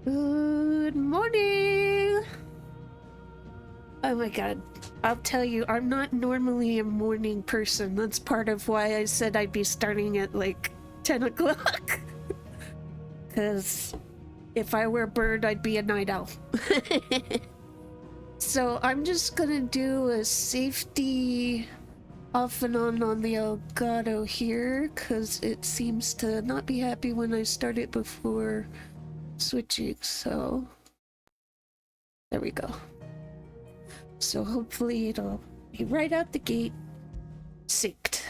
Good morning! Oh my god, I'll tell you, I'm not normally a morning person. That's part of why I said I'd be starting at like 10 o'clock. Because if I were a bird, I'd be a night owl. So I'm just gonna do a safety off and on the Elgato here, because it seems to not be happy when I start it before switching, so there we go. So hopefully it'll be right out the gate synced.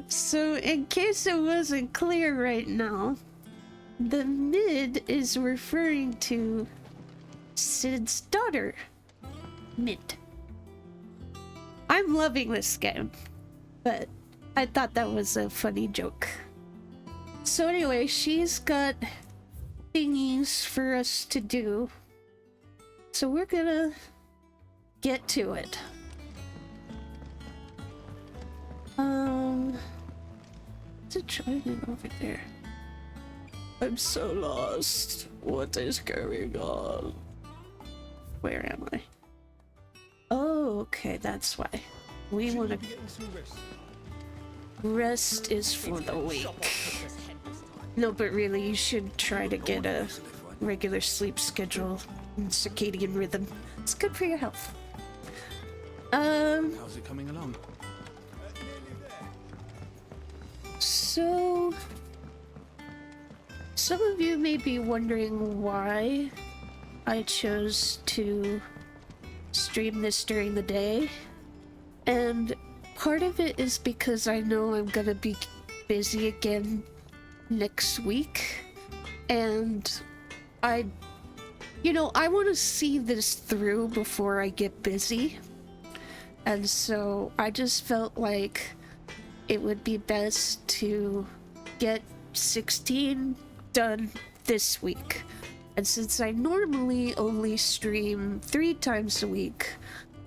So in case it wasn't clear right now, the mid is referring to Sid's daughter, Mid. I'm loving this game, but I thought that was a funny joke. So anyway, she's got thingies for us to do, so we're gonna get to it. What's it trying over there? I'm so lost. What is going on? Where am I? Oh, okay, that's why. We want to... Rest is for the weak. No, but really, you should try to get a regular sleep schedule and circadian rhythm. It's good for your health. How's it coming along? So... Some of you may be wondering why I chose to stream this during the day. And part of it is because I know I'm gonna be busy again next week, and I want to see this through before I get busy, and so I just felt like it would be best to get 16 done this week. And since I normally only stream 3 times a week,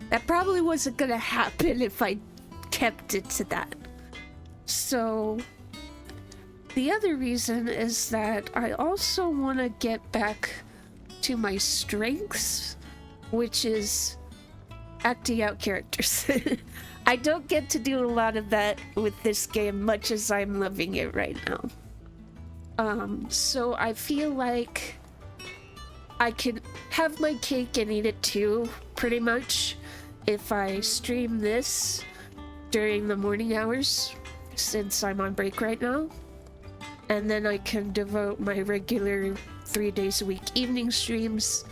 that probably wasn't gonna happen if I kept it to that. So the other reason is that I also want to get back to my strengths, which is acting out characters. I don't get to do a lot of that with this game, much as I'm loving it right now. So I feel like I can have my cake and eat it too, pretty much, if I stream this during the morning hours, since I'm on break right now. And then I can devote my regular 3 days a week evening streams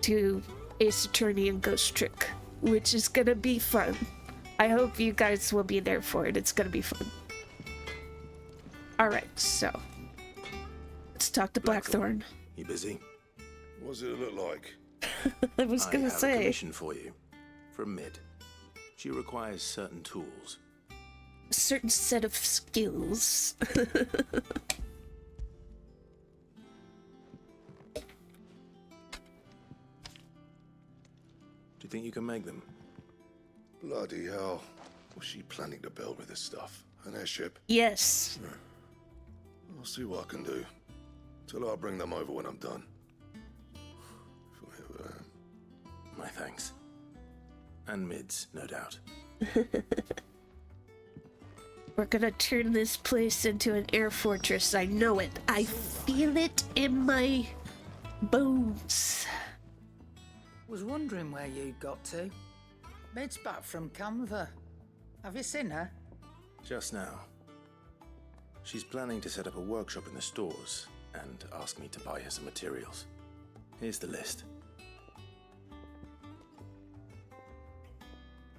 to Ace Attorney and Ghost Trick, which is gonna be fun. I hope you guys will be there for it. It's gonna be fun. Alright, so let's talk to Blackthorn. You busy? What does it look like? I was gonna I have a say. commission for you from Mid. She requires certain tools. A certain set of skills. Do you think you can make them? Bloody hell. What's she planning to build with this stuff? An airship? Yes. I'll see what I can do. Till I'll bring them over when I'm done. My thanks. And Mid's, no doubt. We're gonna turn this place into an air fortress. I know it. I feel it in my bones. Was wondering where you'd got to. Mid's back from Canva. Have you seen her? Just now. She's planning to set up a workshop in the stores and ask me to buy her some materials. Here's the list.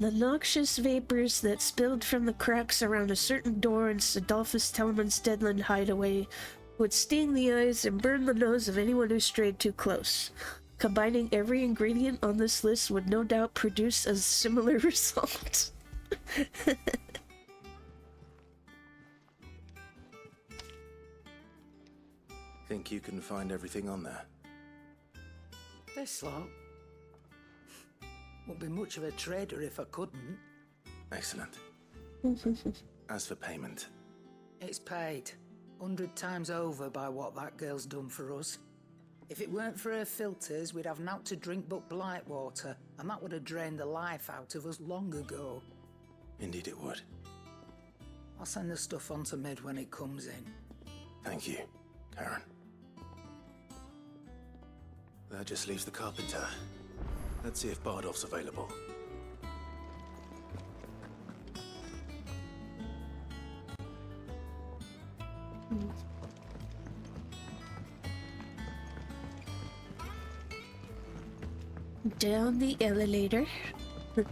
The noxious vapors that spilled from the cracks around a certain door in Adolphus Telman's Deadland hideaway would sting the eyes and burn the nose of anyone who strayed too close. Combining every ingredient on this list would no doubt produce a similar result. Think you can find everything on there? This lot. Wouldn't be much of a trader if I couldn't. Excellent. As for payment, It's paid. 100 times over by what that girl's done for us. If it weren't for her filters, we'd have naught to drink but blight water, and that would have drained the life out of us long ago. Indeed it would. I'll send the stuff on to Mid when it comes in. Thank you, Karen. That just leaves the carpenter. Let's see if Bardolph's available. Down the elevator. With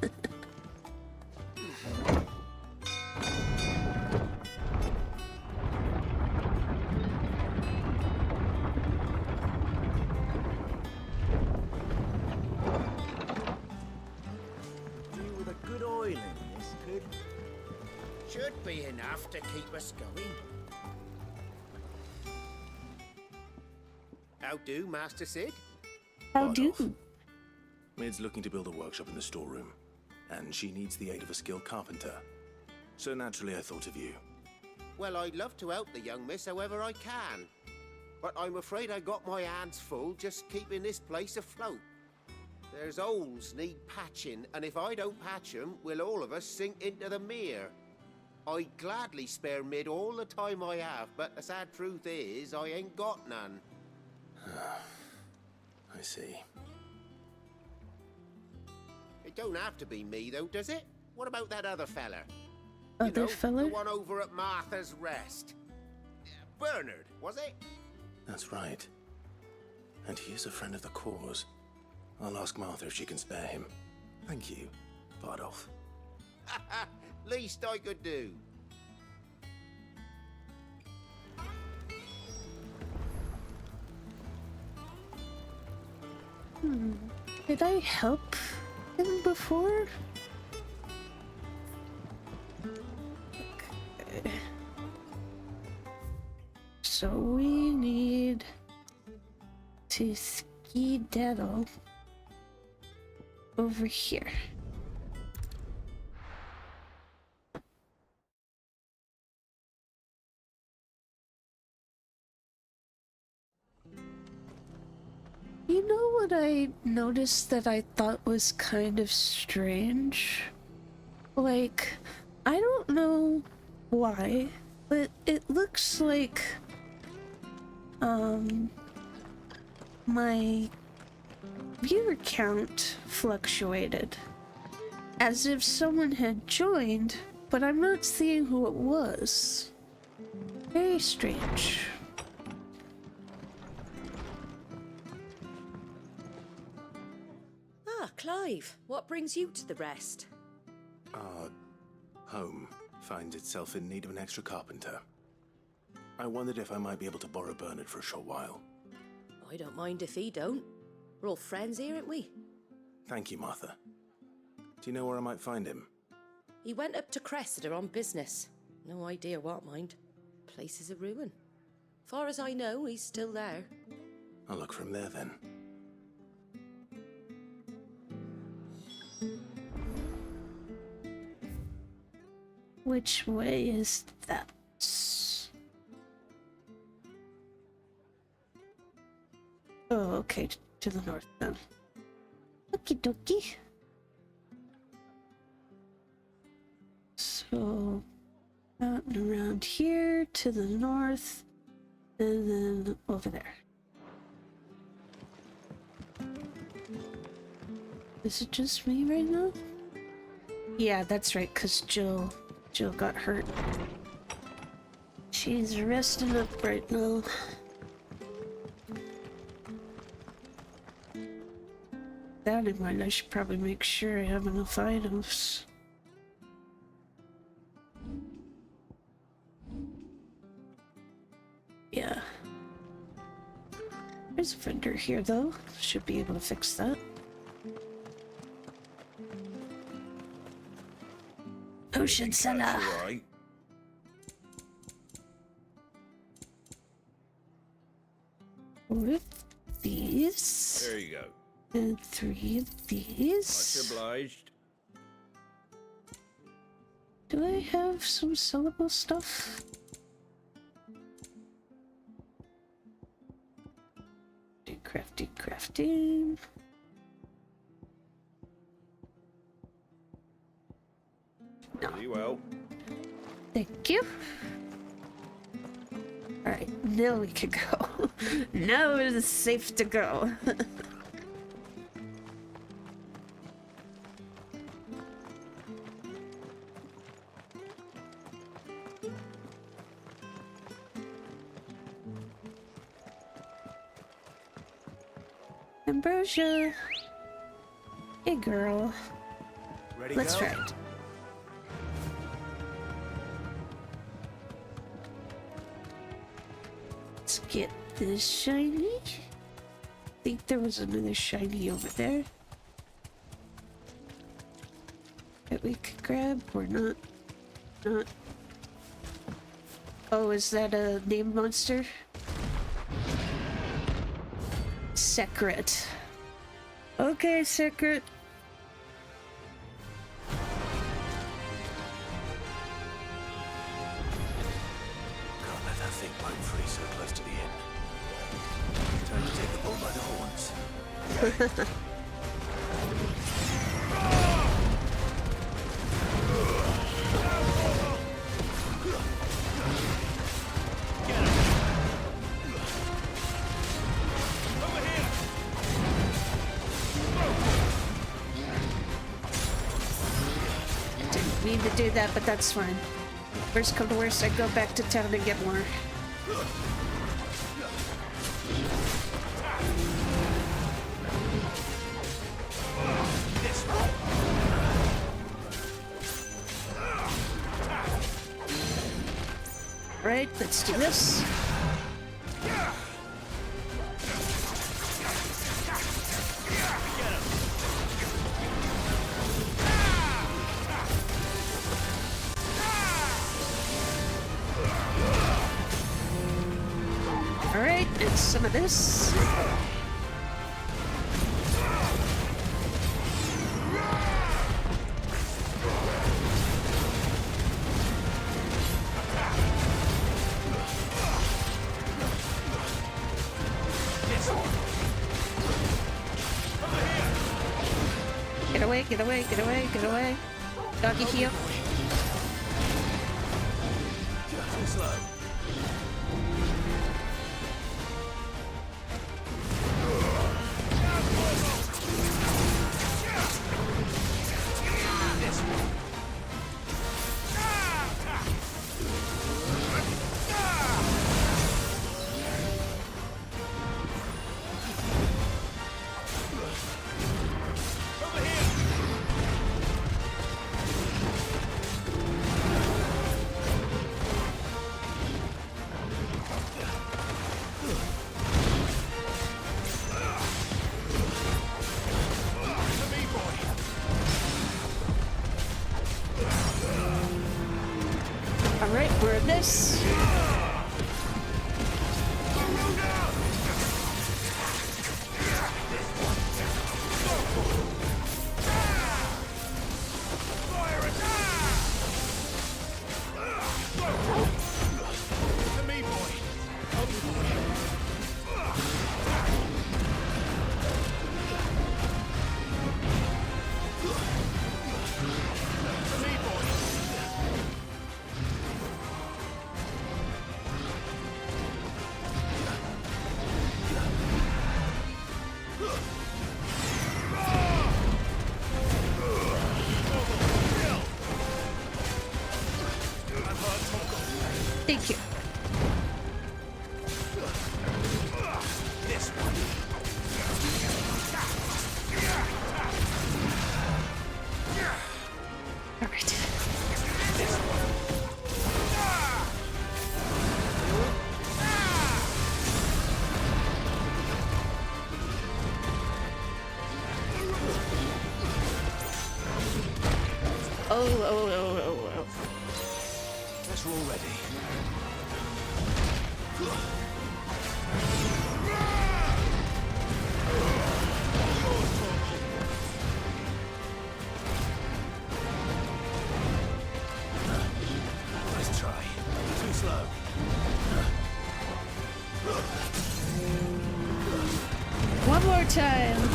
a good oil in this could... Should be enough to keep us going. How do, Master Sid? How do? Bardolph. Mid's looking to build a workshop in the storeroom, and she needs the aid of a skilled carpenter. So naturally I thought of you. Well, I'd love to help the young miss however I can. But I'm afraid I got my hands full just keeping this place afloat. There's holes need patching, and if I don't patch them, we'll all of us sink into the mere. I'd gladly spare Mid all the time I have, but the sad truth is, I ain't got none. I see. It don't have to be me, though, does it? What about that other fella? Other fella? The one over at Martha's Rest. Bernard, was it? That's right. And he is a friend of the cause. I'll ask Martha if she can spare him. Thank you, Bardolph. Least I could do. Did I help him before? Okay. So we need to skedaddle over here. You know what I noticed that I thought was kind of strange? Like, I don't know why, but it looks like, my viewer count fluctuated. As if someone had joined, but I'm not seeing who it was. Very strange. Ah, Clive, what brings you to the rest? Our home finds itself in need of an extra carpenter. I wondered if I might be able to borrow Bernard for a short while. I don't mind if he don't. We're all friends here, aren't we? Thank you, Martha. Do you know where I might find him? He went up to Cressida on business. No idea what, mind. Place is a ruin. Far as I know, he's still there. I'll look for him there then. Which way is that? Oh, okay, to the north then. Okie dokie. So, out and around here to the north, and then over there. Is it just me right now? Yeah, that's right, because Jill got hurt. She's resting up right now. That in mind, I should probably make sure I have enough items. Yeah. There's a vendor here, though. Should be able to fix that. Potion seller. Right. With these. There you go. And 3 of these. Much obliged. Do I have some sellable stuff? crafting. No. Pretty well. Thank you. Alright, now we can go. Now it is safe to go. Ambrosia. Hey girl. Ready Let's go? try it. Let's get this shiny. I think there was another shiny over there that we could grab or not. Not. Oh, is that a name monster? Secret. Okay, Secret. Can't let that thing roam free so close to the inn. Time to take the bull by the horns. Didn't mean to do that, but that's fine. Worst come to worst, I go back to town and get more. Right, let's do this. Alright, and some of this. Get away, get away, get away, get away. Doggy heel. Too slow. Alright, we're in this. Thank you. All right. Oh. Guess we're all ready. Let's try. Too slow. time.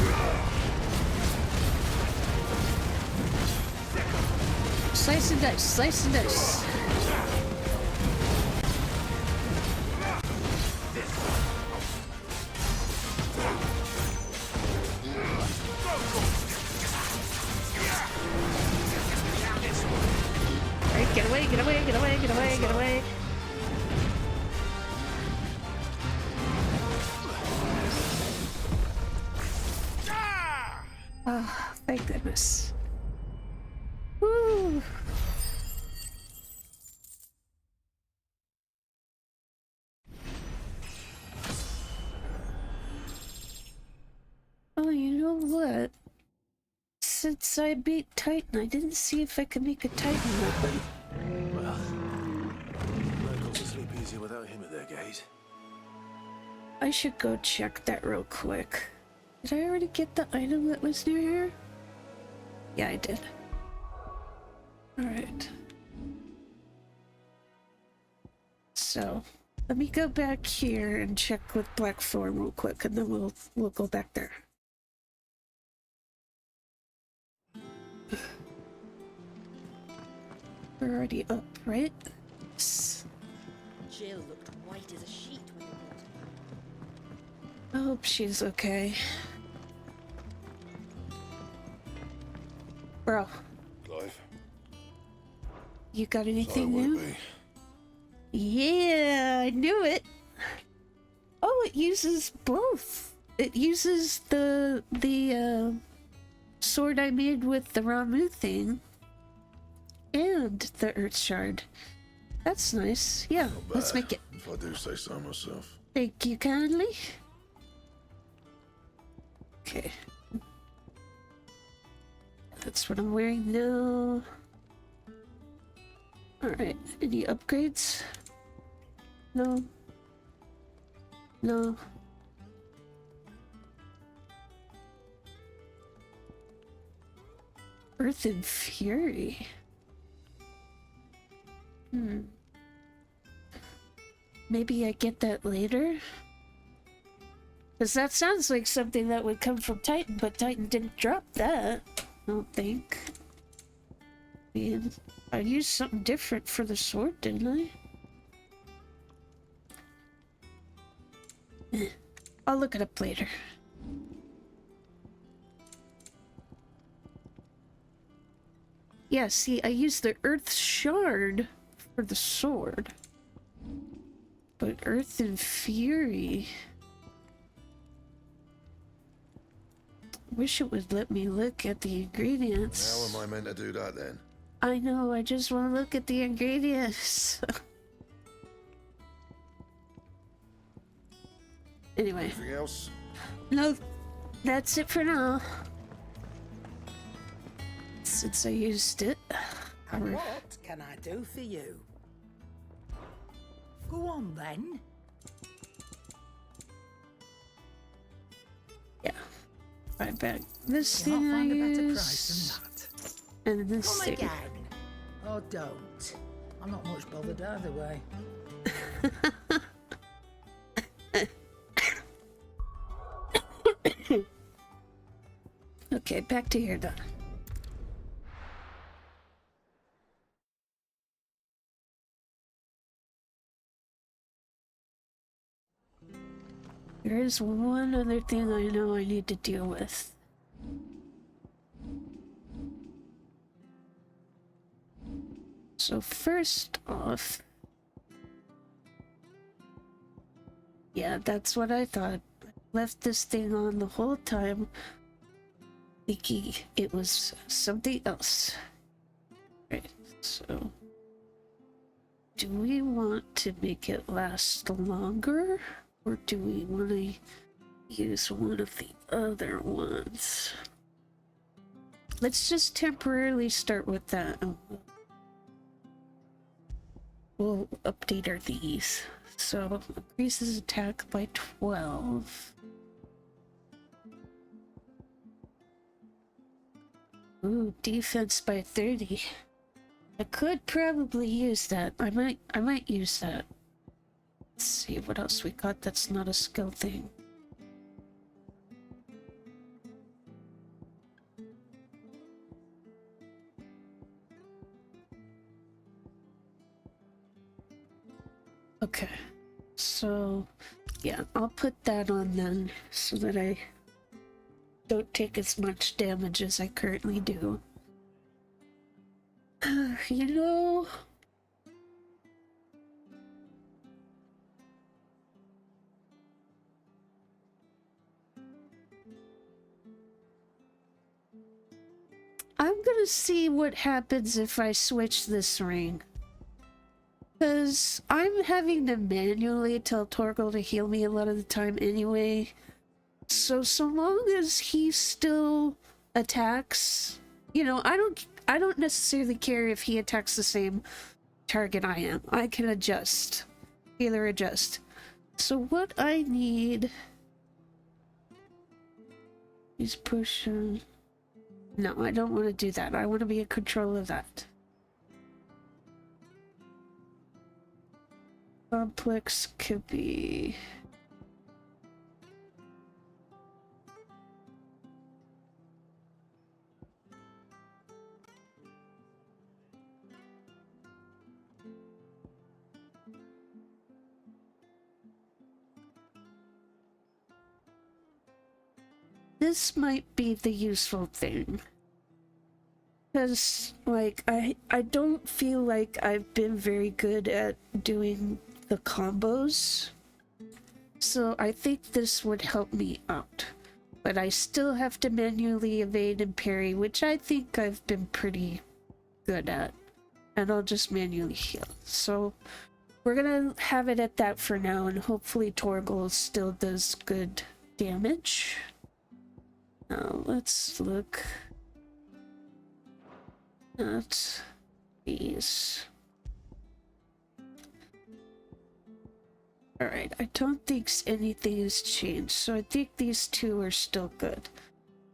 Slice and dice, slice and dice. Alright, get away, get away, get away, get away, get away. Oh, thank goodness. Woo. Oh, you know what? Since I beat Titan, I didn't see if I could make a Titan weapon. Well, locals will sleep easier without him at their gate. I should go check that real quick. Did I already get the item that was near here? Yeah, I did. Alright. So, let me go back here and check with Blackthorn real quick, and then we'll go back there. We're already up, right? Yes. Jill looked white as a sheet when you brought her. I hope she's okay. Bro, Clive. you got anything Sorry, new? would it be? Yeah, I knew it. Oh, it uses both. It uses the sword I made with the Ramu thing and the Earth Shard. That's nice. Yeah, Not let's bad, make it. if I do say so myself. Thank you kindly. Okay. That's what I'm wearing now. Alright, any upgrades? No. No. Earth and Fury. Maybe I get that later? Because that sounds like something that would come from Titan, but Titan didn't drop that. I don't think. I mean, I used something different for the sword, didn't I? I'll look it up later. Yeah, see, I used the Earth Shard for the sword. But Earth and Fury... Wish it would let me look at the ingredients. How am I meant to do that then? I know, I just want to look at the ingredients. Anyway, Anything else? no, that's it for now. Since I used it. What can I do for you? Go on then. Yeah. Right back. This You'll thing not I find a better use. price than that. And this Come thing. again. Or don't. I'm not much bothered either way. Okay, back to here, Donna. There is one other thing I know I need to deal with. So first off... Yeah, that's what I thought. I left this thing on the whole time, thinking it was something else. Right, so... Do we want to make it last longer? Or do we want to use one of the other ones? Let's just temporarily start with that. We'll update our these. So, increases attack by 12. Ooh, defense by 30. I could probably use that. I might use that. Let's see what else we got that's not a skill thing. Okay. So, yeah, I'll put that on then so that I don't take as much damage as I currently do. You know... I'm gonna see what happens if I switch this ring. Because I'm having to manually tell Torgal to heal me a lot of the time anyway. So long as he still attacks, you know, I don't necessarily care if he attacks the same target I am. I can adjust. Either adjust. So what I need is pushing. No, I don't want to do that. I want to be in control of that. Complex could be... This might be the useful thing. Because, like, I don't feel like I've been very good at doing the combos. So I think this would help me out. But I still have to manually evade and parry, which I think I've been pretty good at. And I'll just manually heal. So we're gonna have it at that for now, and hopefully Torgal still does good damage. Now let's look at these. Alright, I don't think anything has changed, so I think these two are still good.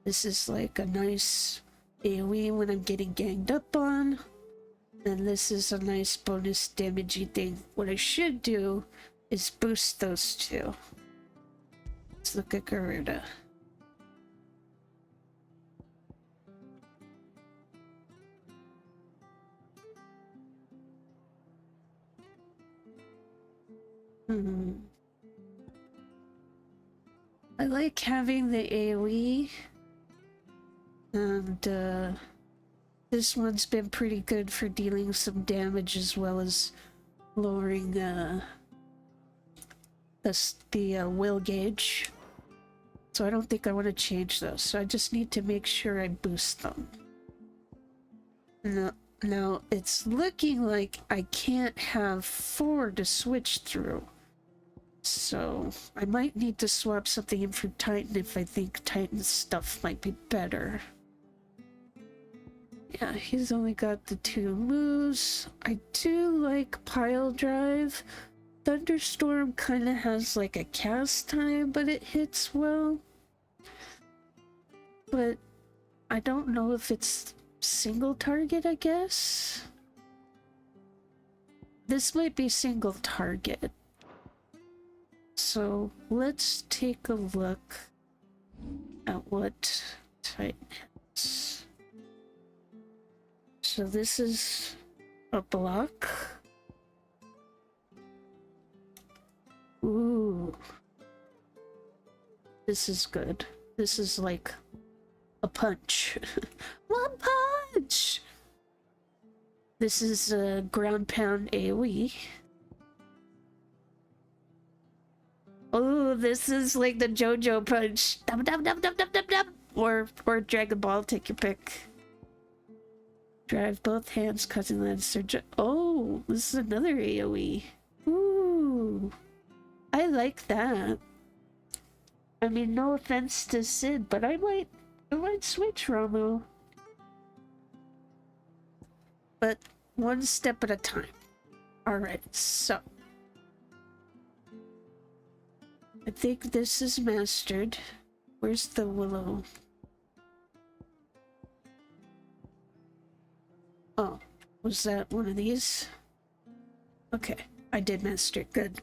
This is like a nice AoE when I'm getting ganged up on. And this is a nice bonus damagey thing. What I should do is boost those two. Let's look at Garuda. I like having the AoE, and this one's been pretty good for dealing some damage as well as lowering the will gauge. So I don't think I want to change those. So I just need to make sure I boost them. Now it's looking like I can't have 4 to switch through. So I might need to swap something in for Titan if I think Titan's stuff might be better. Yeah, he's only got the 2 moves. I do like Pile Drive. Thunderstorm kind of has like a cast time, but it hits well. But I don't know if it's single target, I guess. This might be single target. So let's take a look at what Titan hits. So this is a block. Ooh. This is good. This is like a punch. One punch! This is a ground pound AoE. Oh, this is like the JoJo punch. Dum dum dum dum dum dum dum. Or Dragon Ball, take your pick. Drive both hands, causing Lancer. Oh, this is another AoE. Ooh, I like that. I mean, no offense to Sid, but I might switch Romu. But one step at a time. Alright, so I think this is mastered. Where's the Willow? Oh, was that one of these? Okay, I did master it. Good.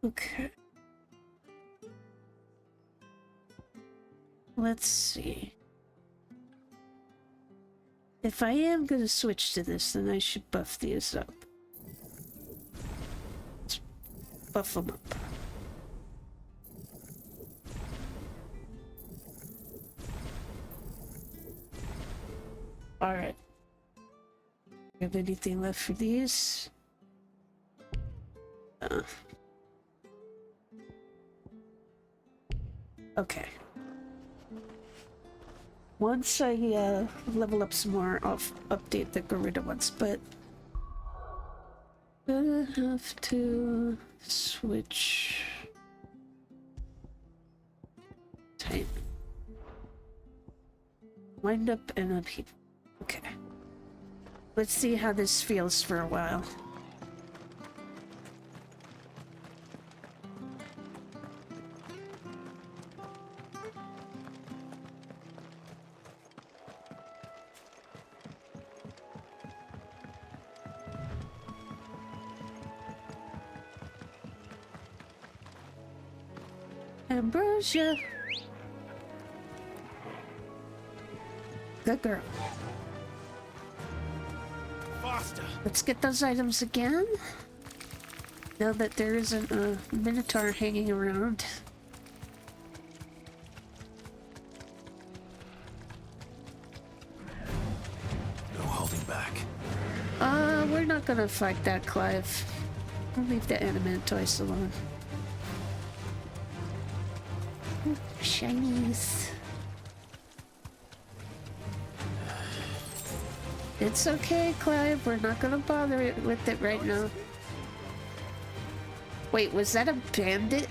Okay. Let's see. If I am gonna switch to this, then I should buff these up. Let's buff them up. Alright. Have anything left for these? Okay. Once I level up some more, I'll update the Garuda ones, but gonna have to switch type. Wind up and upheaval. Okay. Let's see how this feels for a while. Ambrosia. Good girl. Faster! Let's get those items again. Now that there isn't a Minotaur hanging around. No holding back. We're not gonna fight that, Clive. We'll leave the Animantoise alone. Ooh, shinies. It's okay, Clive. We're not gonna bother it with it right now. Wait, was that a bandit?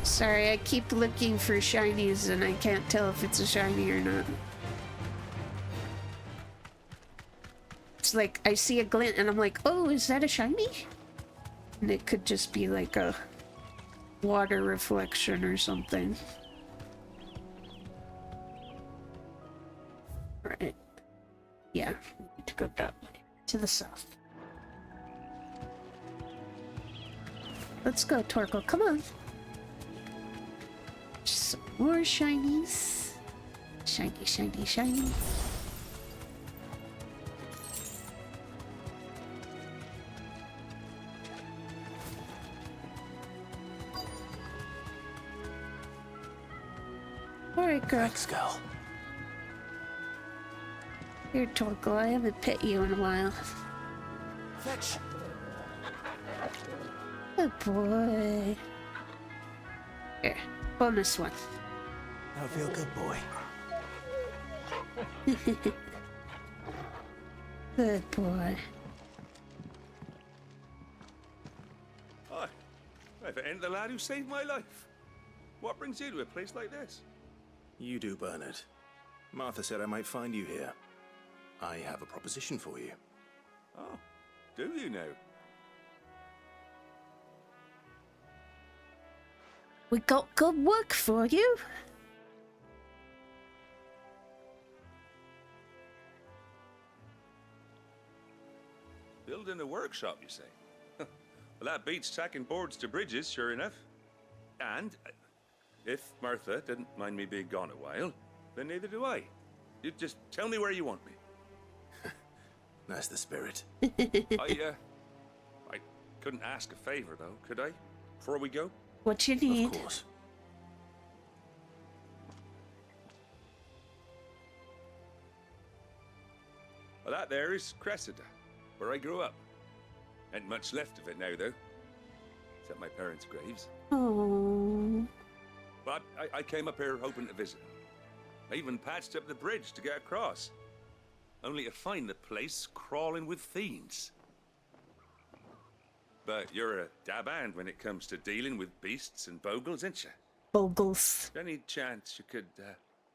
Sorry, I keep looking for shinies and I can't tell if it's a shiny or not. It's like I see a glint and I'm like, oh, is that a shiny? And it could just be like a water reflection or something. Right. Yeah, we need to go that way. To the south. Let's go, Torkoal. Come on. Some more shinies. Shiny, shiny, shiny. Alright, girl. Thanks, girl. Here, Torkoal. I haven't pet you in a while. Fetch! Good boy. Here, bonus one. Now feel good, boy. Good boy. Hi. If it ain't the lad who saved my life. What brings you to a place like this? You do, Bernard. Martha said I might find you here. I have a proposition for you. Oh, do you now? We got good work for you. Building a workshop, you say? Well, that beats tacking boards to bridges, sure enough. And if Martha didn't mind me being gone a while, then neither do I. You just tell me where you want me. That's the spirit. I couldn't ask a favor, though, could I? Before we go? What you need. Of course. Well, that there is Cressida, where I grew up. Ain't much left of it now, though. Except my parents' graves. Oh. But I came up here hoping to visit. I even patched up the bridge to get across. Only to find the place crawling with fiends. But you're a dab hand when it comes to dealing with beasts and bogles, ain't you? Bogles. Any chance you could,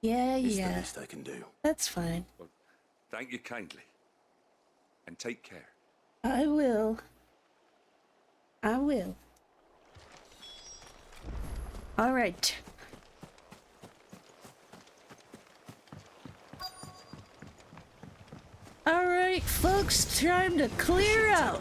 Yeah, It's the yeah. least I can do. That's fine. well, thank you kindly. And take care. I will. I will. All right. All right, folks, time to clear out.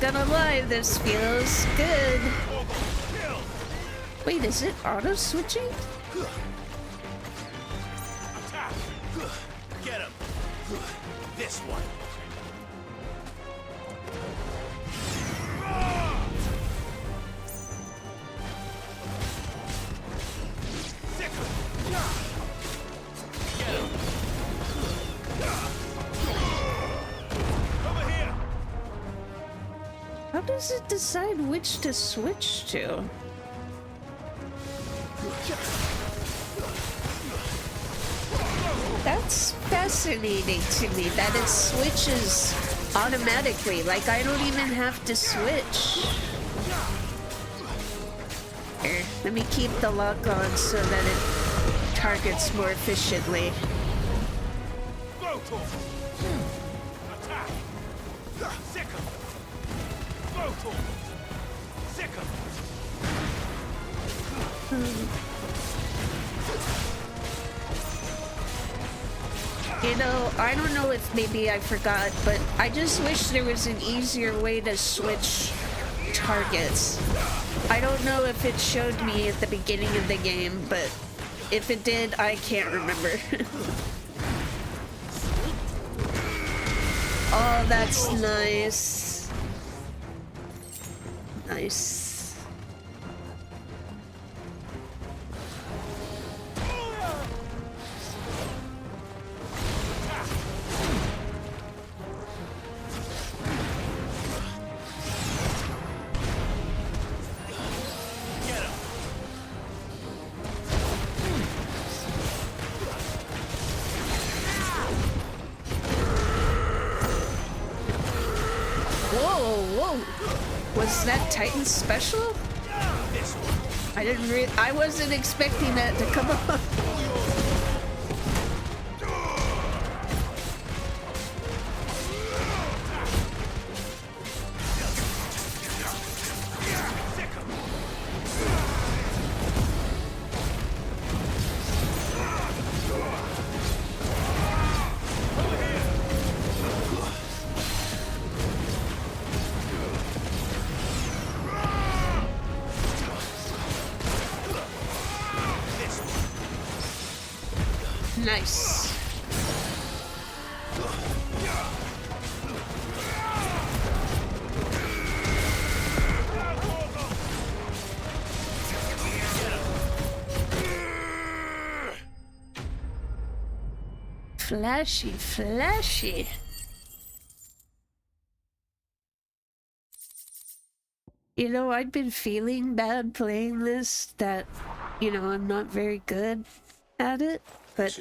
gonna lie, this feels good. Wait, is it auto switching? Attack! Get him! This one. Sick him! Get him! Over here! How does it decide which to switch to? That's fascinating to me that it switches automatically, like I don't even have to switch. Here, let me keep the lock on so that it targets more efficiently. Attack! Sick him! Sick him! You know, I don't know if maybe I forgot, but I just wish there was an easier way to switch targets. I don't know if it showed me at the beginning of the game, but if it did, I can't remember. Oh, that's nice. Nice. Was that Titan special? I wasn't expecting that to come up. Nice. Flashy, flashy. You know, I'd been feeling bad playing this, that, you know, I'm not very good at it, but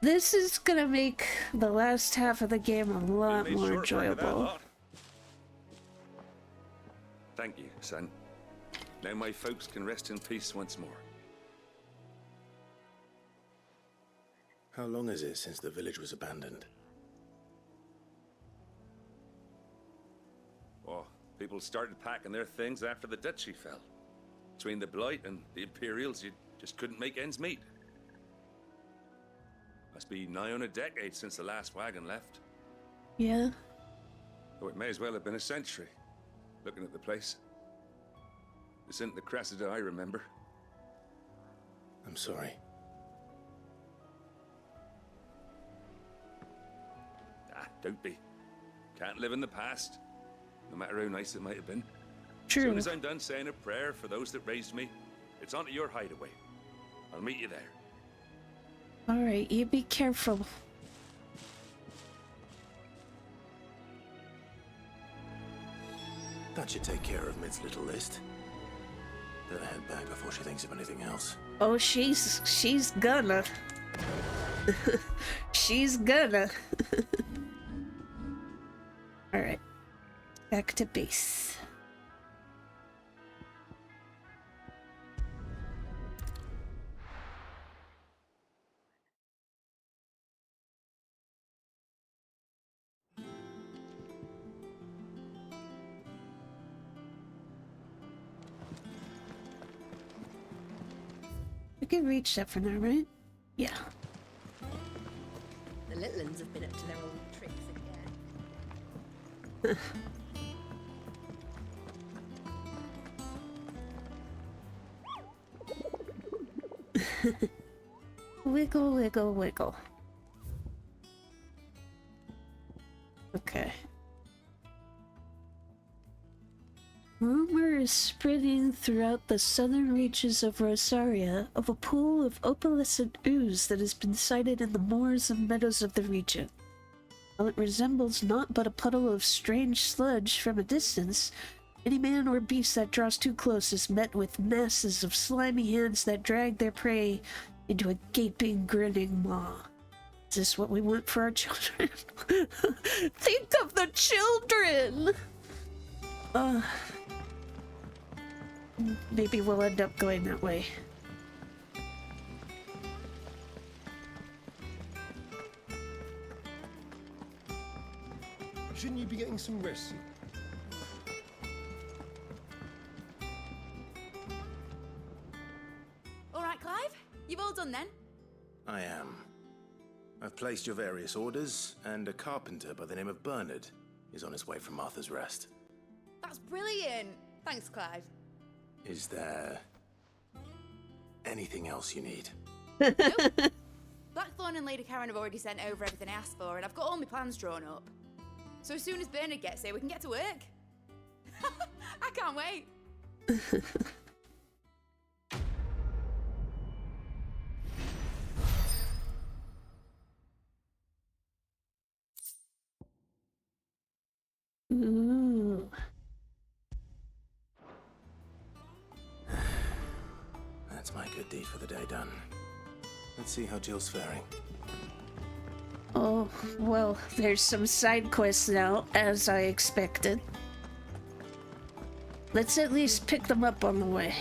this is gonna make the last half of the game a lot more enjoyable. Thank you, son. Now my folks can rest in peace once more. How long is it since the village was abandoned? Oh, people started packing their things after the duchy fell. Between the Blight and the Imperials, you just couldn't make ends meet. Must be nigh on a decade since the last wagon left. Yeah. Oh, it may as well have been a century, looking at the place. This isn't the Cressida I remember. I'm sorry. Ah, don't be. Can't live in the past, no matter how nice it might have been. True. As soon as I'm done saying a prayer for those that raised me, it's on to your hideaway. I'll meet you there. All right, you be careful. That should take care of Mid's little list. Better head back before she thinks of anything else. Oh, she's gonna. She's gonna. All right, back to base. We can reach that for now, right? Yeah. The little ones have been up to their old tricks again. Wiggle, wiggle, wiggle. Okay. Rumor is spreading throughout the southern reaches of Rosaria of a pool of opalescent ooze that has been sighted in the moors and meadows of the region. While it resembles naught but a puddle of strange sludge from a distance, any man or beast that draws too close is met with masses of slimy hands that drag their prey into a gaping, grinning maw. Is this what we want for our children? Think of the children! Maybe we'll end up going that way. Shouldn't you be getting some rest? All right, Clive? You've all done then? I am. I've placed your various orders, and a carpenter by the name of Bernard is on his way from Martha's Rest. That's brilliant. Thanks, Clive. Is there anything else you need? Blackthorn and Lady Karen have already sent over everything I asked for, and I've got all my plans drawn up. So as soon as Bernard gets here, we can get to work. I can't wait. Ooh. That's my good deed for the day done. Let's see how Jill's faring. Oh, well, there's some side quests now, as I expected. Let's at least pick them up on the way.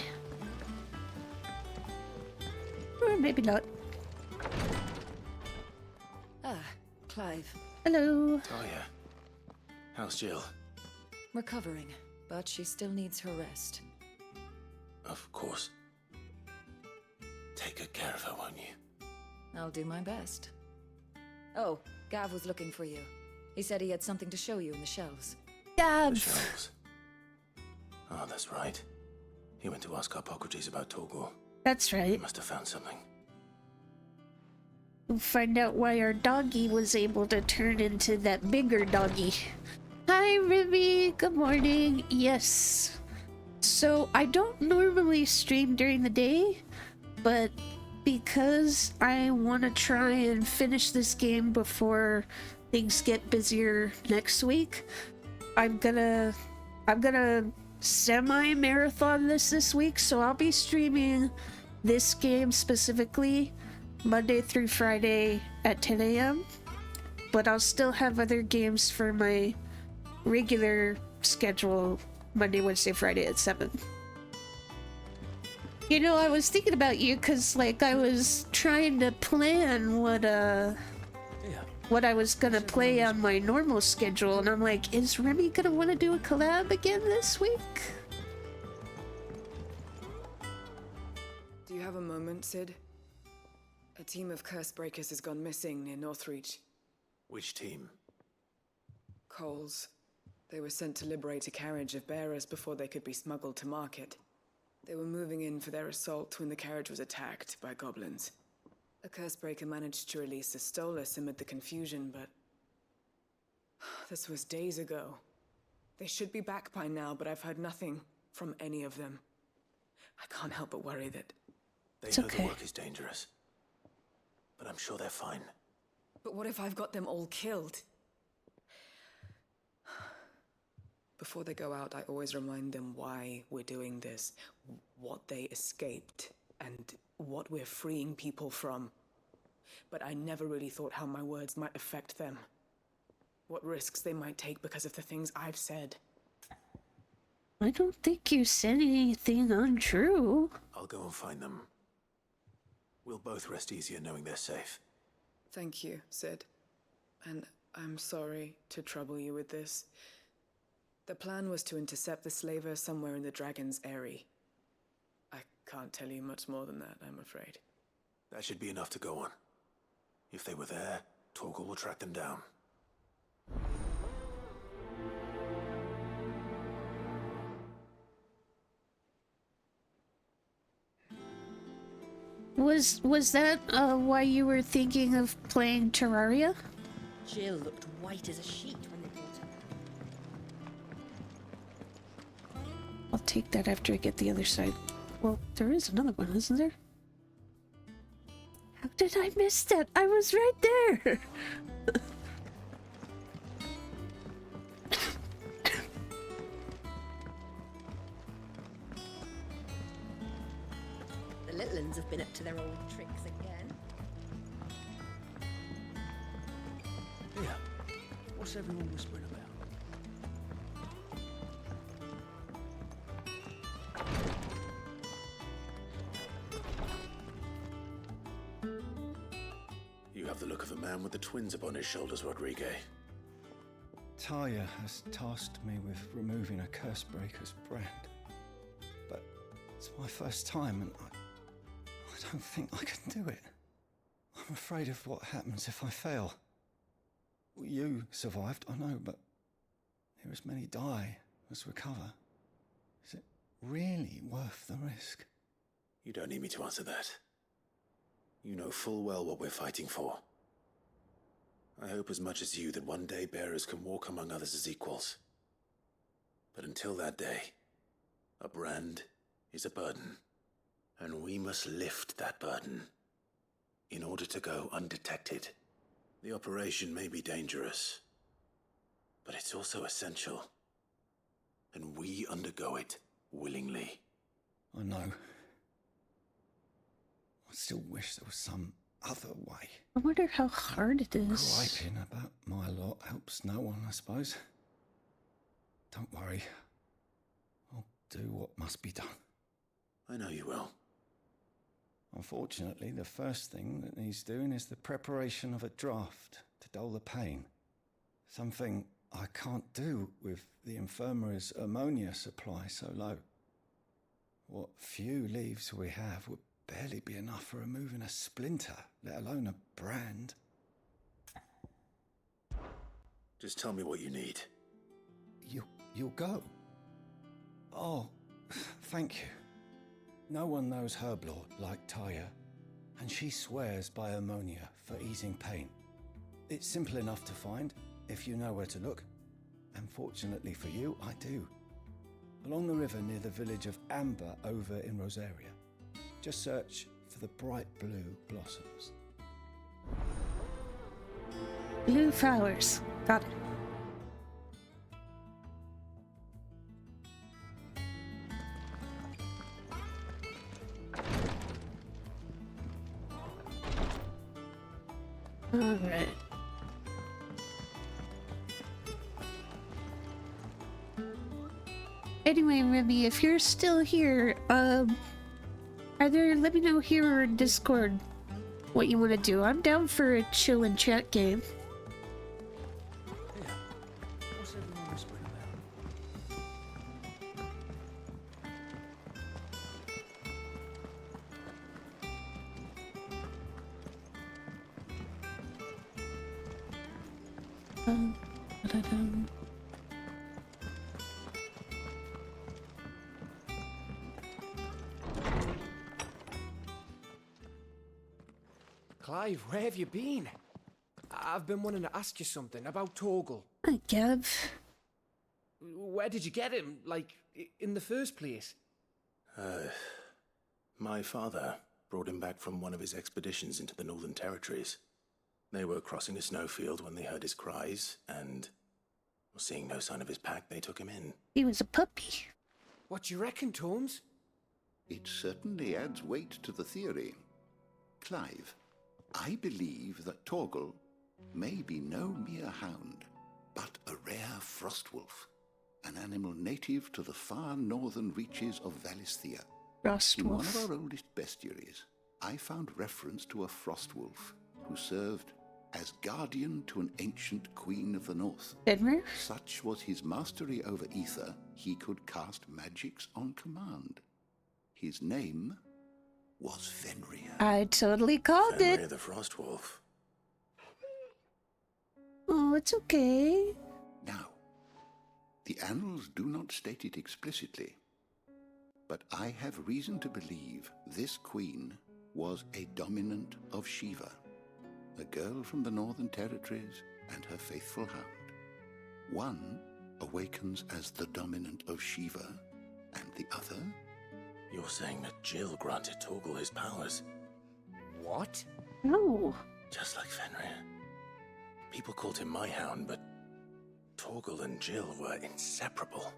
Or maybe not. Ah, Clive. Hello. Talia, how's Jill? Recovering, but she still needs her rest. Of course. Take good care of her, won't you? I'll do my best. Oh, Gav was looking for you. He said he had something to show you in the shelves. The Gav. shells. Oh, that's right. He went to ask Harpocrates about Torgor. That's He right. must have found something. We'll find out why our doggy was able to turn into that bigger doggy. Hi, Ruby. Good morning. Yes. So, I don't normally stream during the day, but because I want to try and finish this game before things get busier next week, I'm gonna semi-marathon this week, so I'll be streaming this game specifically Monday through Friday at 10 a.m. But I'll still have other games for my regular schedule Monday, Wednesday, Friday at 7. You know, I was thinking about you because, like, I was trying to plan what I was gonna play on my normal schedule, and I'm like, is Remy gonna want to do a collab again this week? Do you have a moment, Sid? A team of curse breakers has gone missing near Northreach. Which team? Coles. They were sent to liberate a carriage of bearers before they could be smuggled to market. They were moving in for their assault when the carriage was attacked by goblins. A cursebreaker managed to release a Stolas amid the confusion, but this was days ago. They should be back by now, but I've heard nothing from any of them. I can't help but worry that... They It's know okay. the work is dangerous, but I'm sure they're fine. But what if I've got them all killed? Before they go out, I always remind them why we're doing this, what they escaped, and what we're freeing people from. But I never really thought how my words might affect them. What risks they might take because of the things I've said. I don't think you said anything untrue. I'll go and find them. We'll both rest easier knowing they're safe. Thank you, Sid. And I'm sorry to trouble you with this. The plan was to intercept the slaver somewhere in the Dragon's Eyrie. I can't tell you much more than that, I'm afraid. That should be enough to go on. If they were there, Torgor will track them down. Was that why you were thinking of playing Terraria? Jill looked white as a sheet when they brought her. I'll take that after I get the other side. Well, there is another one, isn't there? How did I miss that? I was right there! The little uns have been up to their old tricks again. Yeah. What's everyone whispering about? You have the look of a man with the twins upon his shoulders, Rodrigue. Talia has tasked me with removing a Cursebreaker's brand. But it's my first time and I don't think I can do it. I'm afraid of what happens if I fail. You survived, I know, but there as many die as recover. Is it really worth the risk? You don't need me to answer that. You know full well what we're fighting for. I hope as much as you that one day bearers can walk among others as equals. But until that day, a brand is a burden, and we must lift that burden in order to go undetected. The operation may be dangerous, but it's also essential, and we undergo it willingly. I know. I still wish there was some other way. I wonder how hard it is. Griping about my lot helps no one, I suppose. Don't worry. I'll do what must be done. I know you will. Unfortunately, the first thing that needs doing is the preparation of a draft to dull the pain. Something I can't do with the infirmary's ammonia supply so low. What few leaves we have would barely be enough for removing a splinter, let alone a brand. Just tell me what you need. You'll go? Oh, thank you. No one knows Herblord like Taya, and she swears by ammonia for easing pain. It's simple enough to find, if you know where to look. And fortunately for you, I do. Along the river near the village of Amber over in Rosaria. Just search for the bright blue blossoms. Blue flowers. Got it. Alright. Anyway, Remy, if you're still here, either let me know here or in Discord what you want to do. I'm down for a chill and chat game. Yeah. What's everyone whispering about? Da-da-dum. Clive, where have you been? I've been wanting to ask you something about Torgal. Hi, Gav. Where did you get him, like, in the first place? My father brought him back from one of his expeditions into the Northern Territories. They were crossing a snowfield when they heard his cries, and seeing no sign of his pack, they took him in. He was a puppy. What do you reckon, Tomes? It certainly adds weight to the theory. Clive, I believe that Torgal may be no mere hound, but a rare frostwolf, an animal native to the far northern reaches of Valisthea. In one of our oldest bestiaries, I found reference to a frostwolf who served as guardian to an ancient queen of the north. Edmer? Such was his mastery over ether, he could cast magics on command. His name was Fenrir. I totally called Fenrir it. the Frostwolf. Oh, it's okay. Now, the annals do not state it explicitly, but I have reason to believe this queen was a dominant of Shiva, a girl from the Northern Territories and her faithful hound. One awakens as the dominant of Shiva, and the other... You're saying that Jill granted Torgal his powers? What? No. Just like Fenrir. People called him my hound, but Torgal and Jill were inseparable.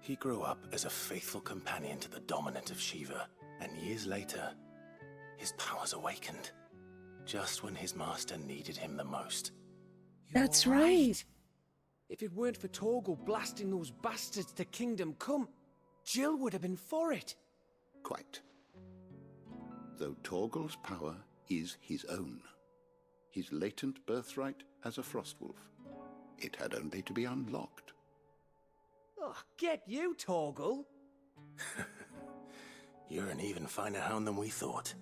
He grew up as a faithful companion to the dominant of Shiva, and years later, his powers awakened, just when his master needed him the most. That's right. If it weren't for Torgal blasting those bastards to Kingdom Come, Jill would have been for it. Quite. Though Torgal's power is his own, his latent birthright as a Frostwolf, it had only to be unlocked. Oh, get you, Torgal! You're an even finer hound than we thought.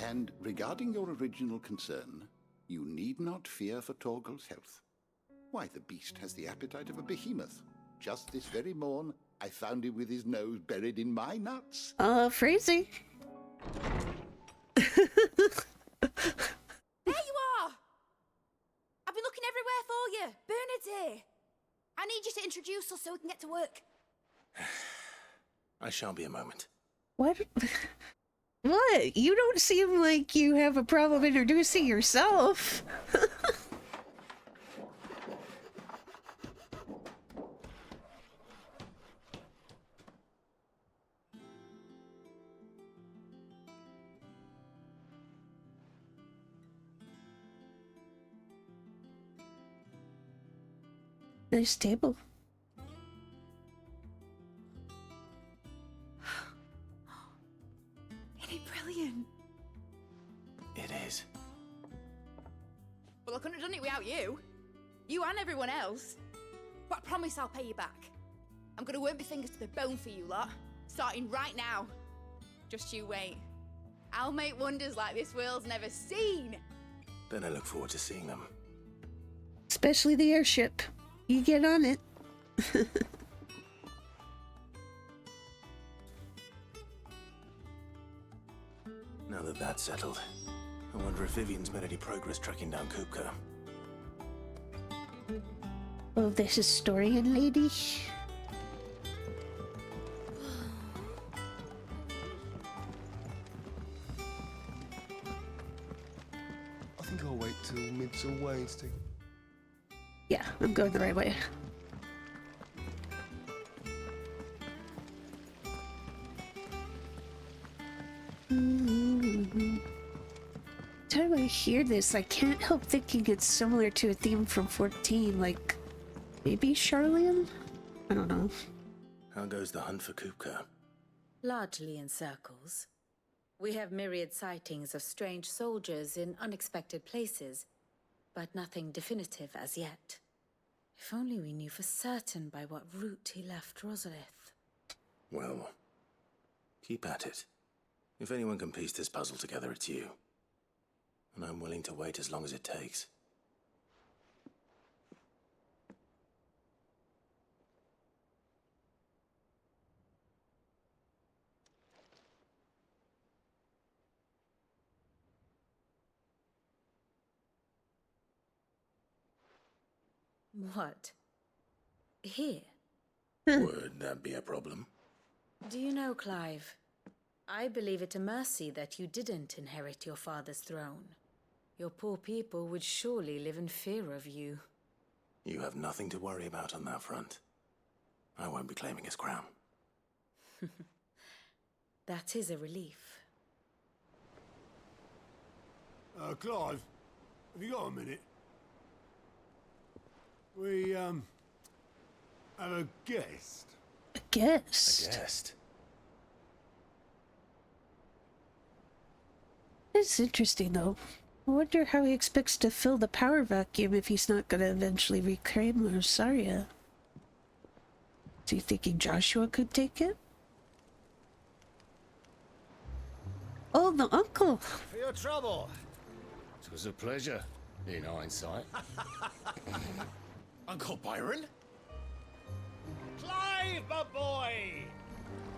And regarding your original concern, you need not fear for Torgal's health. Why, the beast has the appetite of a behemoth. Just this very morn, I found him with his nose buried in my nuts. Phrasing. There you are! I've been looking everywhere for you. Bernard's here. I need you to introduce us so we can get to work. I shan't be a moment. What? What? You don't seem like you have a problem introducing yourself. Nice table. Isn't it brilliant? It is. Well, I couldn't have done it without you. You and everyone else. But I promise I'll pay you back. I'm gonna work my fingers to the bone for you lot, starting right now. Just you wait. I'll make wonders like this world's never seen. Then I look forward to seeing them. Especially the airship. You get on it. Now that that's settled, I wonder if Vivian's made any progress tracking down Kupka. Oh, this historian lady. I think I'll wait till mid's away to... Yeah, I'm going the right way. Time I hear this, I can't help thinking it's similar to a theme from 14, like maybe Charlian? I don't know. How goes the hunt for Kupka? Largely in circles. We have myriad sightings of strange soldiers in unexpected places, but nothing definitive as yet. If only we knew for certain by what route he left Rosalith. Well, keep at it. If anyone can piece this puzzle together, it's you. And I'm willing to wait as long as it takes. What? Here? Would that be a problem? Do you know, Clive? I believe it a mercy that you didn't inherit your father's throne. Your poor people would surely live in fear of you. You have nothing to worry about on that front. I won't be claiming his crown. That is a relief. Clive, have you got a minute? We, have a guest. A guest? A guest? It's interesting, though. I wonder how he expects to fill the power vacuum if he's not going to eventually reclaim Rosaria. Is he thinking Joshua could take it? Oh, the uncle! For your trouble. It was a pleasure, in hindsight. Uncle Byron? Clive, my boy!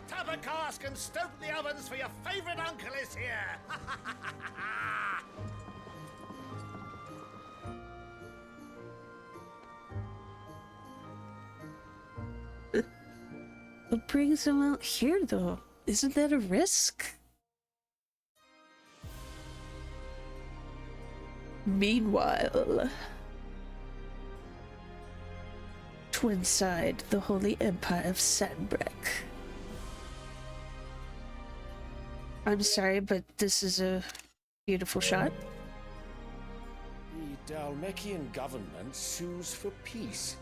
Tap up a cask and stoke the ovens, for your favourite uncle is here! What brings him out here, though? Isn't that a risk? Meanwhile, Twinside, the Holy Empire of Sandbreck. I'm sorry, but this is a beautiful shot. The Dalmekian government sues for peace.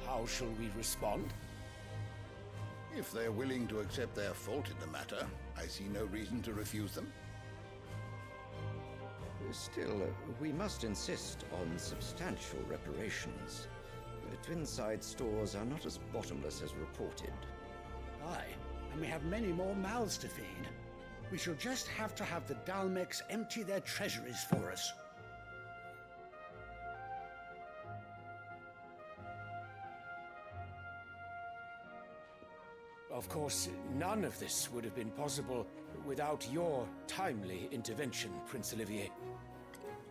How shall we respond? If they're willing to accept their fault in the matter, I see no reason to refuse them. Still, we must insist on substantial reparations. Twinside stores are not as bottomless as reported. Aye, and we have many more mouths to feed. We shall just have to have the Dalmecs empty their treasuries for us. Of course, none of this would have been possible without your timely intervention, Prince Olivier.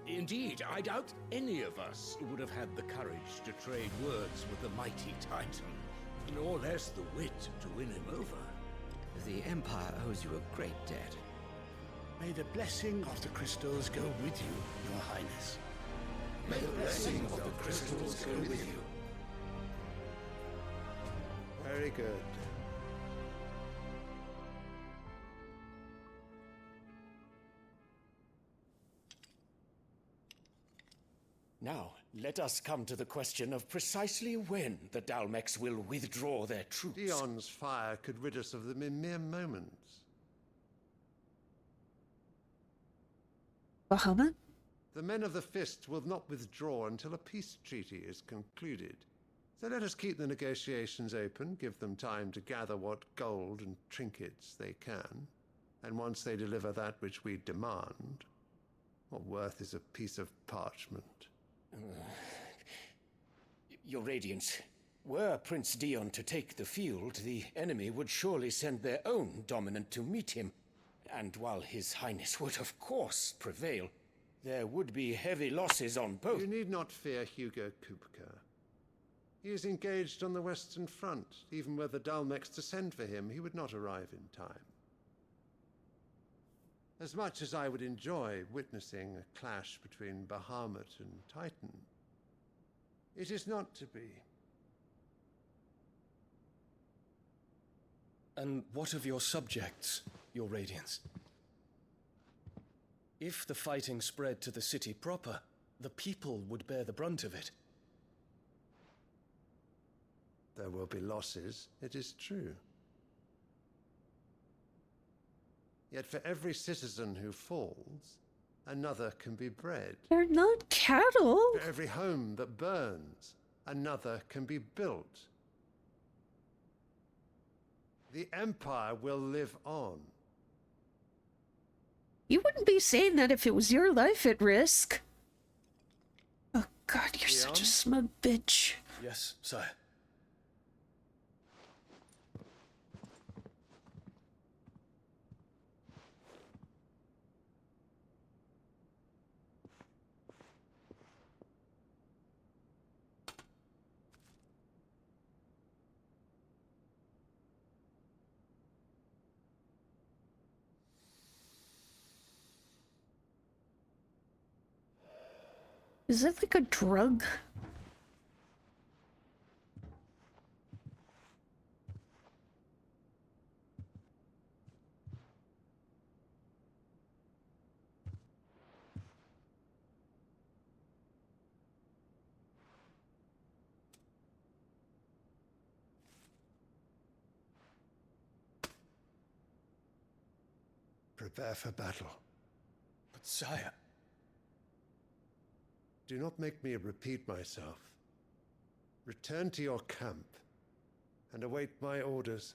Indeed, I doubt any of us would have had the courage to trade words with the mighty Titan, nor less the wit to win him over. The Empire owes you a great debt. May the blessing of the crystals go with you, Your Highness. May the blessing of the crystals go with you. Very good. Now, let us come to the question of precisely when the Dalmecs will withdraw their troops. Dion's fire could rid us of them in mere moments. Bahamut? The men of the Fist will not withdraw until a peace treaty is concluded. So let us keep the negotiations open, give them time to gather what gold and trinkets they can, and once they deliver that which we demand, what worth is a piece of parchment? Your Radiance, were Prince Dion to take the field, the enemy would surely send their own dominant to meet him. And while His Highness would of course prevail, there would be heavy losses on both. You need not fear Hugo Kupka. He is engaged on the Western Front. Even were the Dalmecs to send for him, he would not arrive in time. As much as I would enjoy witnessing a clash between Bahamut and Titan, it is not to be. And what of your subjects, Your Radiance? If the fighting spread to the city proper, the people would bear the brunt of it. There will be losses, it is true. Yet for every citizen who falls, another can be bred. They're not cattle. For every home that burns, another can be built. The Empire will live on. You wouldn't be saying that if it was your life at risk. Oh god, you're such a smug bitch. Yes, sire. Is that like a drug? Prepare for battle. But sire... Do not make me repeat myself. Return to your camp and await my orders.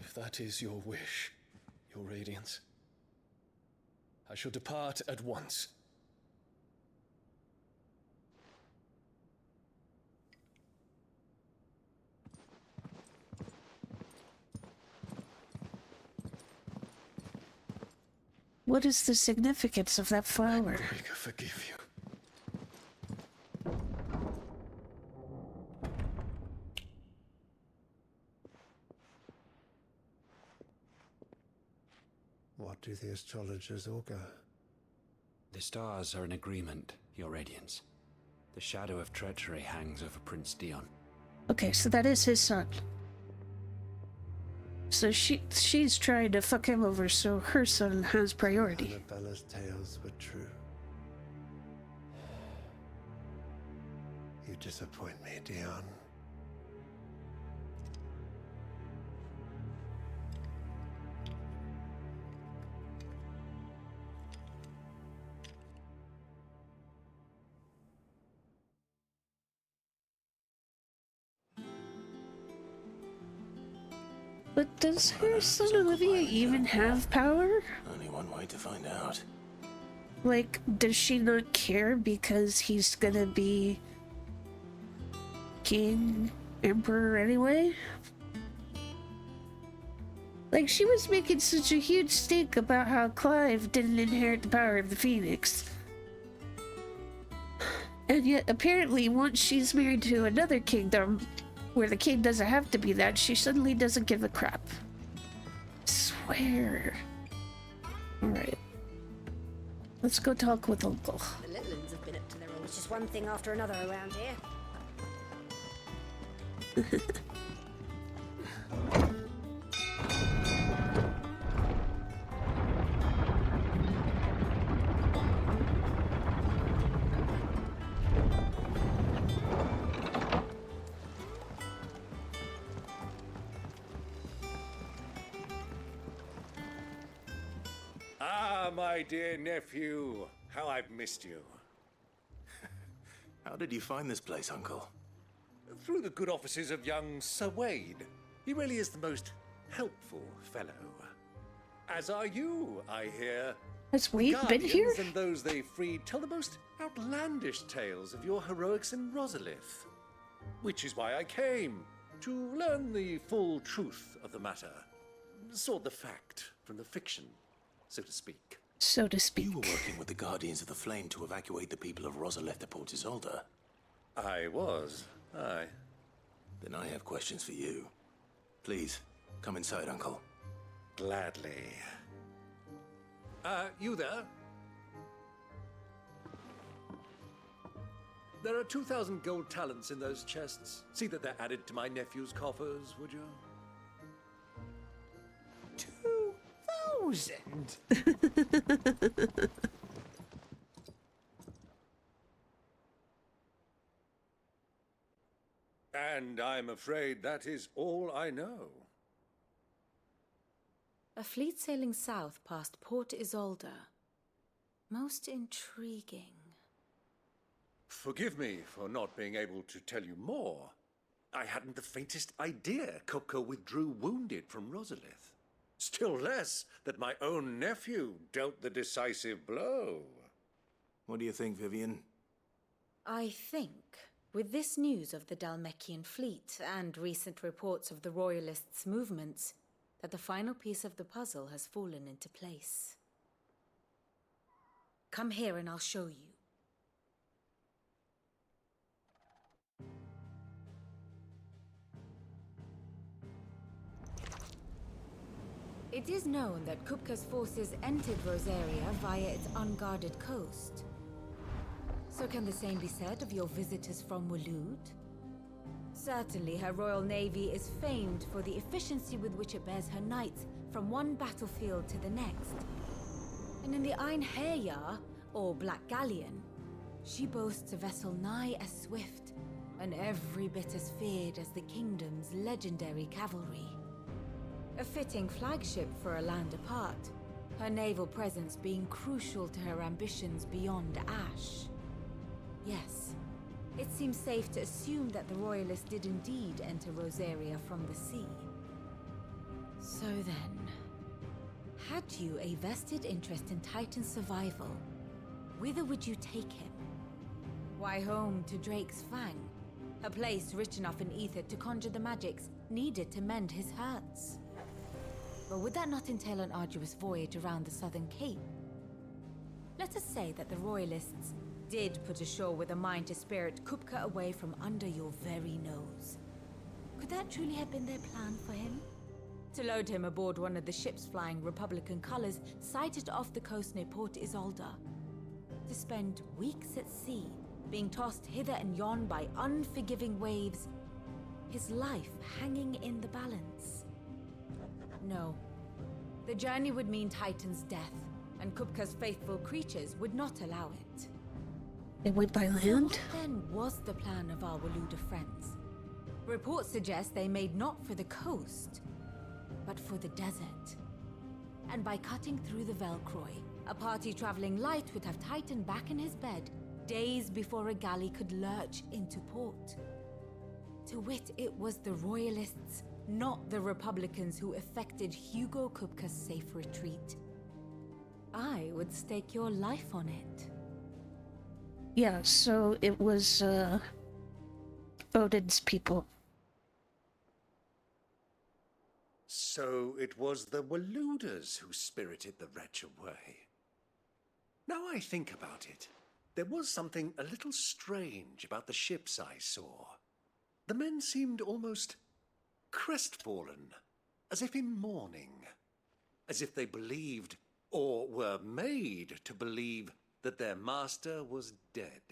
If that is your wish, Your Radiance, I shall depart at once. What is the significance of that flower? I forgive you. What do the astrologers augur? The stars are in agreement, Your Radiance. The shadow of treachery hangs over Prince Dion. Okay, so that is his son. So she's trying to fuck him over, so her son has priority. Annabella's tales were true. You disappoint me, Dion. But does her son Olivia even have power? Only one way to find out. Like, does she not care because he's gonna be king, emperor anyway? Like, she was making such a huge stink about how Clive didn't inherit the power of the Phoenix. And yet, apparently, once she's married to another kingdom, where the king doesn't have to be that, she suddenly doesn't give a crap. Swear. Alright. Let's go talk with Uncle. The little ones have been up to their own. It's just one thing after another around here. My dear nephew, how I've missed you. How did you find this place, Uncle? Through the good offices of young Sir Wade. He really is the most helpful fellow. As are you, I hear. Has Wade been here? And those they freed tell the most outlandish tales of your heroics in Rosalith. Which is why I came, to learn the full truth of the matter. Sort the fact from the fiction, so to speak. So to speak. You were working with the Guardians of the Flame to evacuate the people of Rosalith to Port Isolde. I was, aye. Then I have questions for you. Please, come inside, Uncle. Gladly. You there? There are 2,000 gold talents in those chests. See that they're added to my nephew's coffers, would you? 2,000? And I'm afraid that is all I know. A fleet sailing south past Port Isolde. Most intriguing. Forgive me for not being able to tell you more. I hadn't the faintest idea Coco withdrew wounded from Rosalith. Still less that my own nephew dealt the decisive blow. What do you think, Vivian? I think, with this news of the Dhalmekian fleet and recent reports of the Royalists' movements, that the final piece of the puzzle has fallen into place. Come here and I'll show you. It is known that Kupka's forces entered Rosaria via its unguarded coast. So can the same be said of your visitors from Waloed? Certainly her Royal Navy is famed for the efficiency with which it bears her knights from one battlefield to the next. And in the Einherjar, or Black Galleon, she boasts a vessel nigh as swift and every bit as feared as the kingdom's legendary cavalry. A fitting flagship for a land apart, her naval presence being crucial to her ambitions beyond Ash. Yes, it seems safe to assume that the Royalists did indeed enter Rosaria from the sea. So then, had you a vested interest in Titan's survival, whither would you take him? Why, home to Drake's Fang, a place rich enough in ether to conjure the magics needed to mend his hurts. But would that not entail an arduous voyage around the southern cape, Let us say that the Royalists did put ashore with a mind to spirit Kupka away from under your very nose. Could that truly have been their plan for him? To load him aboard one of the ships flying Republican colors sighted off the coast near Port Isolde. To spend weeks at sea, being tossed hither and yon by unforgiving waves, his life hanging in the balance. No. The journey would mean Titan's death, and Kupka's faithful creatures would not allow it. They went by So land? what then was the plan of our Waluda friends? Reports suggest they made not for the coast, but for the desert. And by cutting through the Velcroy, a party traveling light would have Titan back in his bed days before a galley could lurch into port. To wit, it was the Royalists, not the Republicans, who effected Hugo Kupka's safe retreat. I would stake your life on it. Yeah, so it was, Odin's people. So it was the Waludas who spirited the wretch away. Now I think about it, there was something a little strange about the ships I saw. The men seemed almost crestfallen, as if in mourning, as if they believed, or were made to believe, that their master was dead.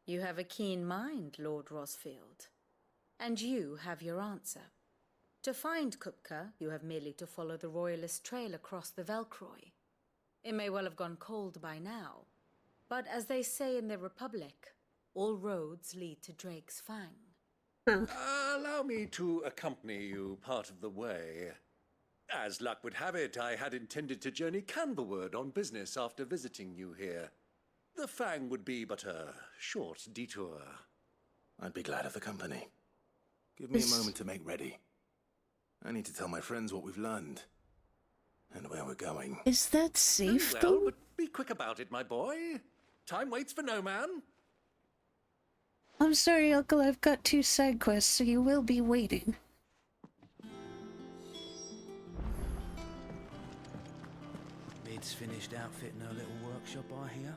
You have a keen mind, Lord Rosfield. And you have your answer. To find Kupka, you have merely to follow the Royalist trail across the Velcroy. It may well have gone cold by now, but as they say in the Republic, all roads lead to Drake's Fang. Allow me to accompany you part of the way. As luck would have it, I had intended to journey Candlewood on business after visiting you here. The Fang would be but a short detour. I'd be glad of the company. Give me a moment to make ready. I need to tell my friends what we've learned. And where we're going. Is that safe, Well, though? but be quick about it, my boy. Time waits for no man. I'm sorry, Uncle, I've got 2 side quests, so you will be waiting. Mid's finished outfitting her little workshop, I hear.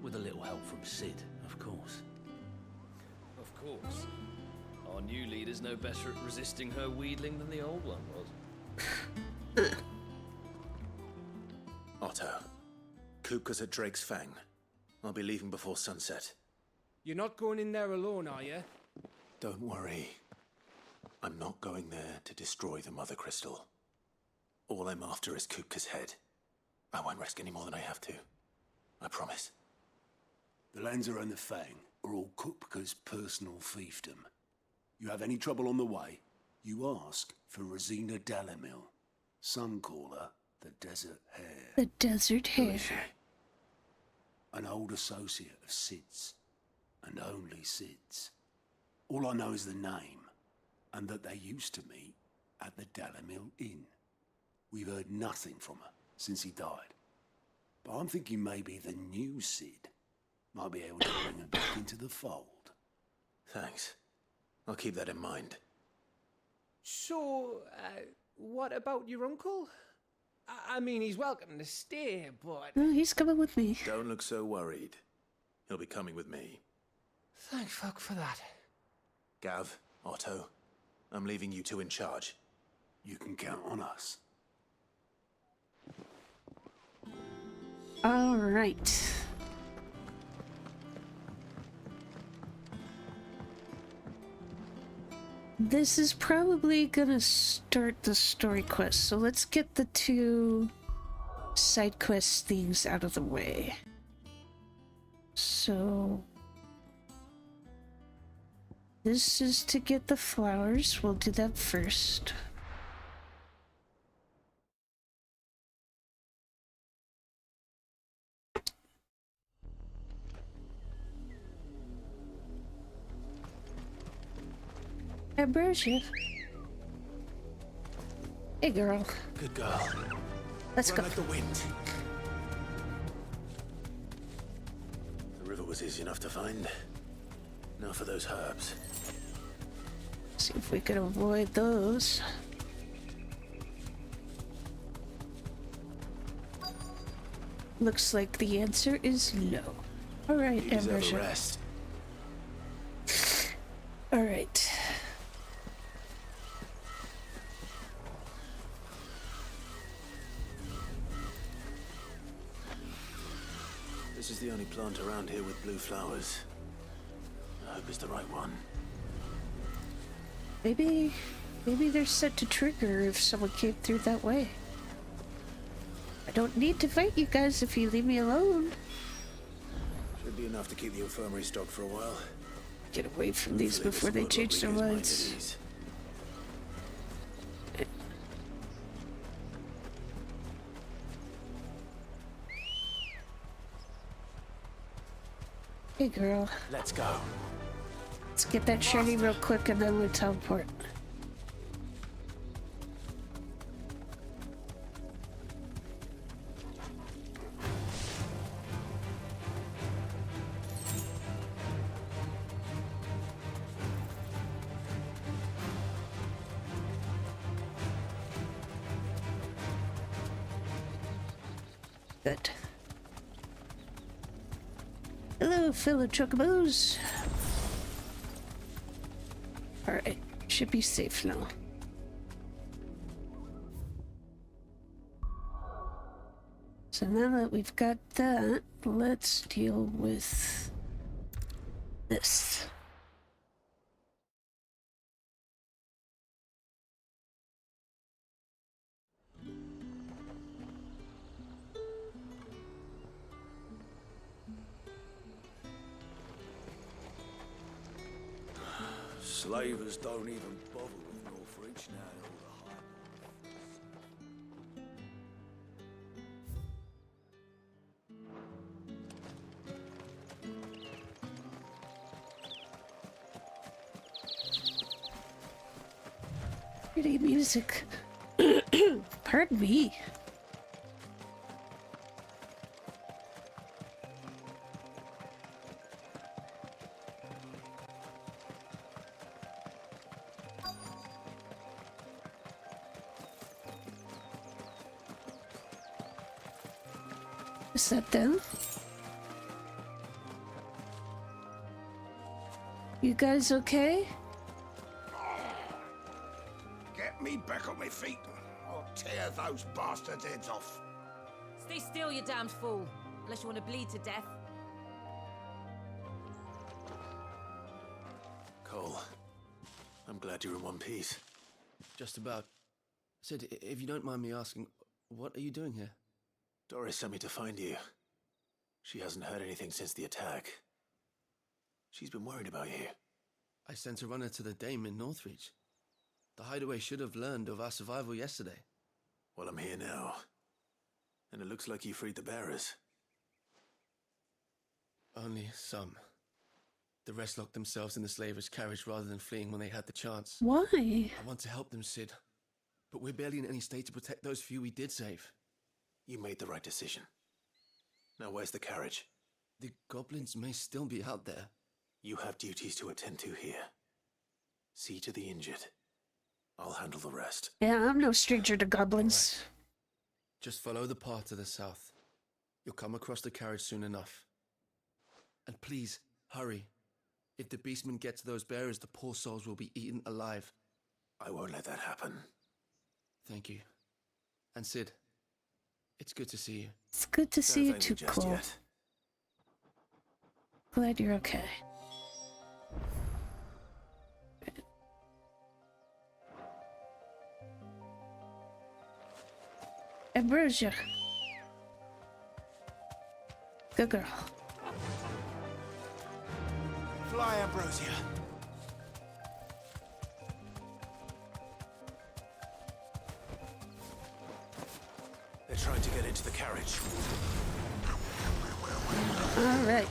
With a little help from Sid, of course. Of course. Our new leader's no better at resisting her wheedling than the old one was. Otto, Kupka's at Drake's Fang. I'll be leaving before sunset. You're not going in there alone, are you? Don't worry. I'm not going there to destroy the Mother Crystal. All I'm after is Kupka's head. I won't risk any more than I have to. I promise. The Lancer and the Fang are all Kupka's personal fiefdom. You have any trouble on the way, you ask for Rosina Dalamil. Some call her the Desert Hare. The Desert Hare. An old associate of Sid's, and only Sid's. All I know is the name, and that they used to meet at the Dalamil Inn. We've heard nothing from her since he died. But I'm thinking maybe the new Sid might be able to bring her back into the fold. Thanks. I'll keep that in mind. So, what about your uncle? I mean, he's welcome to stay, but... No, he's coming with me. Don't look so worried. He'll be coming with me. Thank fuck for that. Gav, Otto, I'm leaving you 2 in charge. You can count on us. All right. This is probably gonna start the story quest, so let's get the 2 side quest things out of the way. So this is to get the flowers. We'll do that first. Ambrosia. Hey, girl. Good girl. Let's Run go. like the wind. The river was easy enough to find. Now for those herbs. See if we can avoid those. Looks like the answer is no. Alright, You deserve a Ambrosia. rest. Alright. This is the only plant around here with blue flowers. I hope it's the right one. Maybe they're set to trigger if someone came through that way. I don't need to fight you guys if you leave me alone. Should be enough to keep the infirmary stocked for a while. Get away from these before they change their minds. Hey girl. Let's go. Let's get that shiny real quick and then we'll teleport. Good. Hello, fellow chocobos. Alright, should be safe now. So now that we've got that, let's deal with this. Slavers don't even bother with Northreach now. All the hype. Pretty music. Pardon me. Is that them? You guys okay? Get me back on my feet. I'll tear those bastards' heads off. Stay still, you damned fool. Unless you want to bleed to death. Cole, I'm glad you're in one piece. Just about. Sid, if you don't mind me asking, what are you doing here? Doris sent me to find you. She hasn't heard anything since the attack. She's been worried about you. I sent a runner to the Dame in Northreach. The hideaway should have learned of our survival yesterday. Well, I'm here now. And it looks like you freed the bearers. Only some. The rest locked themselves in the slaver's carriage rather than fleeing when they had the chance. Why? I want to help them, Sid. But we're barely in any state to protect those few we did save. You made the right decision. Now where's the carriage? The goblins may still be out there. You have duties to attend to here. See to the injured. I'll handle the rest. Yeah, I'm no stranger to goblins. Right. Just follow the path to the south. You'll come across the carriage soon enough. And please, hurry. If the beastmen get to those bearers, the poor souls will be eaten alive. I won't let that happen. Thank you. And Sid, it's good to see you. It's good to see you Don't too, thank me just Cole. yet. Glad you're okay. Ambrosia. Good girl. Fly, Ambrosia. They're trying to get into the carriage. All right.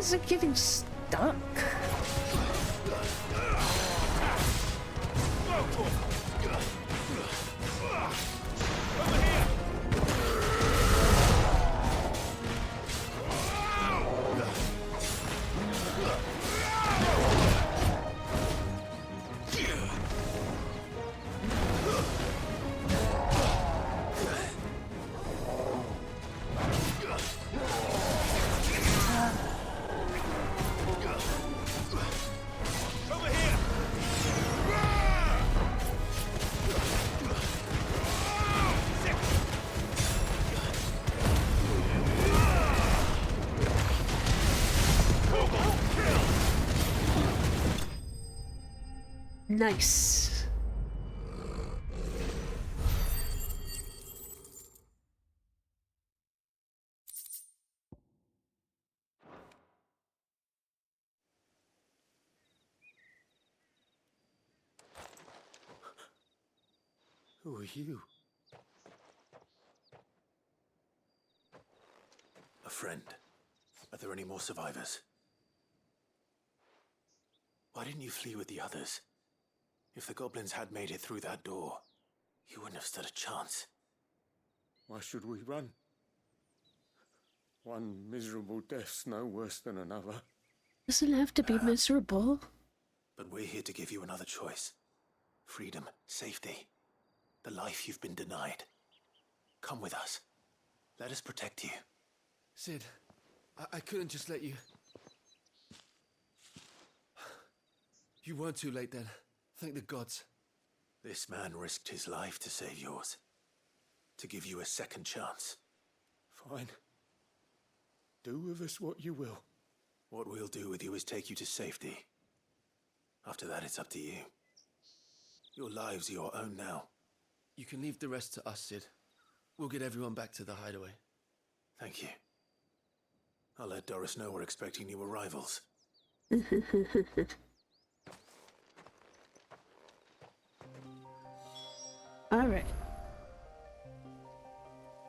is it getting stuck? Nice. Who are you? A friend. Are there any more survivors? Why didn't you flee with the others? If the goblins had made it through that door, you wouldn't have stood a chance. Why should we run? One miserable death's no worse than another. Doesn't have to be miserable. But we're here to give you another choice. Freedom, safety, the life you've been denied. Come with us. Let us protect you. Sid, I couldn't just let you... You weren't too late then. Thank the gods. This man risked his life to save yours. To give you a second chance. Fine. Do with us what you will. What we'll do with you is take you to safety. After that, it's up to you. Your lives are your own now. You can leave the rest to us, Sid. We'll get everyone back to the hideaway. Thank you. I'll let Doris know we're expecting new arrivals. Alright.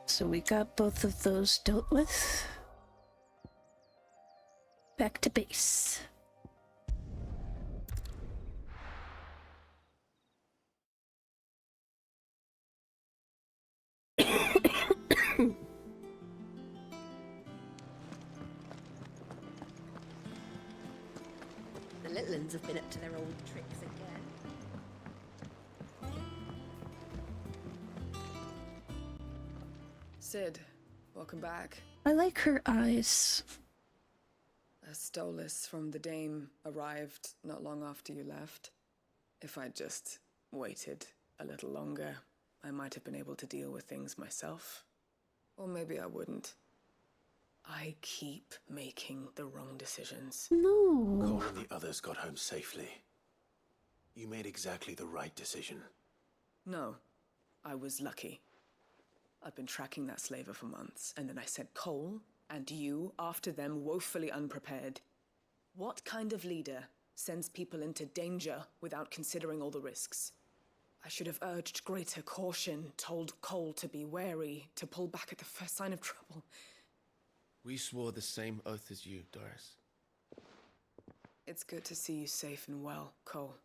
So we got both of those dealt with. Back to base. The little ones have been up to their old tricks again. Sid, welcome back. I like her eyes. A Stolas from the Dame arrived not long after you left. If I'd just waited a little longer, I might have been able to deal with things myself. Or maybe I wouldn't. I keep making the wrong decisions. No. Cole and the others got home safely. You made exactly the right decision. No, I was lucky. I've been tracking that slaver for months, and then I sent Cole and you after them woefully unprepared. What kind of leader sends people into danger without considering all the risks? I should have urged greater caution, told Cole to be wary, to pull back at the first sign of trouble. We swore the same oath as you, Doris. It's good to see you safe and well, Cole.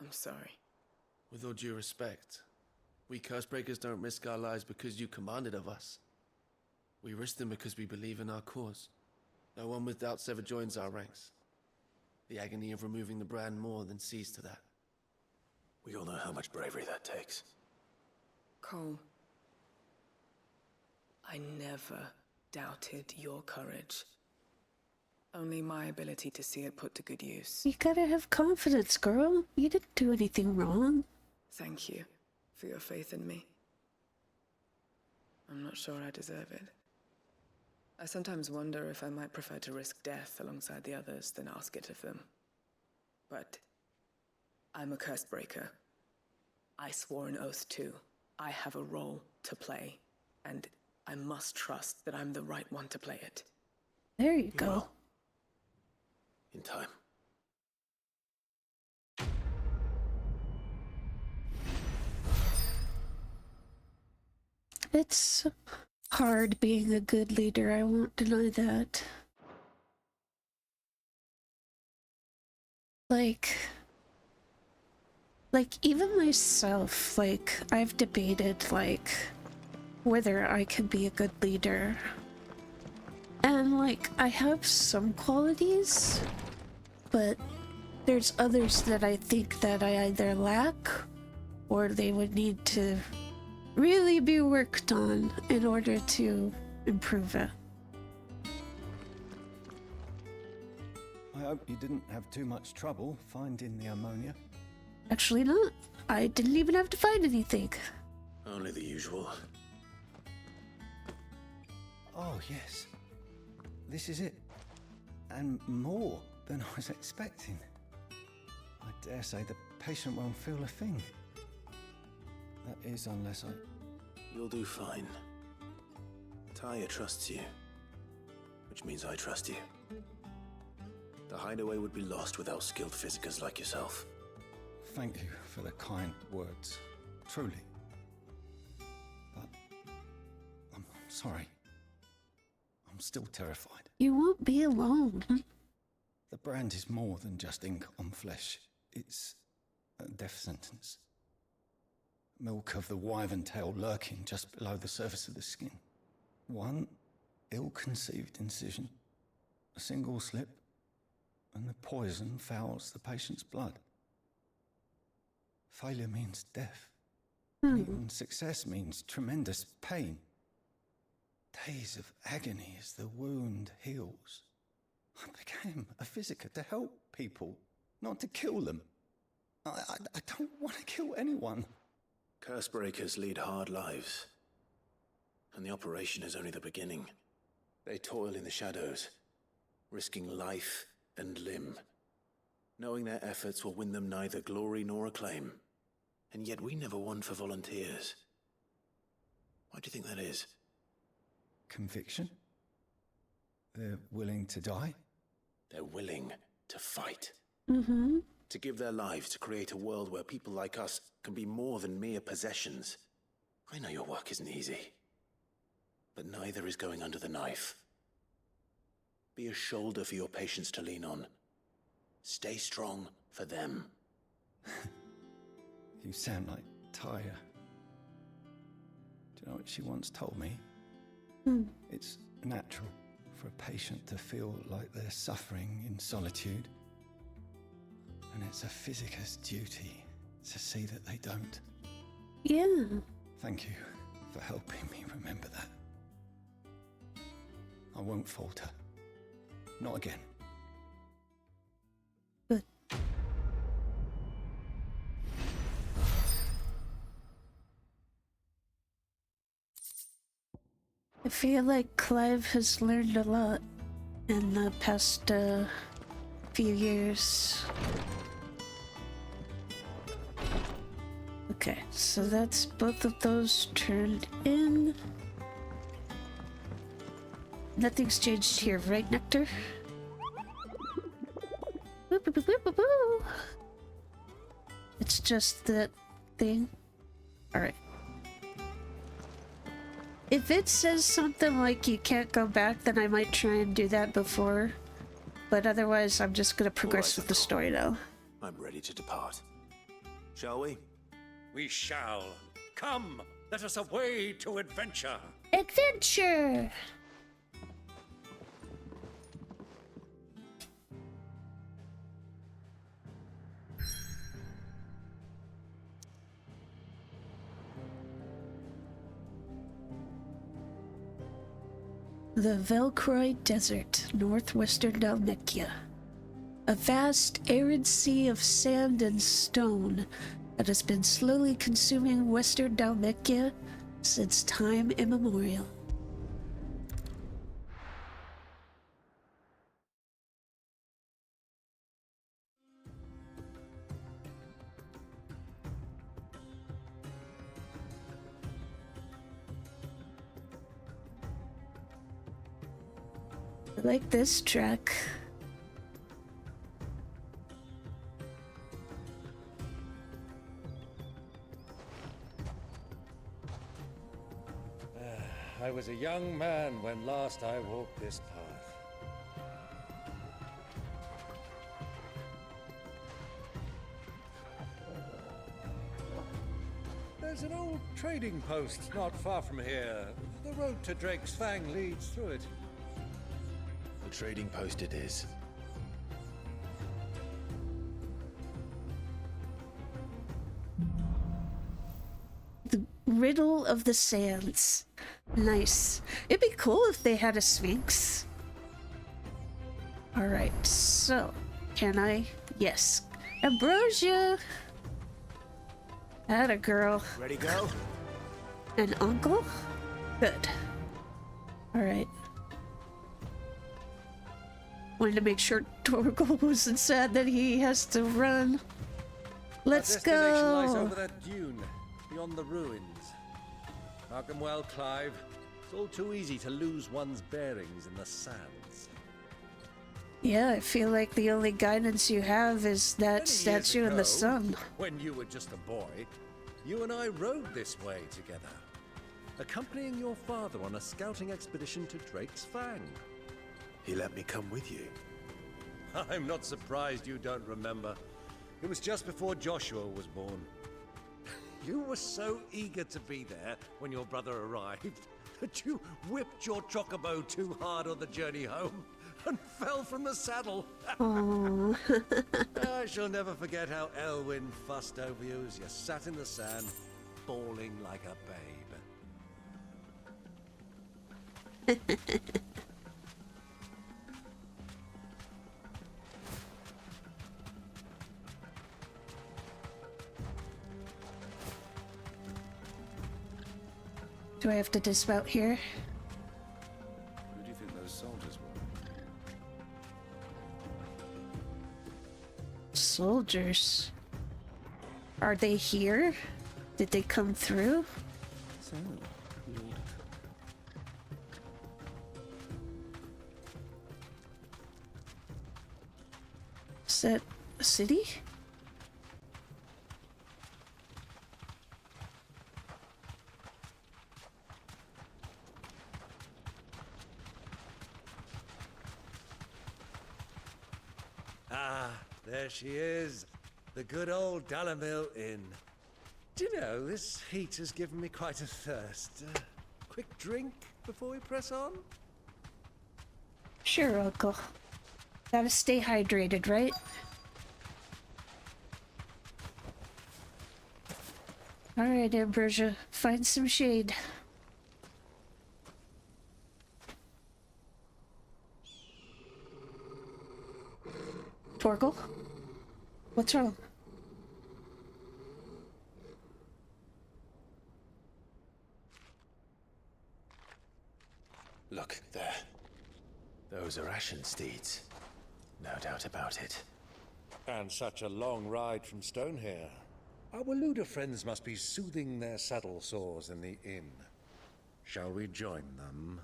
I'm sorry. With all due respect, we Cursebreakers don't risk our lives because you commanded of us. We risk them because we believe in our cause. No one with doubts ever joins our ranks. The agony of removing the brand more than sees to that. We all know how much bravery that takes. Cole, I never doubted your courage. Only my ability to see it put to good use. You gotta have confidence, girl. You didn't do anything wrong. Thank you for your faith in me. I'm not sure I deserve it. I sometimes wonder if I might prefer to risk death alongside the others than ask it of them. But I'm a Cursebreaker. I swore an oath too. I have a role to play, and I must trust that I'm the right one to play it. There you go. Will. In time. hard being a good leader, I won't deny that. Like even myself, like, I've debated, like, whether I can be a good leader. And, like, I have some qualities, but there's others that I think that I either lack or they would need to really be worked on in order to improve it. I hope you didn't have too much trouble finding the ammonia. Actually not. I didn't even have to find anything. Only the usual. Oh, yes. This is it. And more than I was expecting. I dare say the patient won't feel a thing. That is, unless I... You'll do fine. Taya trusts you, which means I trust you. The hideaway would be lost without skilled physicers like yourself. Thank you for the kind words. Truly. But... I'm sorry. I'm still terrified. You won't be alone. The brand is more than just ink on flesh. It's a death sentence. Milk of the wyvern tail lurking just below the surface of the skin. One ill-conceived incision, a single slip, and the poison fouls the patient's blood. Failure means death. Even success means tremendous pain. Days of agony as the wound heals. I became a physiker to help people, not to kill them. I don't want to kill anyone. Cursebreakers lead hard lives. And the operation is only the beginning. They toil in the shadows, risking life and limb, knowing their efforts will win them neither glory nor acclaim. And yet we never won for volunteers. Why do you think that is? Conviction? They're willing to die? They're willing to fight. Mm-hmm. To give their lives to create a world where people like us can be more than mere possessions. I know your work isn't easy, but neither is going under the knife. Be a shoulder for your patients to lean on. Stay strong for them. You sound like Taya. Do you know what she once told me? It's natural for a patient to feel like they're suffering in solitude. And it's a physiker's duty to see that they don't. Yeah. Thank you for helping me remember that. I won't falter. Not again. Good. I feel like Clive has learned a lot in the past few years. Okay, so that's both of those turned in. Nothing's changed here, right, Nectar? Woo, boo, boo, boo, boo, boo. It's just that thing. Alright. If it says something like you can't go back, then I might try and do that before. But otherwise, I'm just gonna progress with the story now. I'm ready to depart. Shall we? We shall. Come, let us away to adventure. Adventure! The Velcroy Desert, northwestern Dalmekia. A vast, arid sea of sand and stone that has been slowly consuming western Dalmekia since time immemorial. I like this track. I was a young man when last I walked this path. There's an old trading post not far from here. The road to Drake's Fang leads through it. The trading post it is. The Riddle of the Sands. Nice. It'd be cool if they had a Sphinx. Alright, so can I? Yes. Ambrosia! Atta girl. Ready, go? An uncle? Good. Alright. Wanted to make sure Torgal wasn't sad that he has to run. Let's Our destination go! lies over that dune, beyond the ruins. Mark 'em well, Clive. It's all too easy to lose one's bearings in the sands. Yeah, I feel like the only guidance you have is that Many statue years in the ago, sun. When you were just a boy, you and I rode this way together, accompanying your father on a scouting expedition to Drake's Fang. He let me come with you. I'm not surprised you don't remember. It was just before Joshua was born. You were so eager to be there when your brother arrived that you whipped your chocobo too hard on the journey home and fell from the saddle. Aww. I shall never forget how Elwyn fussed over you as you sat in the sand, bawling like a babe. Do I have to dismount here? Who do you think those soldiers were? Soldiers. Are they here? Did they come through? So, Is that a city? Ah, there she is. The good old Dalamil Inn. Do you know, this heat has given me quite a thirst. Quick drink before we press on? Sure, Uncle. Gotta stay hydrated, right? Alright, Ambrosia. Find some shade. Torgal? What's wrong? Look, there. Those are Ashen steeds. No doubt about it. And such a long ride from Stonehair. Our Waluda friends must be soothing their saddle sores in the inn. Shall we join them?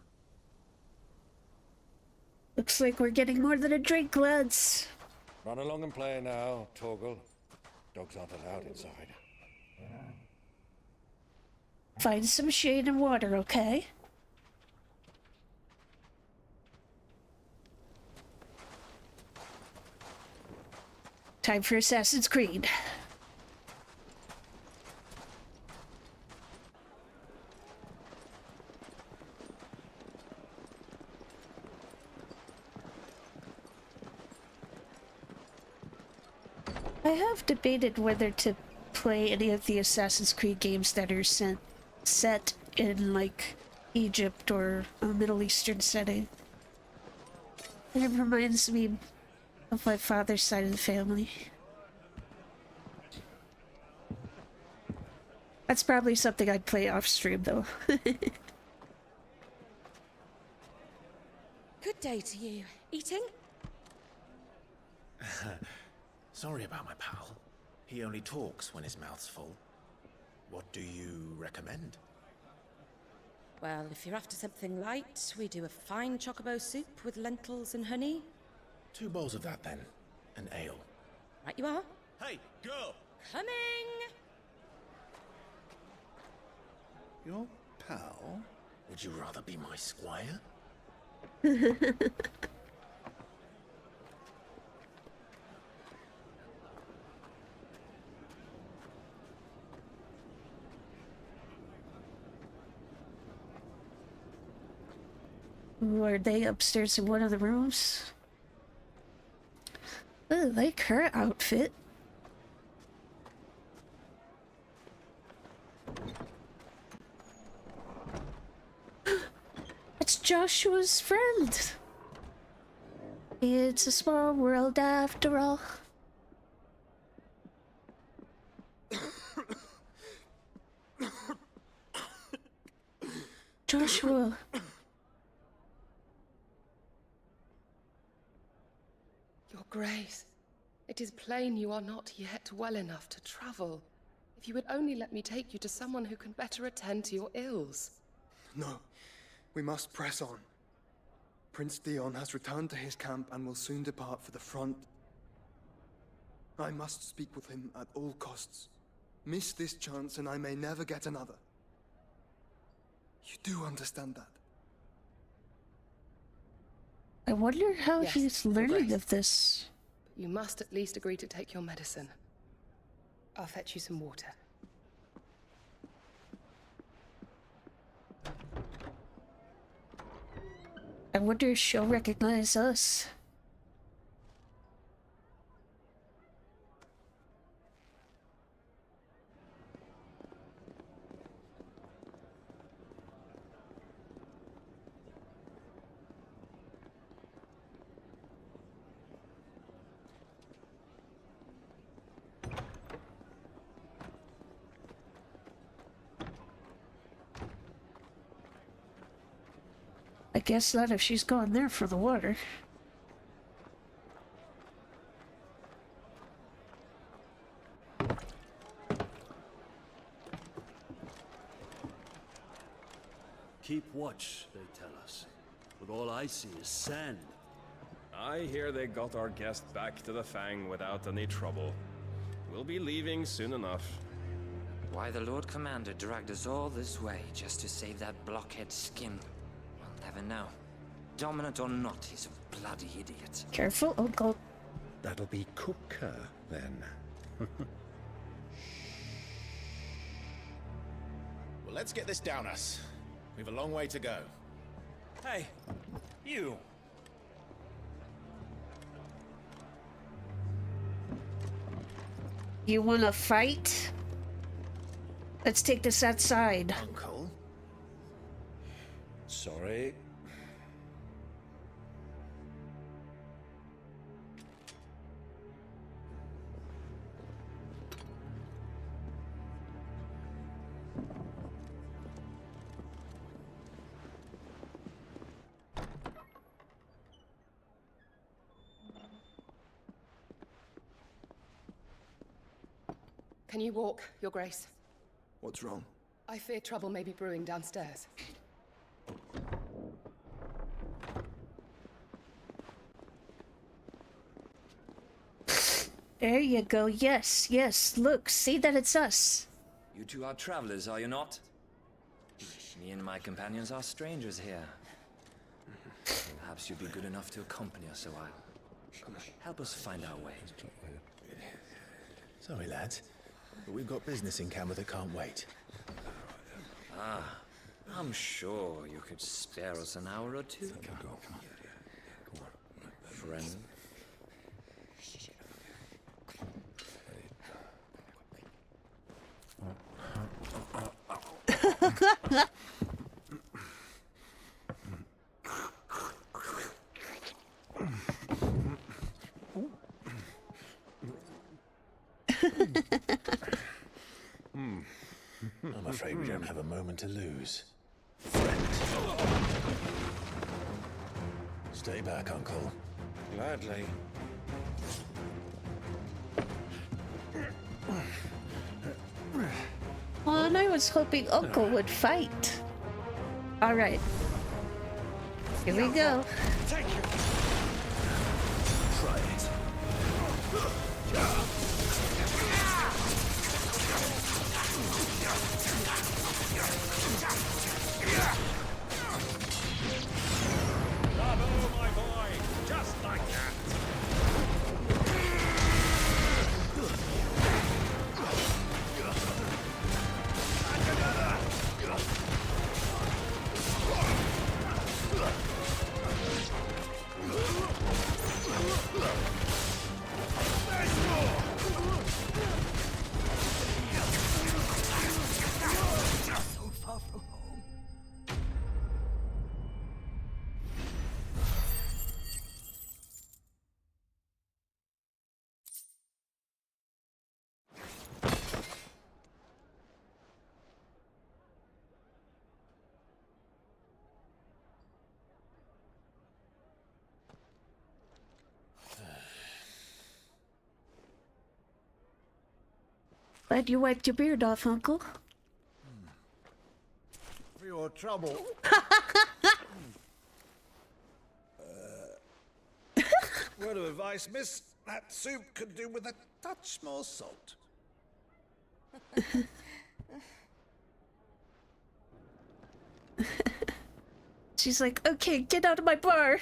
Looks like we're getting more than a drink, lads. Run along and play now, Torgal. Dogs aren't allowed inside. Find some shade and water, okay? Time for Assassin's Creed. I have debated whether to play any of the Assassin's Creed games that are set in, like, Egypt or a Middle Eastern setting. It reminds me of my father's side of the family. That's probably something I'd play off stream, though. Good day to you. Eating? Sorry about my pal. He only talks when his mouth's full. What do you recommend? Well, if you're after something light, we do a fine chocobo soup with lentils and honey. 2 bowls of that, then. An ale. Right you are. Hey, girl! Coming! Your pal? Would you rather be my squire? Were they upstairs in one of the rooms? I like her outfit. It's Joshua's friend. It's a small world after all. Joshua. Your Grace, it is plain you are not yet well enough to travel. If you would only let me take you to someone who can better attend to your ills. No, we must press on. Prince Dion has returned to his camp and will soon depart for the front. I must speak with him at all costs. Miss this chance and I may never get another. You do understand that? I wonder how Yes, he's Your learning Grace. of this. You must at least agree to take your medicine. I'll fetch you some water. I wonder if she'll recognize us. I guess not if she's going there for the water. Keep watch, they tell us. But all I see is sand. I hear they got our guest back to the Fang without any trouble. We'll be leaving soon enough. Why the Lord Commander dragged us all this way just to save that blockhead skin, we'll never know. Dominant or not, he's a bloody idiot. Careful, Uncle. That'll be Kupka, then. Well, let's get this down us. We've a long way to go. Hey, you. You wanna fight? Let's take this outside. Uncle? Sorry. Can you walk, Your Grace? What's wrong? I fear trouble may be brewing downstairs. There you go. Yes, yes. Look, see that it's us. You two are travelers, are you not? Me and my companions are strangers here. Perhaps you'd be good enough to accompany us a while. Come on, help us find our way. Sorry, lads, but we've got business in camera that can't wait. Ah, I'm sure you could spare us an hour or two. Come on. Friend. I'm afraid we don't have a moment to lose. Stay back, Uncle. Gladly. Well, and I was hoping Uncle would fight. All right. Here we go. Take it. Try it. Glad you wiped your beard off, Uncle. For your trouble. Word of advice, miss. That soup could do with a touch more salt. She's like, okay, get out of my bar.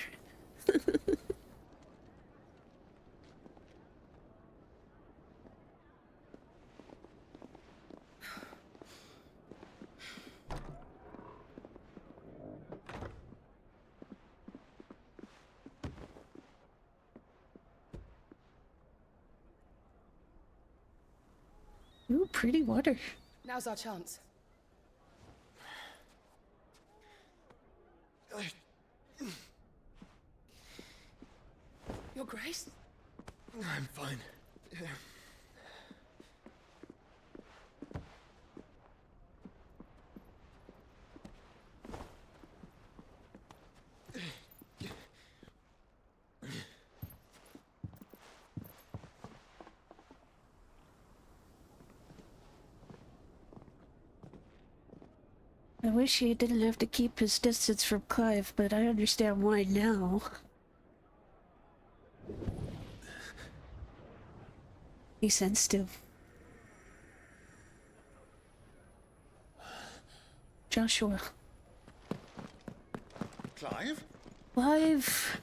Ooh, pretty water. Now's our chance. Your Grace? I'm fine. Yeah. I wish he didn't have to keep his distance from Clive, but I understand why now. He's sensitive. Joshua. Clive? Clive!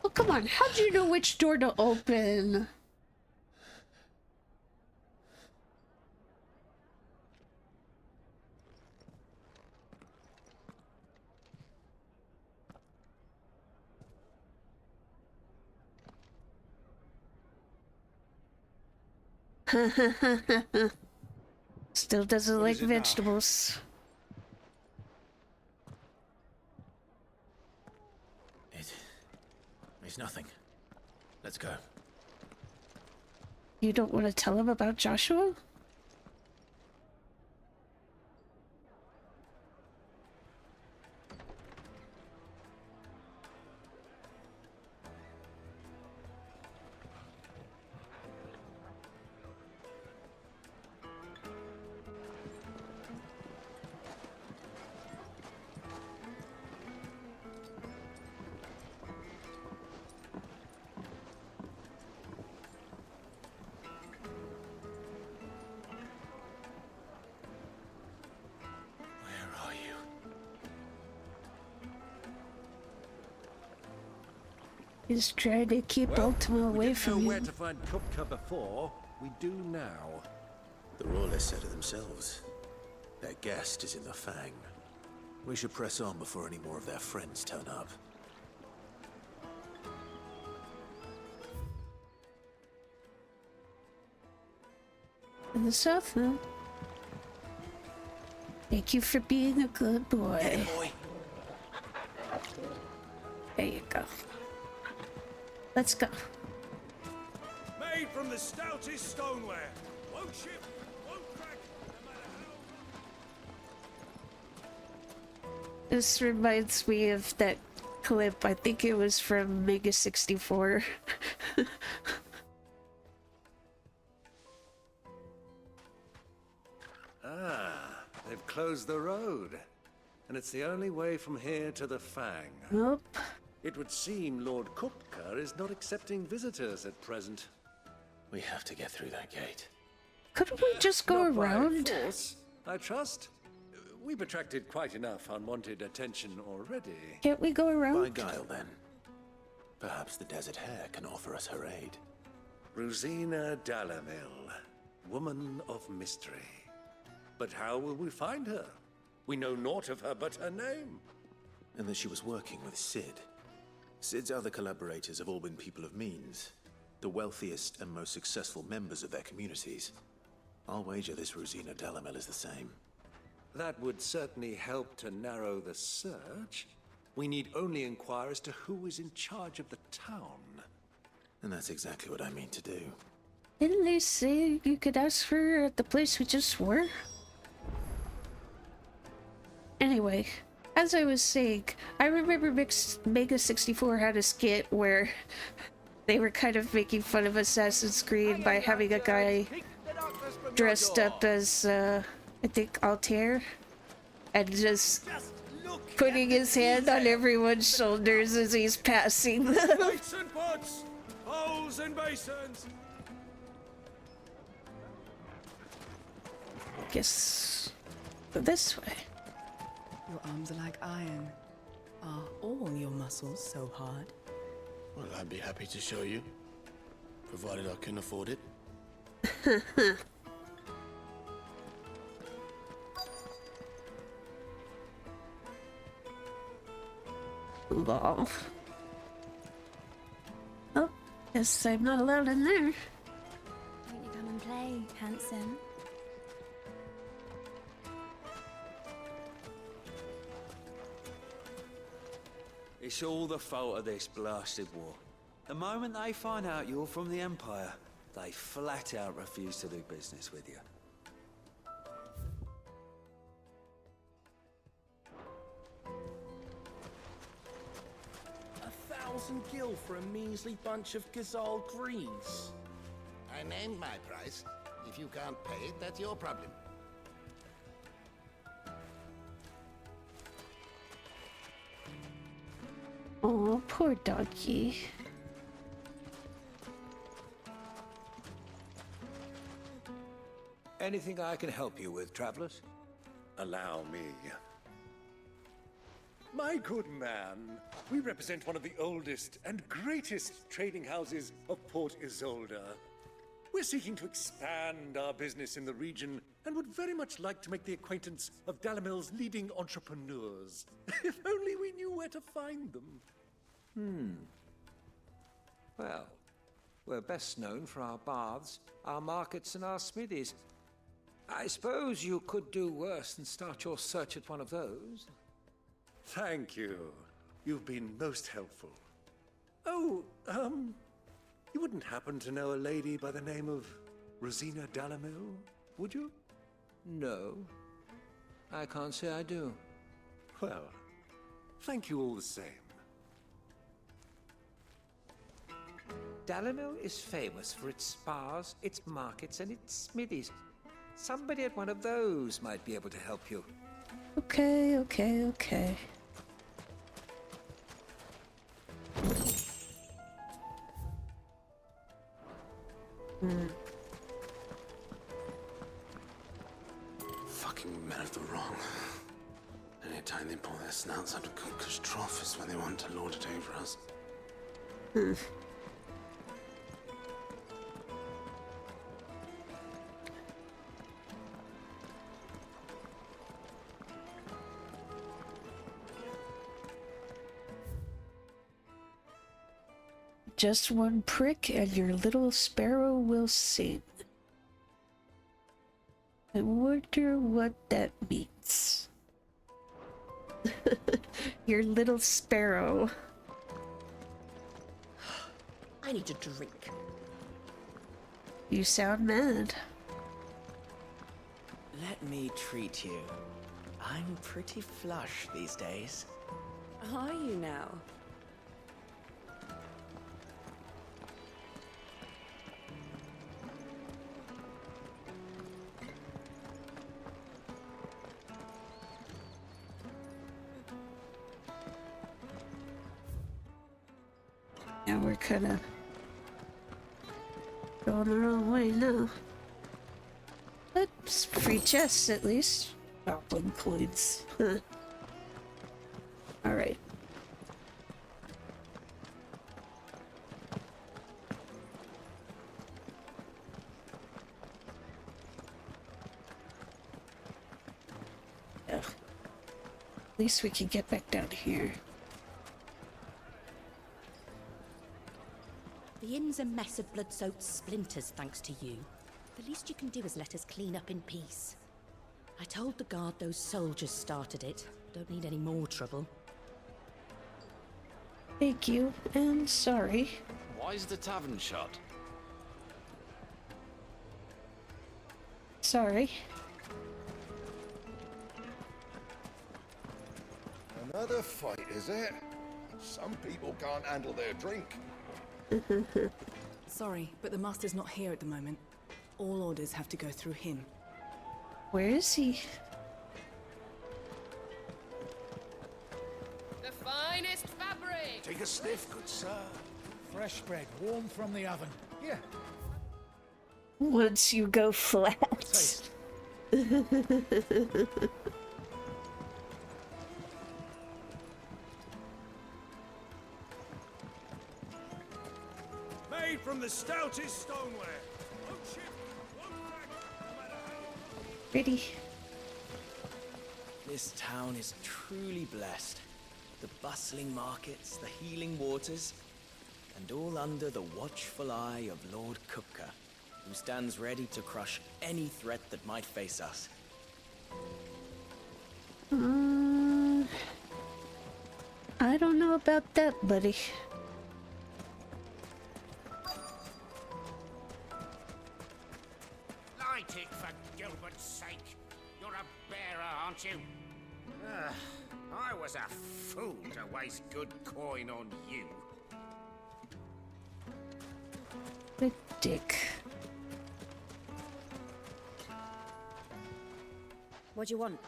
Oh, come on. How'd you know which door to open? Still doesn't like vegetables. It's nothing. Let's go. You don't want to tell him about Joshua? He's trying to keep Ultima away from where him. to find Kupka before. We do now. The Royalists said it themselves. Their guest is in the Fang. We should press on before any more of their friends turn up. In the south, huh? Thank you for being a good boy. Yeah, boy. There you go. Let's go. Made from the stoutest stoneware. Won't chip, won't crack, no matter how... This reminds me of that clip. I think it was from Mega 64. They've closed the road. And it's the only way from here to the Fang. Nope. It would seem Lord Kupka is not accepting visitors at present. We have to get through that gate. Couldn't we just go Not by around? force, I trust. We've attracted quite enough unwanted attention already. Can't we go around? By guile, then. Perhaps the Desert Hare can offer us her aid. Rosina Dalamil, woman of mystery. But how will we find her? We know naught of her but her name. And that she was working with Sid. Sid's other collaborators have all been people of means, the wealthiest and most successful members of their communities. I'll wager this Rosina Dalamil is the same. That would certainly help to narrow the search. We need only inquire as to who is in charge of the town. And that's exactly what I mean to do. Didn't they say you could ask for her at the place we just were? Anyway, as I was saying, I remember Mega 64 had a skit where they were kind of making fun of Assassin's Creed by having a guy dressed up as, I think, Altair, and just putting his hand on everyone's shoulders as he's passing them. Plates and pots, bowls and basins. Guess this way. Your arms are like iron. Are all your muscles so hard? Well, I'd be happy to show you, provided I can afford it. Lol. Oh, guess I'm not allowed in there. Won't you come and play, handsome? It's all the fault of this blasted war. The moment they find out you're from the Empire, they flat out refuse to do business with you. 1,000 gil for a measly bunch of Gazal greens. I named my price. If you can't pay it, that's your problem. Oh, poor doggy. Anything I can help you with, travelers? Allow me. My good man, we represent one of the oldest and greatest trading houses of Port Isolde. We're seeking to expand our business in the region and would very much like to make the acquaintance of Dalamil's leading entrepreneurs. If only we knew where to find them. Well, we're best known for our baths, our markets, and our smithies. I suppose you could do worse than start your search at one of those. Thank you. You've been most helpful. Oh, you wouldn't happen to know a lady by the name of Rosina Dalamil, would you? No, I can't say I do. Well, thank you all the same. Dalamil is famous for its spas, its markets, and its smithies. Somebody at one of those might be able to help you. Okay. Fucking men of the wrong. Anytime they pull their snouts out of Kupka's trough is when they want to lord it over us. Just one prick and your little sparrow will sing. I wonder what that means. Your little sparrow. I need a drink. You sound mad. Let me treat you. I'm pretty flush these days. Are you now? Now we're kind of going the wrong way now. But free chests at least. Goblin coins. Huh. Alright. Yeah. At least we can get back down here. The inn's a mess of blood-soaked splinters, thanks to you. The least you can do is let us clean up in peace. I told the guard those soldiers started it. Don't need any more trouble. Thank you, and sorry. Why is the tavern shut? Sorry. Another fight, is it? Some people can't handle their drink. Sorry, but the Master's not here at the moment. All orders have to go through him. Where is he? The finest fabric! Take a sniff, good sir. Fresh bread, warm from the oven. Here. Once you go flat. Made from the stoutest stoneware. Won't chip, won't crack, no matter how Pretty. This town is truly blessed. The bustling markets, the healing waters, and all under the watchful eye of Lord Kupka, who stands ready to crush any threat that might face us. I don't know about that, buddy. Light it, for Gilbert's sake. You're a bearer, aren't you? I was a fool to waste good coin on you. The dick. What do you want?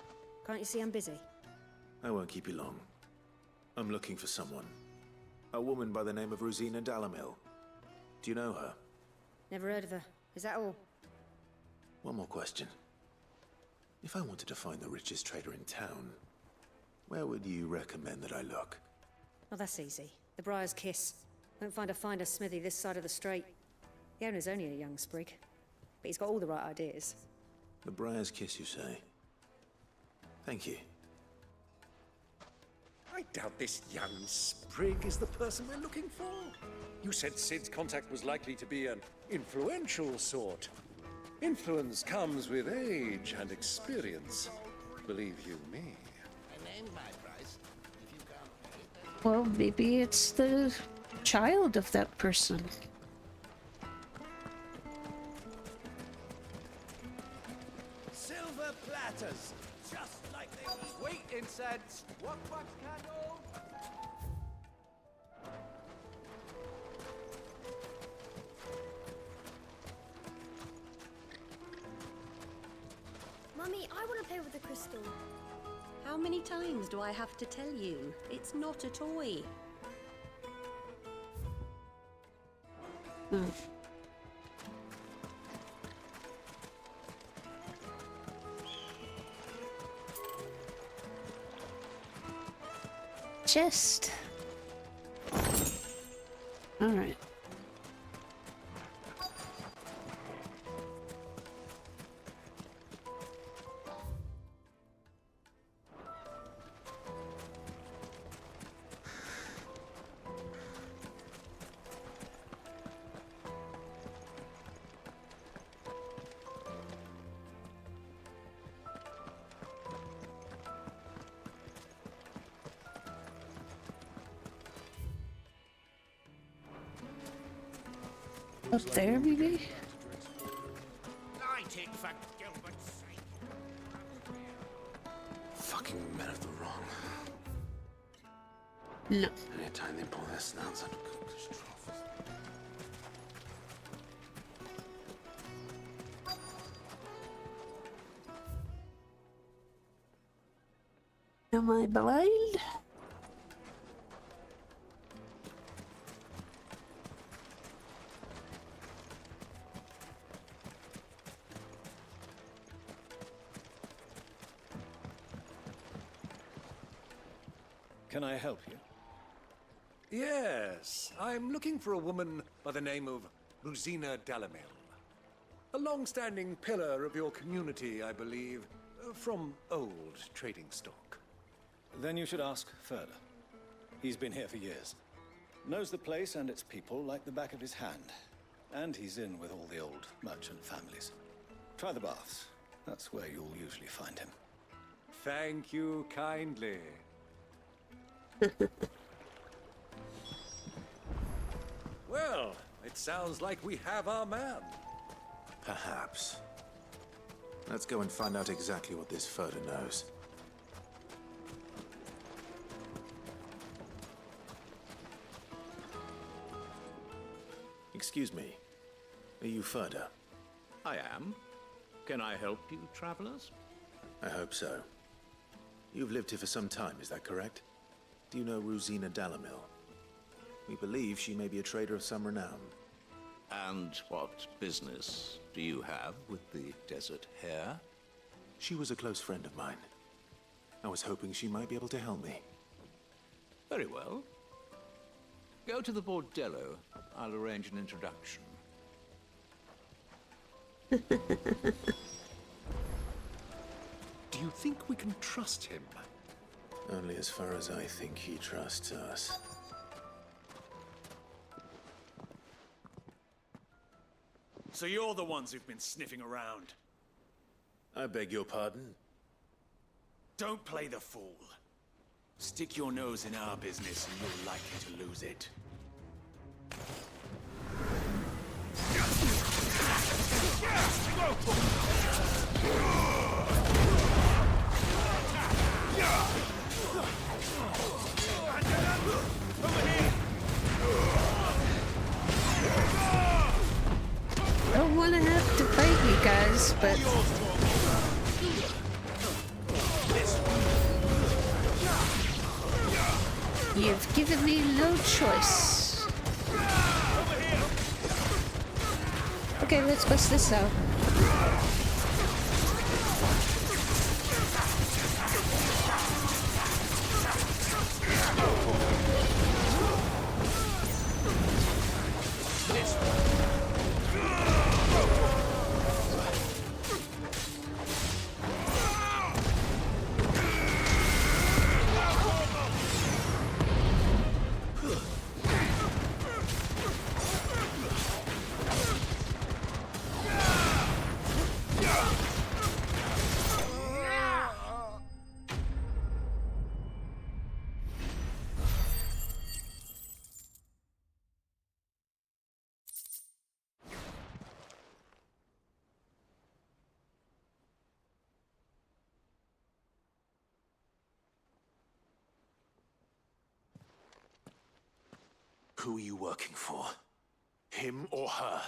Can't you see I'm busy? I won't keep you long. I'm looking for someone. A woman by the name of Rosina Dalamil. Do you know her? Never heard of her. Is that all? One more question. If I wanted to find the richest trader in town, where would you recommend that I look? Oh, that's easy. The Briar's Kiss. Won't find a finer smithy this side of the strait. The owner's only a young sprig, but he's got all the right ideas. The Briar's Kiss, you say? Thank you. I doubt this young sprig is the person we're looking for. You said Sid's contact was likely to be an influential sort. Influence comes with age and experience. Believe you me. Well, maybe it's the child of that person. Silver platters, just like they were. Sweet incense, wax candle. Mummy, I want to play with the crystal. How many times do I have to tell you? It's not a toy. Chest. All right. Up there, maybe? Light it, for Gilbert's sake. Fucking men of the wrong. No. Anytime they pull their snouts out of Kupka's trough. Am I blind? Can I help you? Yes, I'm looking for a woman by the name of Rosina Dalamil. A long-standing pillar of your community, I believe, from old trading stock. Then you should ask further. He's been here for years. Knows the place and its people like the back of his hand. And he's in with all the old merchant families. Try the baths. That's where you'll usually find him. Thank you kindly. Well, it sounds like we have our man. Perhaps. Let's go and find out exactly what this Furter knows. Excuse me. Are you Ferda? I am. Can I help you, travelers? I hope so. You've lived here for some time, is that correct? Do you know Rosina Dalamil? We believe she may be a trader of some renown. And what business do you have with the Desert Hare? She was a close friend of mine. I was hoping she might be able to help me. Very well. Go to the bordello. I'll arrange an introduction. Do you think we can trust him? Only as far as I think he trusts us. So you're the ones who've been sniffing around. I beg your pardon? Don't play the fool. Stick your nose in our business and you're likely to lose it. I don't want to have to fight you guys, but you've given me no choice. Okay, let's bust this out. Who are you working for? Him or her?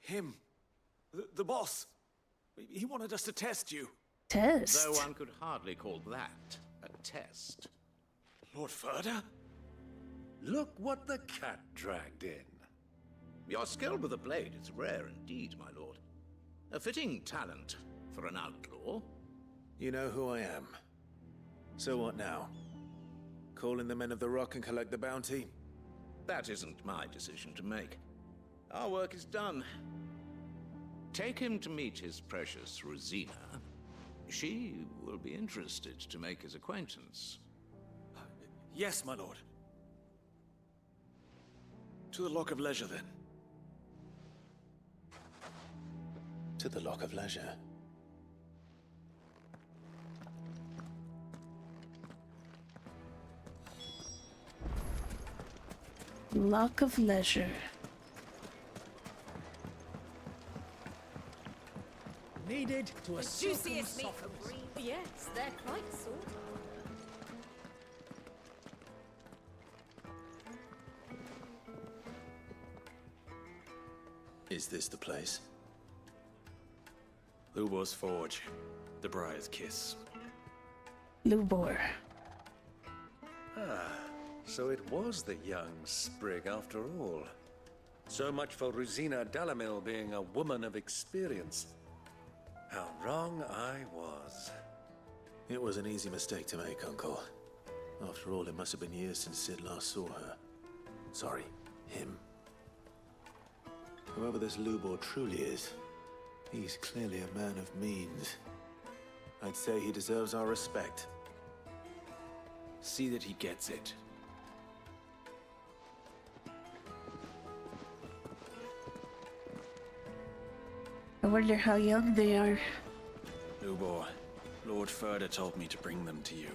Him. The boss. He wanted us to test you. Test? Though one could hardly call that a test. Lord Ferda? Look what the cat dragged in. Your skill with the blade is rare indeed, my lord. A fitting talent for an outlaw. You know who I am. So what now? Call in the Men of the Rock and collect the bounty? That isn't my decision to make. Our work is done. Take him to meet his precious Rosina. She will be interested to make his acquaintance. Yes, my lord. To the Lock of Leisure, then. To the Lock of Leisure. Lock of Leisure. Needed to a Juiciest meat from green. Yes, they're quite sort. Is this the place? Lubor's Forge. The Briar's Kiss. Lubor. Ah, so it was the young sprig after all. So much for Rosina Dalamil being a woman of experience. How wrong I was. It was an easy mistake to make, Uncle. After all, it must have been years since Sid last saw her. Sorry, him. Whoever this Lubor truly is, he's clearly a man of means. I'd say he deserves our respect. See that he gets it. I wonder how young they are. Lubor, Lord Ferda told me to bring them to you.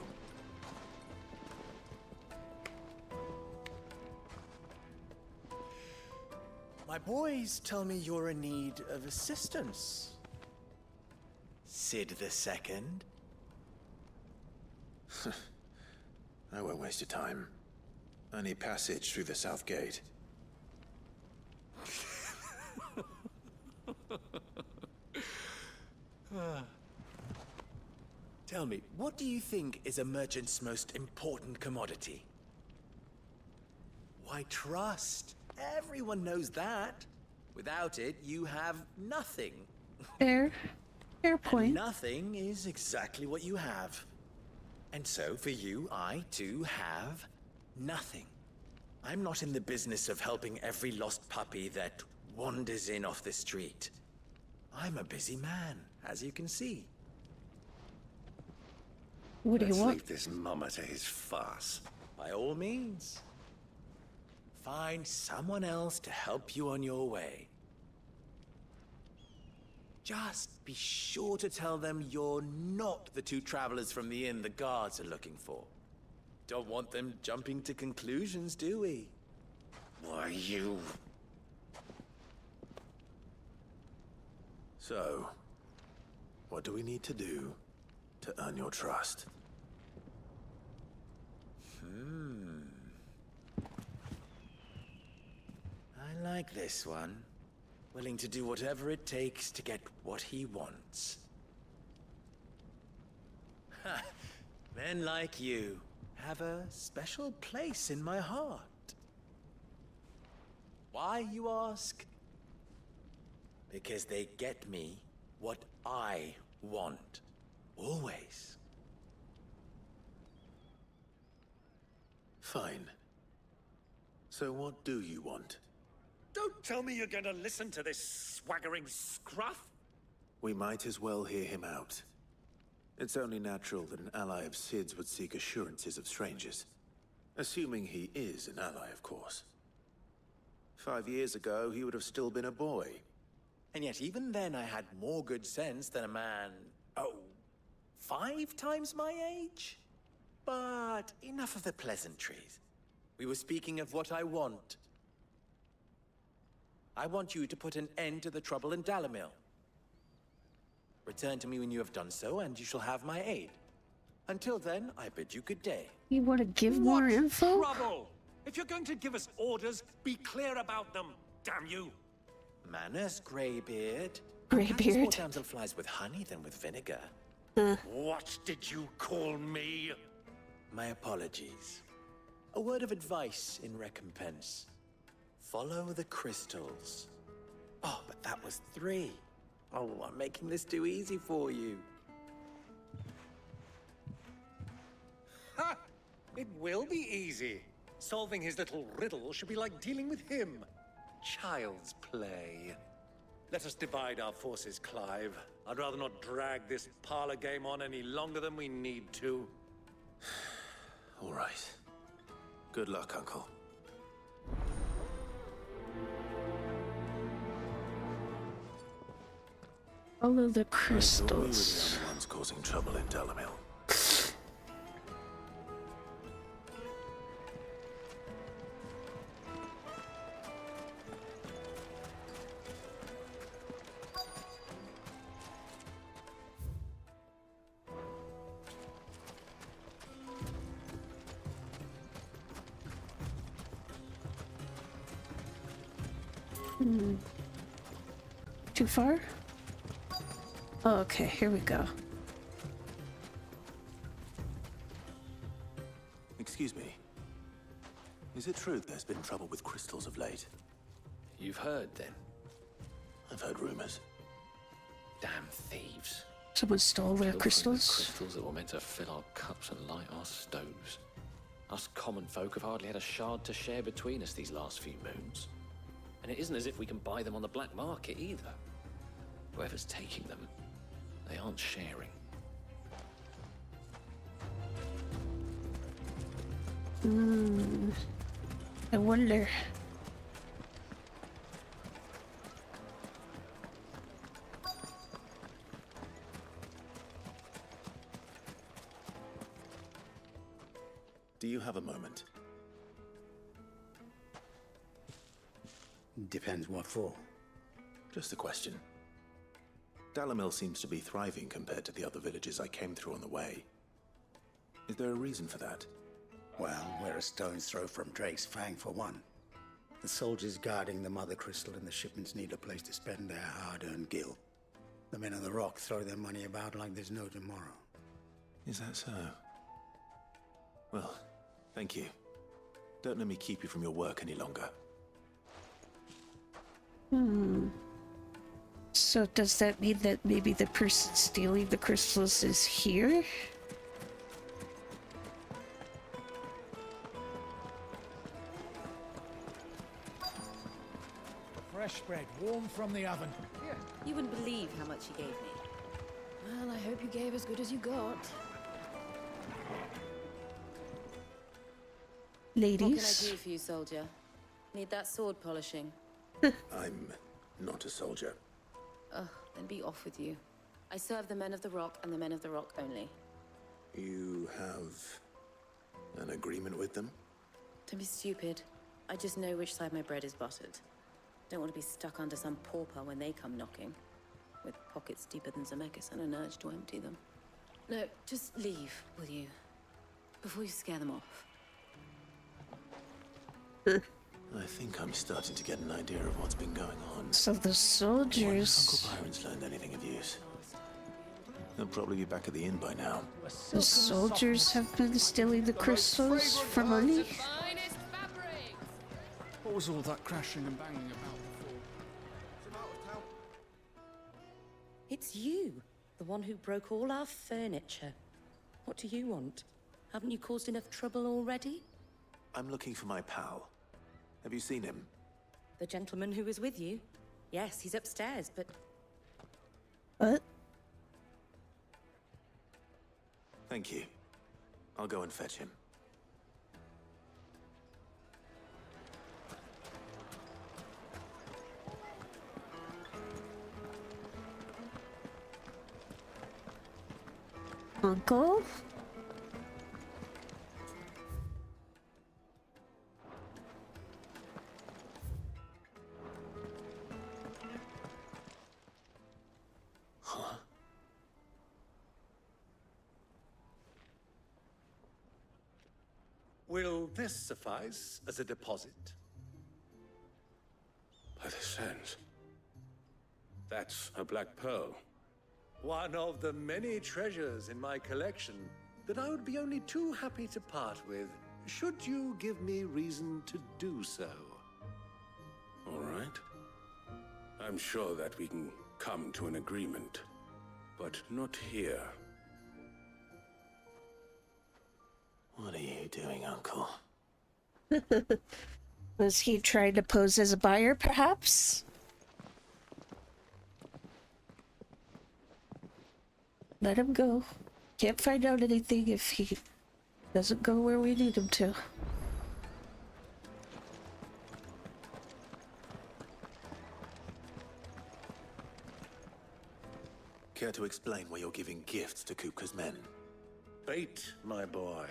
My boys tell me you're in need of assistance. Sid the Second? I won't waste your time. Any passage through the south gate? Tell me, what do you think is a merchant's most important commodity? Why, trust. Everyone knows that. Without it, you have nothing. Fair point. And nothing is exactly what you have. And so, for you, I, too, have nothing. I'm not in the business of helping every lost puppy that wanders in off the street. I'm a busy man, as you can see. What do you want? Let's leave this mummer to his farce. By all means. Find someone else to help you on your way. Just be sure to tell them you're not the two travelers from the inn the guards are looking for. Don't want them jumping to conclusions, do we? Why, you... So, what do we need to do to earn your trust? I like this one. Willing to do whatever it takes to get what he wants. Ha! Men like you have a special place in my heart. Why, you ask? Because they get me what I want. Always. Fine. So what do you want? Don't tell me you're going to listen to this swaggering scruff! We might as well hear him out. It's only natural that an ally of Sid's would seek assurances of strangers. Assuming he is an ally, of course. 5 years ago, he would have still been a boy. And yet even then I had more good sense than a man, 5 times my age? But enough of the pleasantries. We were speaking of what I want. I want you to put an end to the trouble in Dalamil. Return to me when you have done so, and you shall have my aid. Until then, I bid you good day. You want to give more info? Trouble! If you're going to give us orders, be clear about them, damn you! Manners, Greybeard. Greybeard. More damselflies with honey than with vinegar. What did you call me? My apologies. A word of advice in recompense. Follow the crystals. Oh, but that was 3. Oh, I'm making this too easy for you. Ha! It will be easy. Solving his little riddle should be like dealing with him. Child's play. Let us divide our forces, Clive. I'd rather not drag this parlor game on any longer than we need to. All right. Good luck, Uncle. Follow the I thought we were crystals. the only ones causing trouble in Dalamil. Too far? Oh, okay, here we go. Excuse me. Is it true there's been trouble with crystals of late? You've heard, then? I've heard rumors. Damn thieves. Someone stole their Pilfering the crystals? crystals that were meant to fill our cups and light our stoves. Us common folk have hardly had a shard to share between us these last few moons. And it isn't as if we can buy them on the black market either. Whoever's taking them, they aren't sharing. I wonder. Do you have a moment? Depends what for. Just a question. Dalamil seems to be thriving compared to the other villages I came through on the way. Is there a reason for that? Well, we're a stone's throw from Drake's Fang for one. The soldiers guarding the Mother Crystal and the shipments need a place to spend their hard-earned gil. The men of the Rock throw their money about like there's no tomorrow. Is that so? Well, thank you. Don't let me keep you from your work any longer. So does that mean that maybe the person stealing the crystals is here? Fresh bread, warm from the oven. You wouldn't believe how much he gave me. Well, I hope you gave as good as you got. Ladies? What can I do for you, soldier? Need that sword polishing? I'm not a soldier. Ugh, then be off with you. I serve the men of the Rock and the men of the Rock only. You have an agreement with them? Don't be stupid. I just know which side my bread is buttered. Don't want to be stuck under some pauper when they come knocking. With pockets deeper than Zemeckis and an urge to empty them. No, just leave, will you? Before you scare them off. I think I'm starting to get an idea of what's been going on. So the soldiers... Uncle Byron's learned anything of use. He'll probably be back at the inn by now. The soldiers have been stealing the crystals for money? What was all that crashing and banging about before? It's you, the one who broke all our furniture. What do you want? Haven't you caused enough trouble already? I'm looking for my pal. Have you seen him? The gentleman who was with you? Yes, he's upstairs, but... What? Thank you. I'll go and fetch him. Uncle? Huh? Will this suffice as a deposit? By the sands. That's a black pearl. One of the many treasures in my collection that I would be only too happy to part with, should you give me reason to do so. All right. I'm sure that we can come to an agreement, but not here. What are you doing, Uncle? Was he trying to pose as a buyer, perhaps? Let him go. Can't find out anything if he doesn't go where we need him to. Care to explain why you're giving gifts to Kupka's men? Bait, my boy.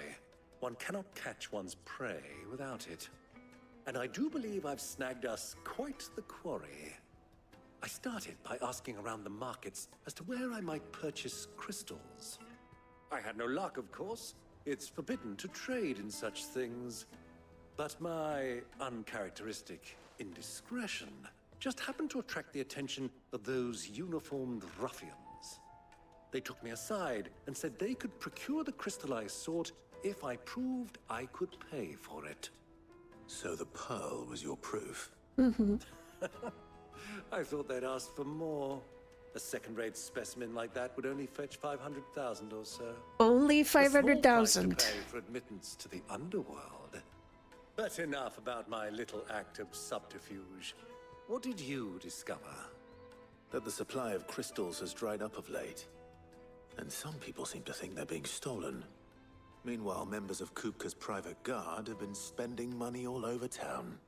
One cannot catch one's prey without it. And I do believe I've snagged us quite the quarry. I started by asking around the markets as to where I might purchase crystals. I had no luck, of course. It's forbidden to trade in such things. But my uncharacteristic indiscretion just happened to attract the attention of those uniformed ruffians. They took me aside and said they could procure the crystal I sought if I proved I could pay for it. So the pearl was your proof? Mm-hmm. I thought they'd ask for more. A second-rate specimen like that would only fetch 500,000 or so. Only A small price 500,000. to pay for admittance to the underworld. But enough about my little act of subterfuge. What did you discover? That the supply of crystals has dried up of late. And some people seem to think they're being stolen. Meanwhile, members of Kupka's private guard have been spending money all over town.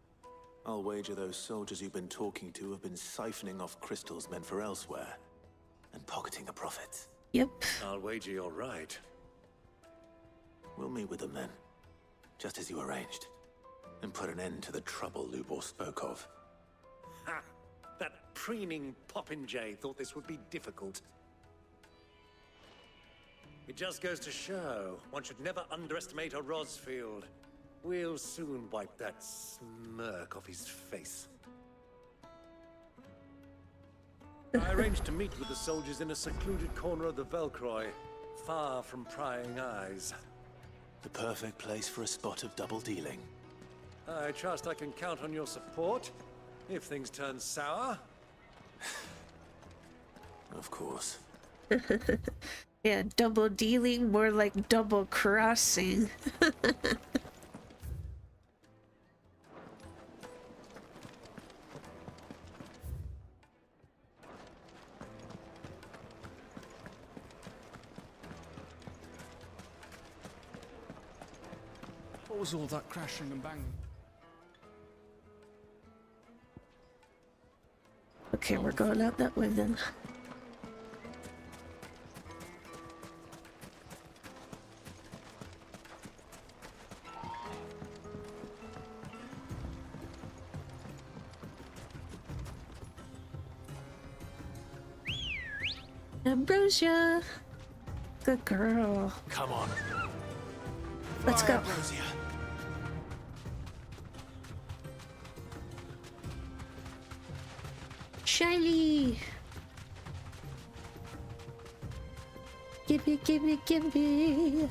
I'll wager those soldiers you've been talking to have been siphoning off crystals meant for elsewhere, and pocketing the profits. Yep. I'll wager you're right. We'll meet with them then, just as you arranged, and put an end to the trouble Lubor spoke of. Ha! That preening popinjay thought this would be difficult. It just goes to show one should never underestimate a Rosfield. We'll soon wipe that smirk off his face. I arranged to meet with the soldiers in a secluded corner of the Velcroy, far from prying eyes. The perfect place for a spot of double dealing. I trust I can count on your support if things turn sour. Of course. Yeah, double dealing, more like double crossing. What was all that crashing and banging? Okay, we're going out that way then. Ambrosia! Good girl. Come on. Let's go. Ambrosia. Shiny! Gimme, gimme, gimme!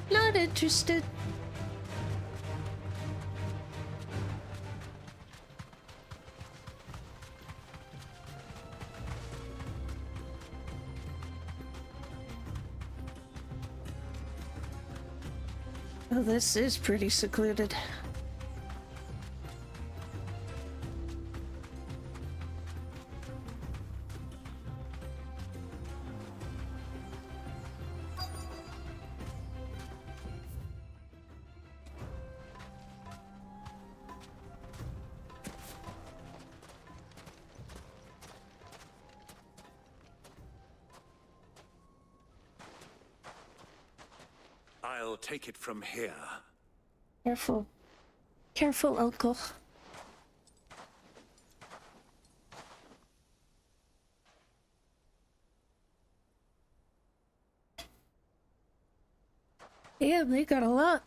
Not interested. Oh, this is pretty secluded. I'll take it from here. Careful. Careful, Uncle. Damn, they got a lot.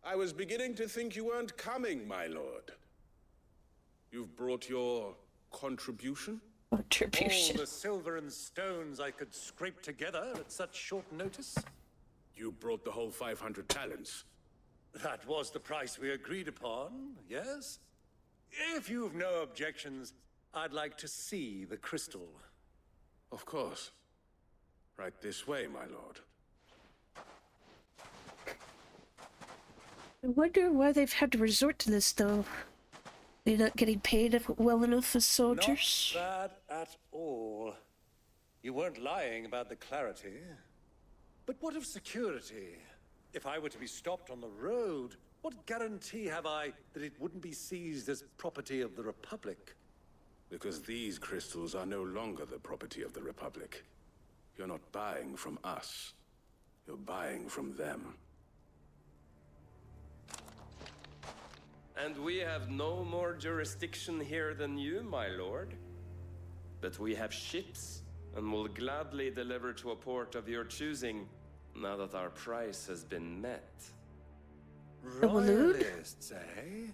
I was beginning to think you weren't coming, my lord. You've brought your contribution? All the silver and stones I could scrape together at such short notice. You brought the whole 500 talents. That was the price we agreed upon, yes? If you've no objections, I'd like to see the crystal. Of course. Right this way, my lord. I wonder why they've had to resort to this, though. They're not getting paid well enough as soldiers? Not bad at all. You weren't lying about the clarity. But what of security? If I were to be stopped on the road, what guarantee have I that it wouldn't be seized as property of the Republic? Because these crystals are no longer the property of the Republic. You're not buying from us. You're buying from them. And we have no more jurisdiction here than you, my lord. But we have ships, and will gladly deliver to a port of your choosing, now that our price has been met. Royalists, eh?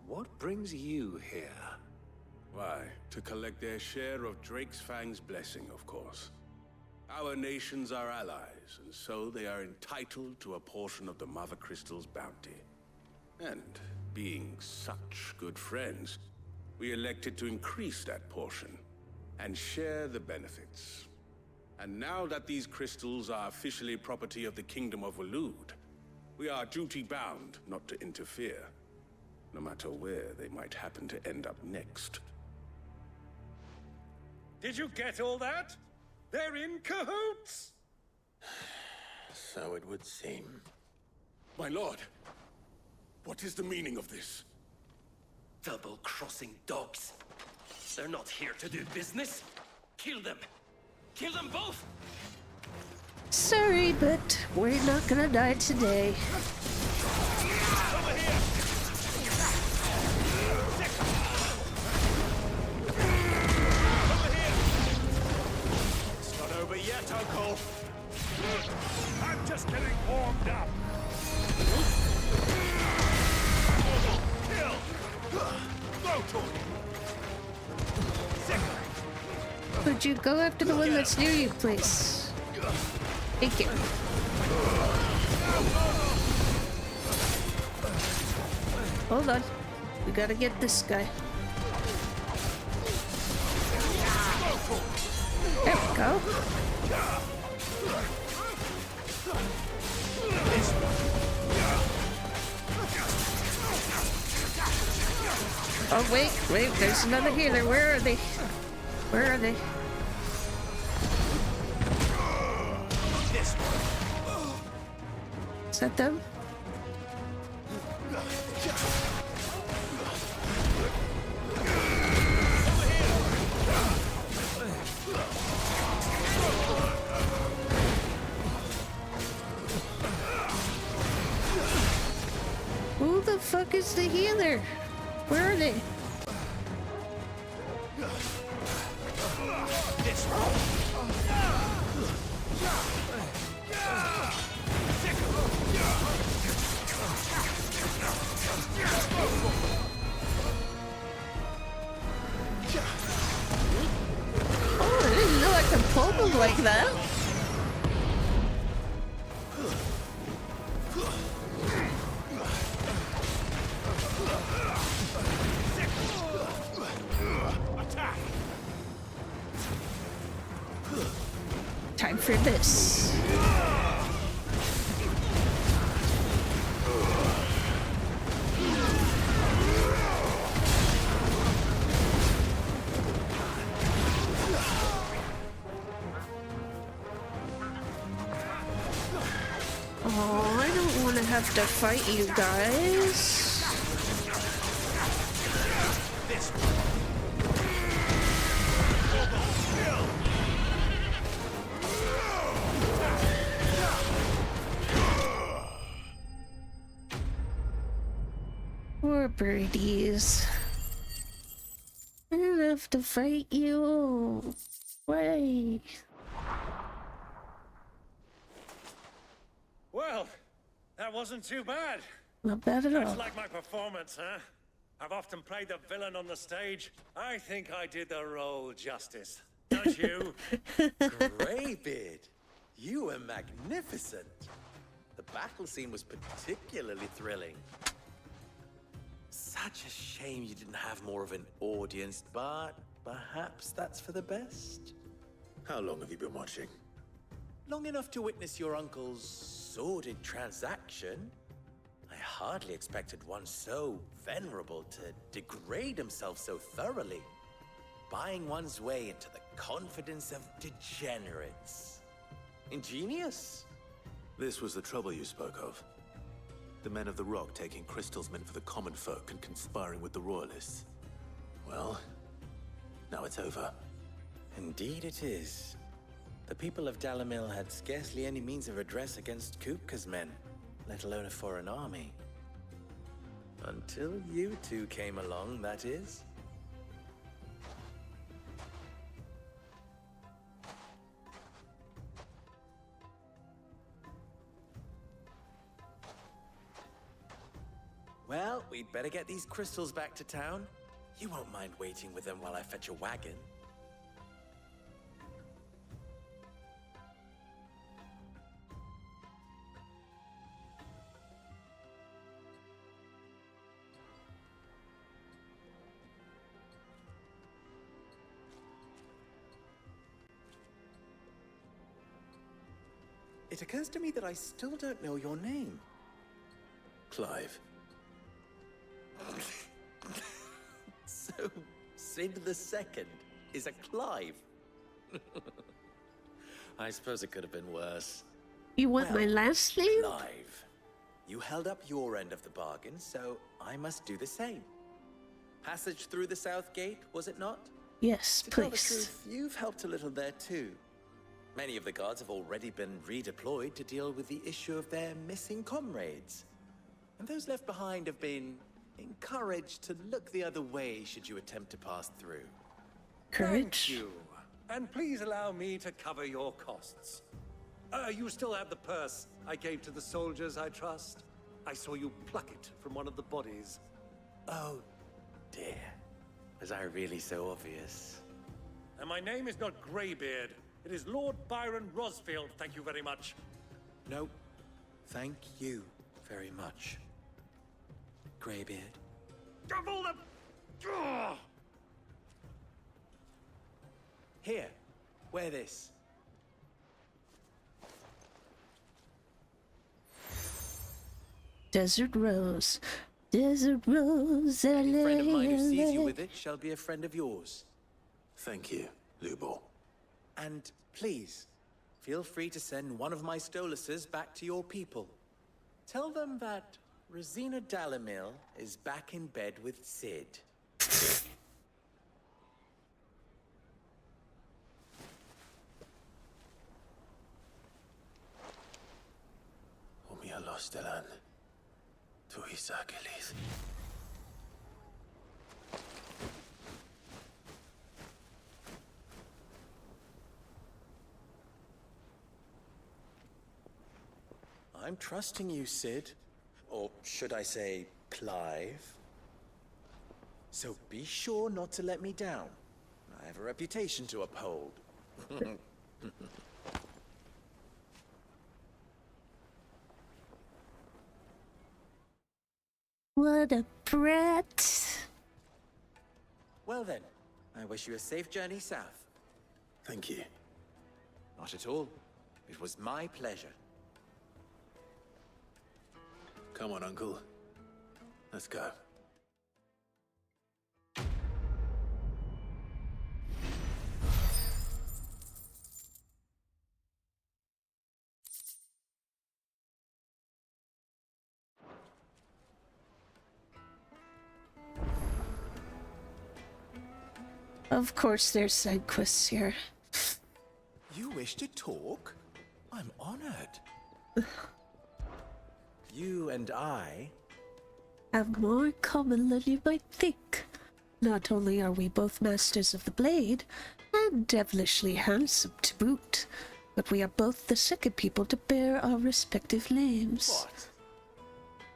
What brings you here? Why, to collect their share of Drake's Fang's blessing, of course. Our nations are allies, and so they are entitled to a portion of the Mother Crystal's bounty. And being such good friends, we elected to increase that portion and share the benefits. And now that these crystals are officially property of the Kingdom of Waloed, we are duty-bound not to interfere, no matter where they might happen to end up next. Did you get all that? They're in cahoots! So it would seem. My lord, what is the meaning of this? Double-crossing dogs. They're not here to do business. Kill them. Kill them both! Sorry, but we're not gonna die today. Over here! I'm just getting warmed up. Kill! Go to it! Could you go after the one that's near you, please? Thank you. Hold on. We gotta get this guy. There we go. Oh, wait, there's another healer. Where are they? Where are they? Is that them? Who the fuck is the healer? Where are they? Oh, I didn't know I could pull them like that. Time for this. Oh, I don't want to have to fight you guys. Poor birdies. I don't have to fight you. Why? Well, that wasn't too bad. Not bad at all. That's like my performance, huh? I've often played the villain on the stage. I think I did the role justice. Don't you? Greybeard, you were magnificent. The battle scene was particularly thrilling. Such a shame you didn't have more of an audience, but perhaps that's for the best. How long have you been watching? Long enough to witness your uncle's sordid transaction. I hardly expected one so venerable to degrade himself so thoroughly, buying one's way into the confidence of degenerates. Ingenious. This was the trouble you spoke of. The men of the Rock taking crystals meant for the common folk and conspiring with the Royalists. Well, now it's over. Indeed it is. The people of Dalamil had scarcely any means of redress against Kupka's men, let alone a foreign army. Until you two came along, that is. Well, we'd better get these crystals back to town. You won't mind waiting with them while I fetch a wagon. It occurs to me that I still don't know your name. Clive. So, Sid the Second is a Clive. I suppose it could have been worse. You want my last name? Clive. You held up your end of the bargain, so I must do the same. Passage through the South Gate, was it not? Yes, To tell the please. truth, you've helped a little there too. Many of the guards have already been redeployed to deal with the issue of their missing comrades. And those left behind have been encouraged to look the other way should you attempt to pass through. Thank you. And please allow me to cover your costs. You still have the purse I gave to the soldiers, I trust? I saw you pluck it from one of the bodies. Oh, dear. Was I really so obvious? And my name is not Greybeard. It is Lord Byron Rosfield, thank you very much. No, thank you very much, Greybeard. Double the... Ugh! Here, wear this. Desert Rose. Desert Rose. Any friend of mine who sees you with it shall be a friend of yours. Thank you, Lubor. And please, feel free to send one of my Stoluses back to your people. Tell them that Rosina Dalamil is back in bed with Sid. Umia Lostelan. Tu Isaac Elith. I'm trusting you, Sid. Or should I say, Clive. So be sure not to let me down. I have a reputation to uphold. What a brat. Well then, I wish you a safe journey south. Thank you. Not at all. It was my pleasure. Come on, Uncle. Let's go. Of course there's side quests here. You wish to talk? I'm honored. You and I have more in common than you might think. Not only are we both masters of the blade, and devilishly handsome to boot, but we are both the second people to bear our respective names. What?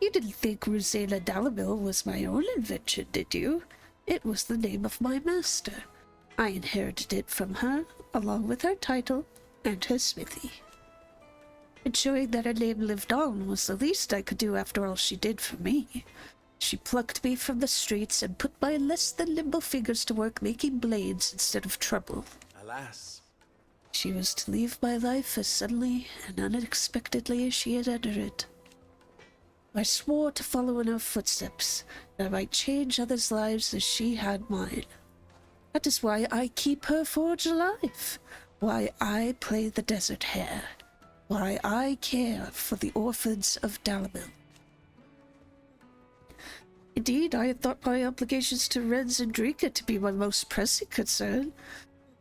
You didn't think Rosina Dalamil was my own invention, did you? It was the name of my master. I inherited it from her, along with her title and her smithy. Ensuring that her name lived on was the least I could do after all she did for me. She plucked me from the streets and put my less than nimble fingers to work making blades instead of trouble. Alas. She was to leave my life as suddenly and unexpectedly as she had entered it. I swore to follow in her footsteps, that I might change others' lives as she had mine. That is why I keep her forge alive, why I play the desert hare, why I care for the orphans of Dalamil. Indeed, I had thought my obligations to Renz and Drika to be my most pressing concern.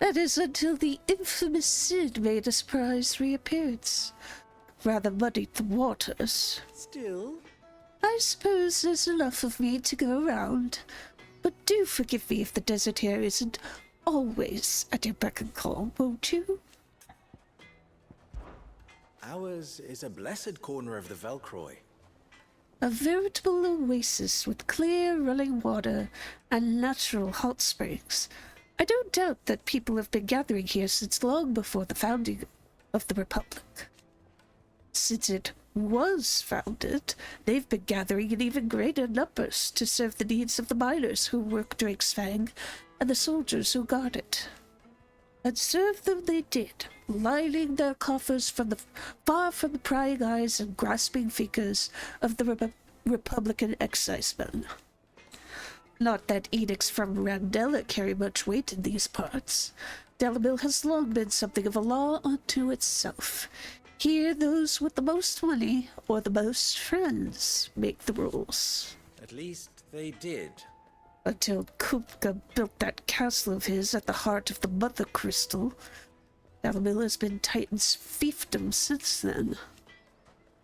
That is, until the infamous Sid made a surprise reappearance. Rather muddied the waters. Still? I suppose there's enough of me to go around, but do forgive me if the desert here isn't always at your beck and call, won't you? Ours is a blessed corner of the Velcroy. A veritable oasis with clear running water and natural hot springs. I don't doubt that people have been gathering here since long before the founding of the Republic. Since it was founded, they've been gathering in even greater numbers to serve the needs of the miners who work Drake's Fang and the soldiers who guard it. And serve them they did, lining their coffers far from the prying eyes and grasping fingers of the Republican excisemen. Not that edicts from Randella carry much weight in these parts. Dalamil has long been something of a law unto itself. Here, those with the most money or the most friends make the rules. At least they did. Until Kupka built that castle of his at the heart of the Mother Crystal. Dalamil has been Titan's fiefdom since then.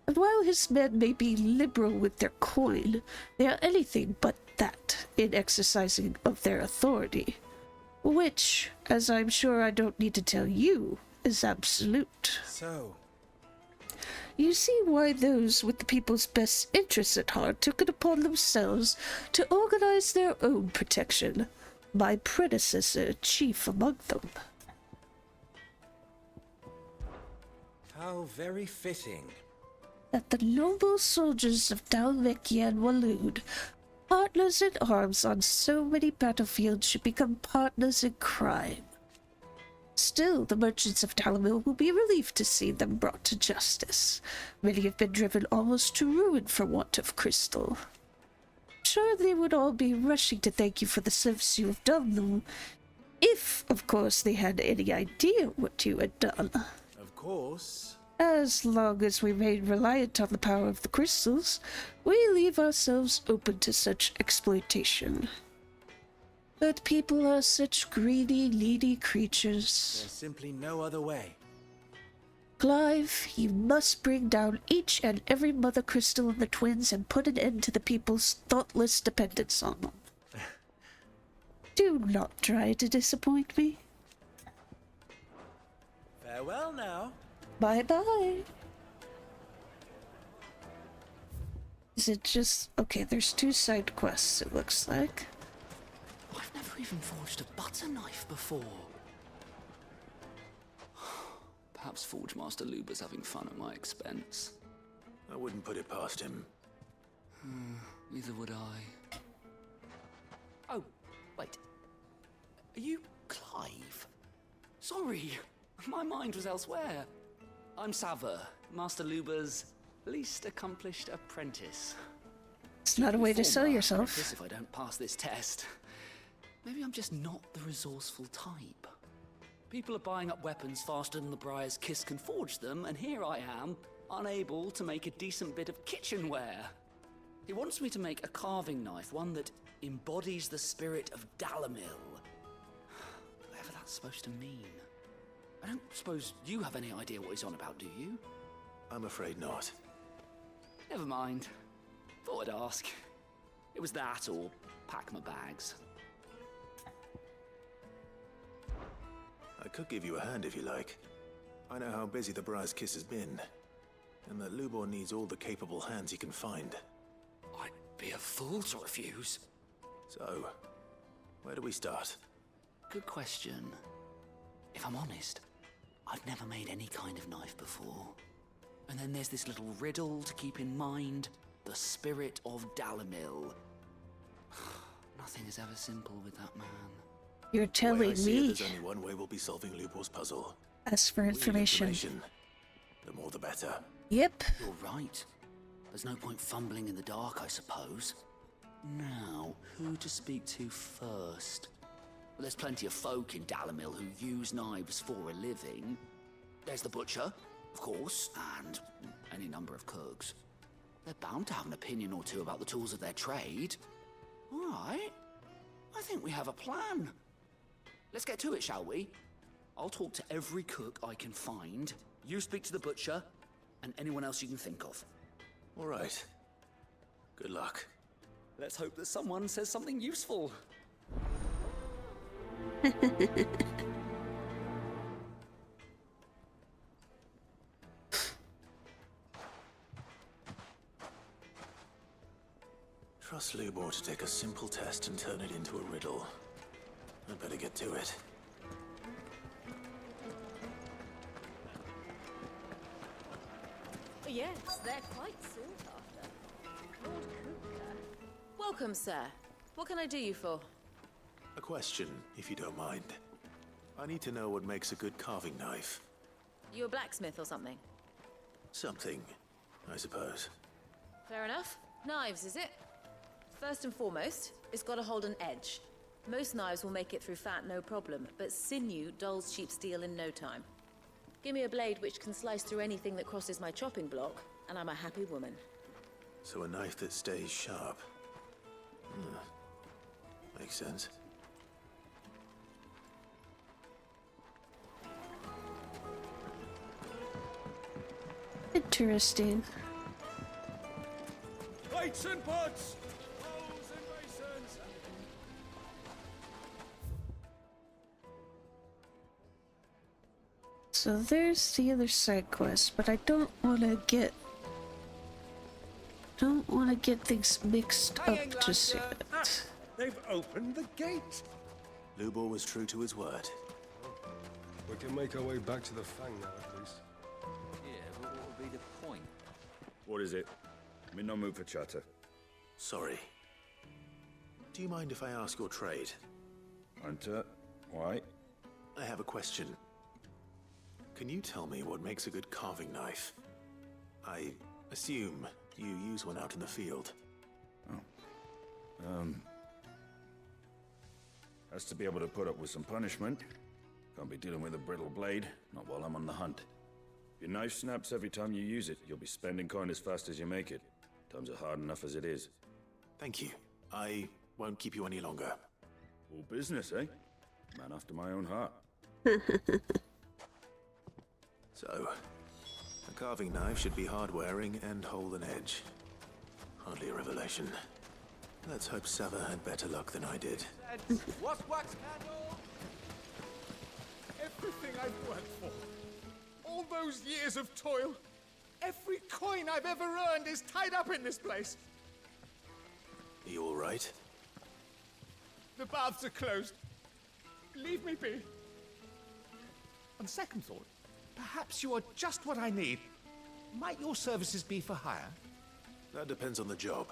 And while his men may be liberal with their coin, they are anything but that in exercising of their authority. Which, as I'm sure I don't need to tell you, is absolute. So, You see why those with the people's best interests at heart took it upon themselves to organize their own protection. My predecessor chief among them. How very fitting. That the noble soldiers of Dalmekian Walud, partners in arms on so many battlefields, should become partners in crime. Still, the merchants of Dalamil will be relieved to see them brought to justice. Many have been driven almost to ruin for want of crystal. Sure, they would all be rushing to thank you for the service you have done them, if, of course, they had any idea what you had done. Of course. As long as we remain reliant on the power of the crystals, we leave ourselves open to such exploitation. But people are such greedy, needy creatures. There's simply no other way. Clive, you must bring down each and every mother crystal in the twins and put an end to the people's thoughtless dependence on them. Do not try to disappoint me. Farewell now. Bye-bye. Is it just... Okay, there's 2 side quests, it looks like. I've never even forged a butter knife before. Perhaps Forge Master Luber's having fun at my expense. I wouldn't put it past him. Neither would I. Oh, wait. Are you Clive? Sorry, my mind was elsewhere. I'm Sava, Master Luber's least accomplished apprentice. It's not a way to sell yourself. If I don't pass this test. Maybe I'm just not the resourceful type. People are buying up weapons faster than the Briar's Kiss can forge them, and here I am, unable to make a decent bit of kitchenware. He wants me to make a carving knife, one that embodies the spirit of Dalamil. Whatever that's supposed to mean. I don't suppose you have any idea what he's on about, do you? I'm afraid not. Never mind. Thought I'd ask. It was that or pack my bags. I could give you a hand if you like. I know how busy the Briar's Kiss has been, and that Lubor needs all the capable hands he can find. I'd be a fool to refuse. So, where do we start? Good question. If I'm honest, I've never made any kind of knife before. And then there's this little riddle to keep in mind. The spirit of Dalamil. Nothing is ever simple with that man. You're telling me. There's only one way we'll be solving Lubor's puzzle. Ask for information. The more the better. Yep. You're right. There's no point fumbling in the dark, I suppose. Now, who to speak to first? Well, there's plenty of folk in Dalamil who use knives for a living. There's the butcher, of course, and any number of cooks. They're bound to have an opinion or two about the tools of their trade. All right. I think we have a plan. Let's get to it, shall we? I'll talk to every cook I can find. You speak to the butcher, and anyone else you can think of. All right. Good luck. Let's hope that someone says something useful. Trust Lubor to take a simple test and turn it into a riddle. I'd better get to it. Yes, they're quite sought after. Lord Cooker. Welcome, sir. What can I do you for? A question, if you don't mind. I need to know what makes a good carving knife. You a blacksmith or something? Something, I suppose. Fair enough. Knives, is it? First and foremost, it's got to hold an edge. Most knives will make it through fat no problem, but sinew dulls cheap steel in no time. Give me a blade which can slice through anything that crosses my chopping block, and I'm a happy woman. So a knife that stays sharp. Makes sense. Interesting. Plates and pots! Bowls and basins! So there's the other side quest, but I don't want to get things mixed up just yet. They've opened the gate. Lubor was true to his word. We can make our way back to the Fang now, at least. Yeah, but what would be the point? What is it? I'm in no mood for chatter. Sorry. Do you mind if I ask your trade? Hunter, why? I have a question. Can you tell me what makes a good carving knife? I assume you use one out in the field. Has to be able to put up with some punishment. Can't be dealing with a brittle blade, not while I'm on the hunt. If your knife snaps every time you use it, you'll be spending coin as fast as you make it. Times are hard enough as it is. Thank you. I won't keep you any longer. All business, eh? Man after my own heart. So, a carving knife should be hard-wearing and hold an edge. Hardly a revelation. Let's hope Sava had better luck than I did. What wax candle? Everything I've worked for. All those years of toil. Every coin I've ever earned is tied up in this place. Are you all right? The baths are closed. Leave me be. On second thought, perhaps you are just what I need. Might your services be for hire? That depends on the job.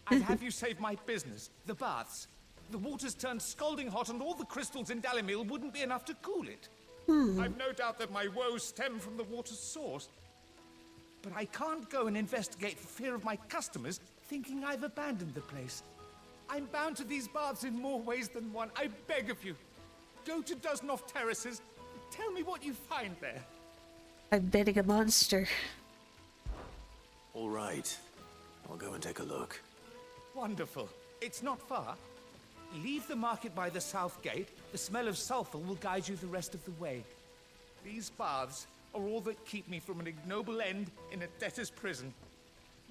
I'd have you save my business, the baths. The water's turned scalding hot and all the crystals in Dalimil wouldn't be enough to cool it. I've no doubt that my woes stem from the water's source. But I can't go and investigate for fear of my customers thinking I've abandoned the place. I'm bound to these baths in more ways than one. I beg of you. Go to Dusnoff Terraces. Tell me what you find there. I'm betting a monster. All right. I'll go and take a look. Wonderful. It's not far. Leave the market by the south gate. The smell of sulfur will guide you the rest of the way. These baths are all that keep me from an ignoble end in a debtor's prison.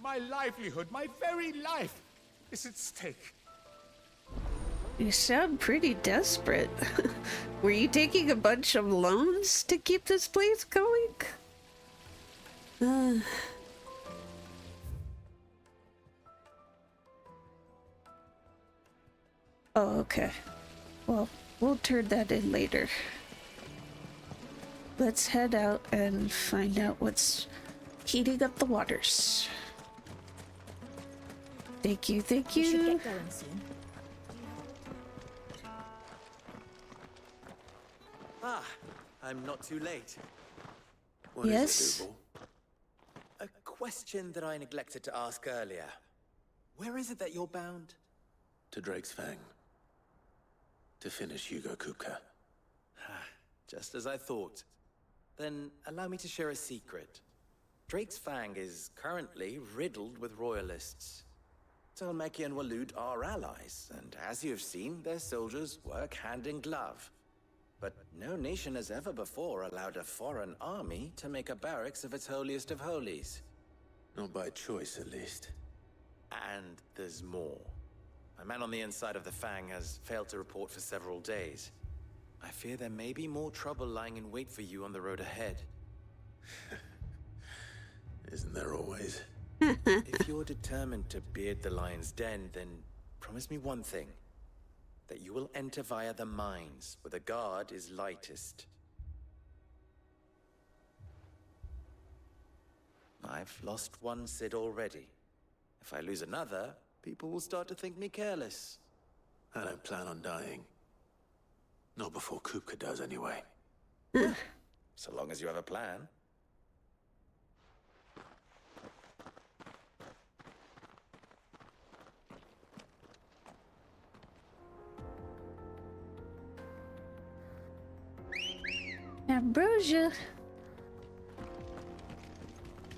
My livelihood, my very life, is at stake. You sound pretty desperate. Were you taking a bunch of loans to keep this place going? Oh, okay. Well, we'll turn that in later. Let's head out and find out what's heating up the waters. Thank you, thank you. We should get going soon. Ah, I'm not too late. What Yes? is it, Lubor? A question that I neglected to ask earlier. Where is it that you're bound? To Drake's Fang. To finish Hugo Kupka. Just as I thought. Then allow me to share a secret. Drake's Fang is currently riddled with royalists. Talmeki and Walud are allies, and as you have seen, their soldiers work hand in glove. But no nation has ever before allowed a foreign army to make a barracks of its holiest of holies. Not by choice, at least. And there's more. A man on the inside of the Fang has failed to report for several days. I fear there may be more trouble lying in wait for you on the road ahead. Isn't there always? If you're determined to beard the lion's den, then promise me one thing. That you will enter via the mines, where the guard is lightest. I've lost one Cid already. If I lose another, people will start to think me careless. I don't plan on dying. Not before Kupka does, anyway. So long as you have a plan. Ambrosia.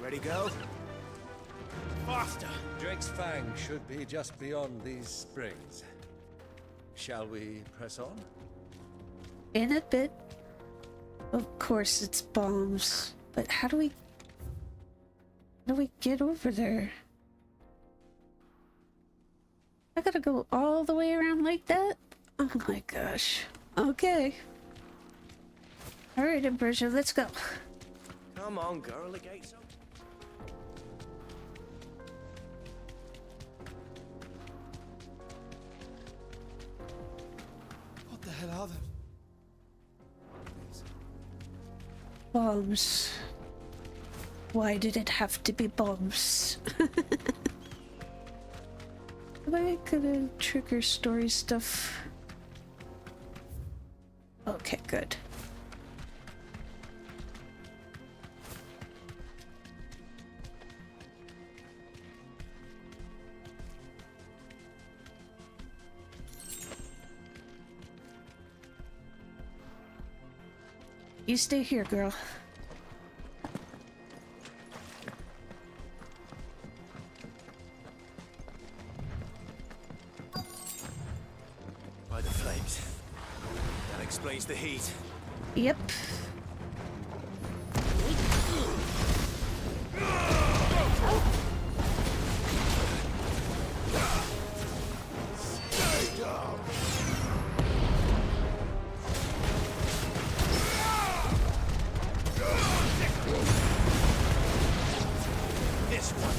Ready, go? Faster! Drake's Fang should be just beyond these springs. Shall we press on? In a bit. Of course it's bombs. But how do we get over there? I gotta go all the way around like that? Oh my gosh. Okay. Alright, Ambrosia, let's go. Come on, girl, the gate's open. What the hell are they? Bombs. Why did it have to be bombs? Am I gonna trigger story stuff? Okay, good. You stay here, girl. By the flames. That explains the heat. Yep. Stay down. This one.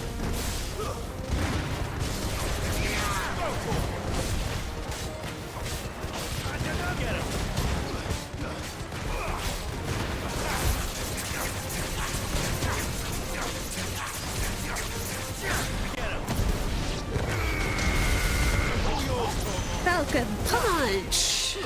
Get him. Falcon punch!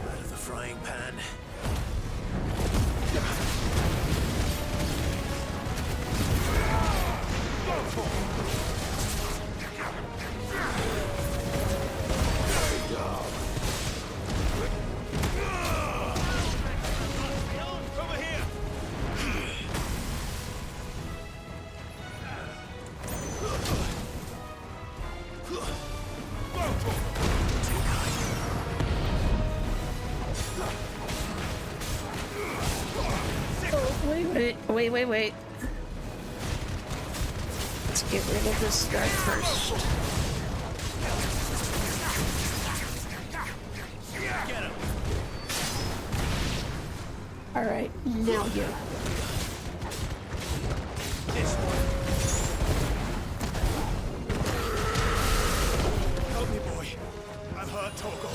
Out of the frying pan. Over here. Wait. Let's get rid of this guy first. Alright, now you. Help me, boy. I'm hurt, Torgal.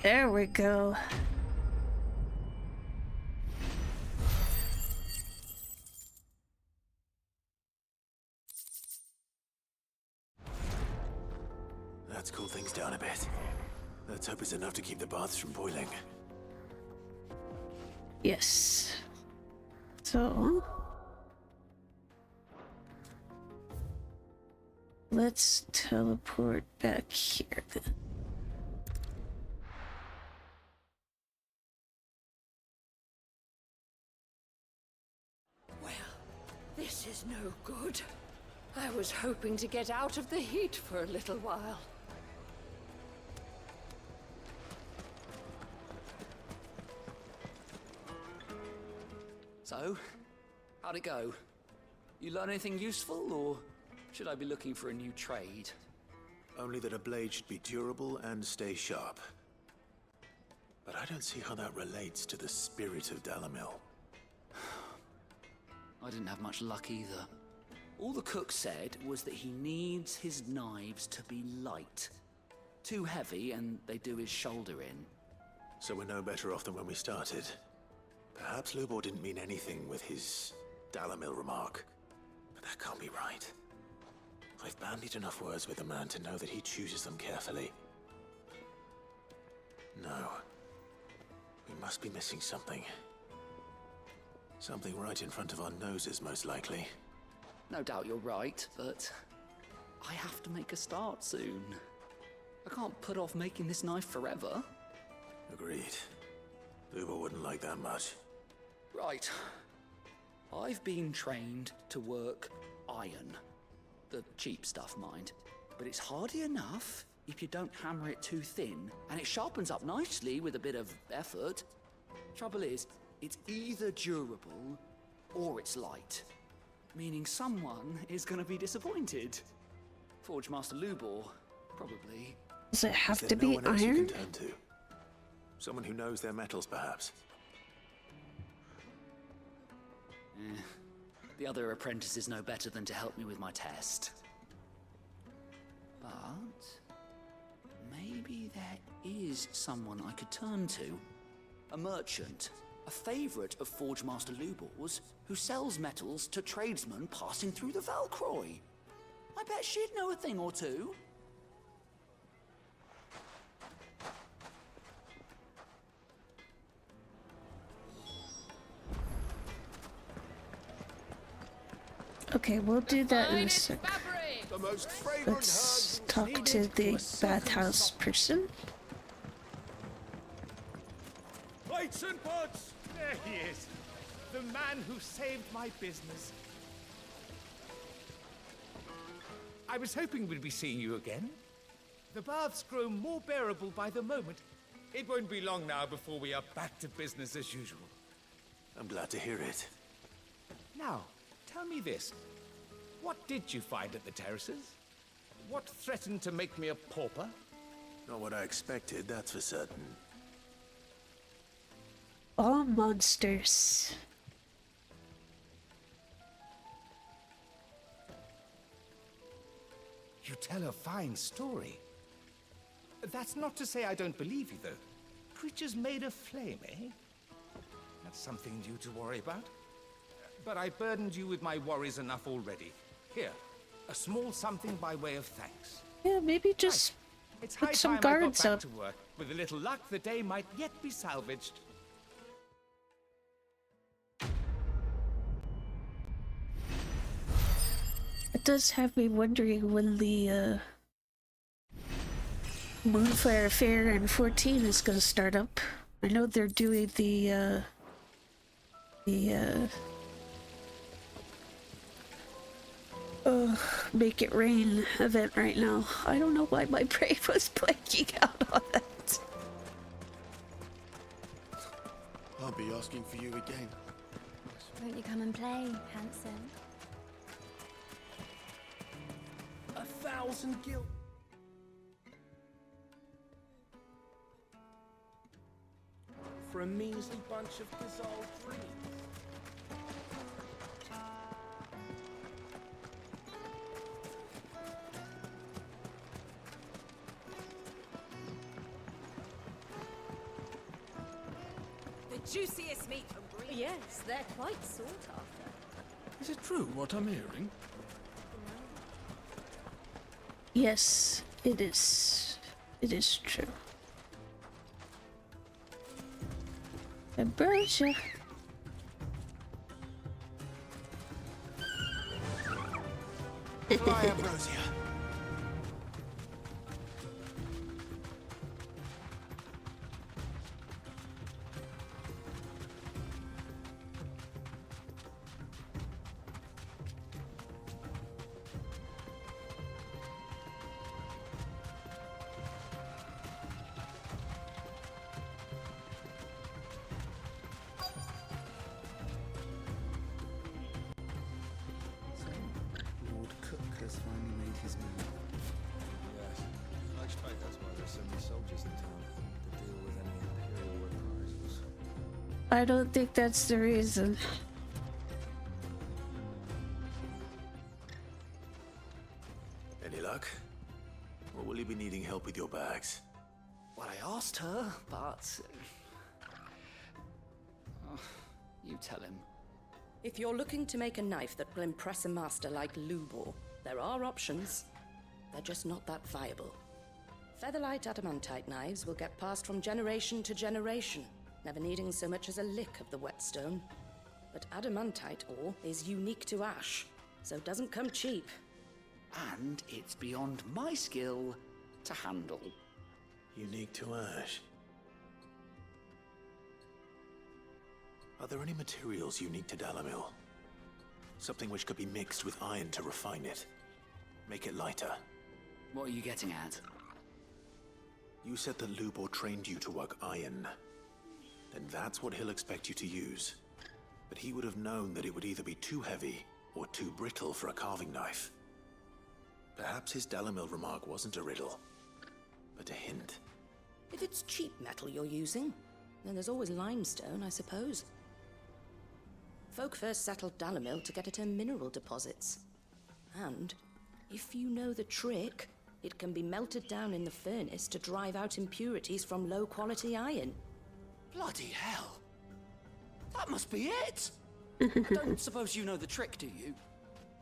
There we go. Let's cool things down a bit. Let's hope it's enough to keep the baths from boiling. Yes. So... let's teleport back here then. This is no good. I was hoping to get out of the heat for a little while. So, how'd it go? You learn anything useful, or should I be looking for a new trade? Only that a blade should be durable and stay sharp. But I don't see how that relates to the spirit of Dalamil. I didn't have much luck either. All the cook said was that he needs his knives to be light. Too heavy and they do his shoulder in. So we're no better off than when we started. Perhaps Lubor didn't mean anything with his Dalamil remark, but that can't be right. I've bandied enough words with the man to know that he chooses them carefully. No. We must be missing something. Something right in front of our noses, most likely. No doubt you're right, but I have to make a start soon. I can't put off making this knife forever. Agreed. Lubor wouldn't like that much. Right. I've been trained to work iron. The cheap stuff, mind. But it's hardy enough if you don't hammer it too thin, and it sharpens up nicely with a bit of effort. Trouble is, it's either durable or it's light. Meaning someone is gonna be disappointed. Forge Master Lubor, probably. Does it have Is there to no be one else you iron? can turn to? Someone who knows their metals, perhaps? The other apprentices know better than to help me with my test. But maybe there is someone I could turn to. A merchant, a favorite of Forge Master Lubor's, who sells metals to tradesmen passing through the Valcroy. I bet she'd know a thing or two. Okay, we'll do that in a sec. The most fragrant Let's talk to the bathhouse person. Plates and pots! There he is. The man who saved my business. I was hoping we'd be seeing you again. The baths grow more bearable by the moment. It won't be long now before we are back to business as usual. I'm glad to hear it. Now, tell me this. What did you find at the terraces? What threatened to make me a pauper? Not what I expected, that's for certain. All monsters. You tell a fine story. That's not to say I don't believe you, though. Creatures made of flame, eh? That's something new to worry about. But I burdened you with my worries enough already. Here, a small something by way of thanks. Yeah, maybe just It's put high some time I got guards back up. to work. With a little luck, the day might yet be salvaged. It does have me wondering when the Moonfire Fair in 14 is gonna start up. I know they're doing the Make It Rain event right now. I don't know why my brain was blanking out on that. I'll be asking for you again. Won't you come and play, handsome? 1,000 gil. For a measly bunch of dissolved trees. The juiciest meat from Greece. Yes, they're quite sought after. Is it true what I'm hearing? Yes, it is. It is true. Ambrosia. Fly, Ambrosia. Lord Cook has finally made his move. Yes. I expect that's why there's so many soldiers in town to deal with any Imperial reprisals. I don't think that's the reason. Any luck? Or will you be needing help with your bags? Well, I asked her, but... You tell him. If you're looking to make a knife that will impress a master like Lubor, there are options. They're just not that viable. Featherlight adamantite knives will get passed from generation to generation, never needing so much as a lick of the whetstone. But adamantite ore is unique to ash, so it doesn't come cheap. And it's beyond my skill to handle. Unique to ash. Are there any materials unique to Dalamil? Something which could be mixed with iron to refine it. Make it lighter. What are you getting at? You said that Lubor trained you to work iron. Then that's what he'll expect you to use. But he would have known that it would either be too heavy or too brittle for a carving knife. Perhaps his Dalamil remark wasn't a riddle, but a hint. If it's cheap metal you're using, then there's always limestone, I suppose. Folk first settled Dalamil to get at her mineral deposits. And, if you know the trick, it can be melted down in the furnace to drive out impurities from low-quality iron. Bloody hell! That must be it! I don't suppose you know the trick, do you?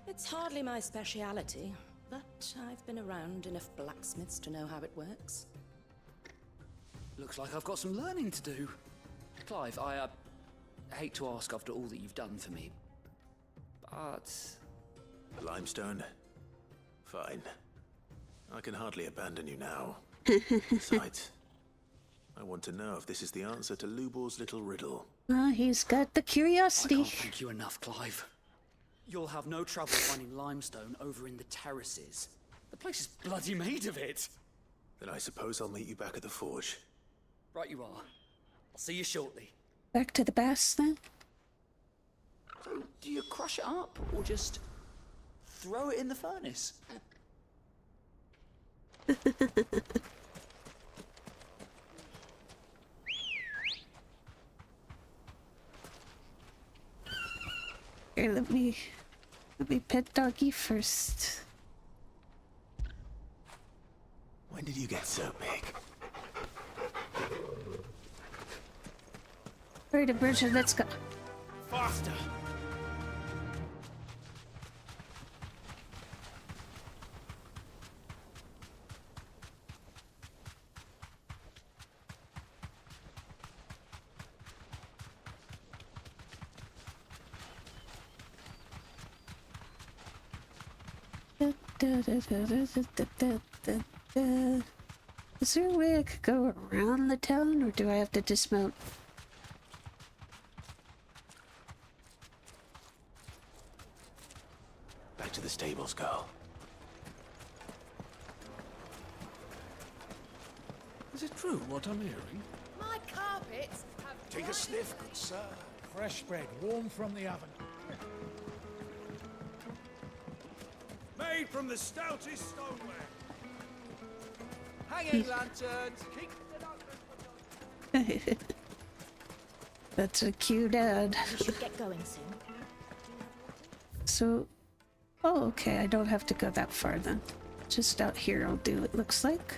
It's hardly my speciality, but I've been around enough blacksmiths to know how it works. Looks like I've got some learning to do. Clive, I hate to ask after all that you've done for me, but... The limestone? Fine. I can hardly abandon you now. Besides, I want to know if this is the answer to Lubor's little riddle. He's got the curiosity. I can't thank you enough, Clive. You'll have no trouble finding limestone over in the terraces. The place is bloody made of it. Then I suppose I'll meet you back at the forge. Right you are. I'll see you shortly. Back to the bass then? So, do you crush it up, or just throw it in the furnace? Here, let me pet doggy first. When did you get so big? Alright, Aberta, let's go. Faster! Is there a way I could go around the town, or do I have to dismount? Back to the stables, girl. Is it true what I'm hearing? My carpets have... Take a sniff, good sir. Fresh bread, warm from the oven. Made from the stoutest stoneware. Hanging lanterns, keep the darkness. That's a cute ad. We should get going soon. So, oh, okay, I don't have to go that far then. Just out here I'll do, it looks like.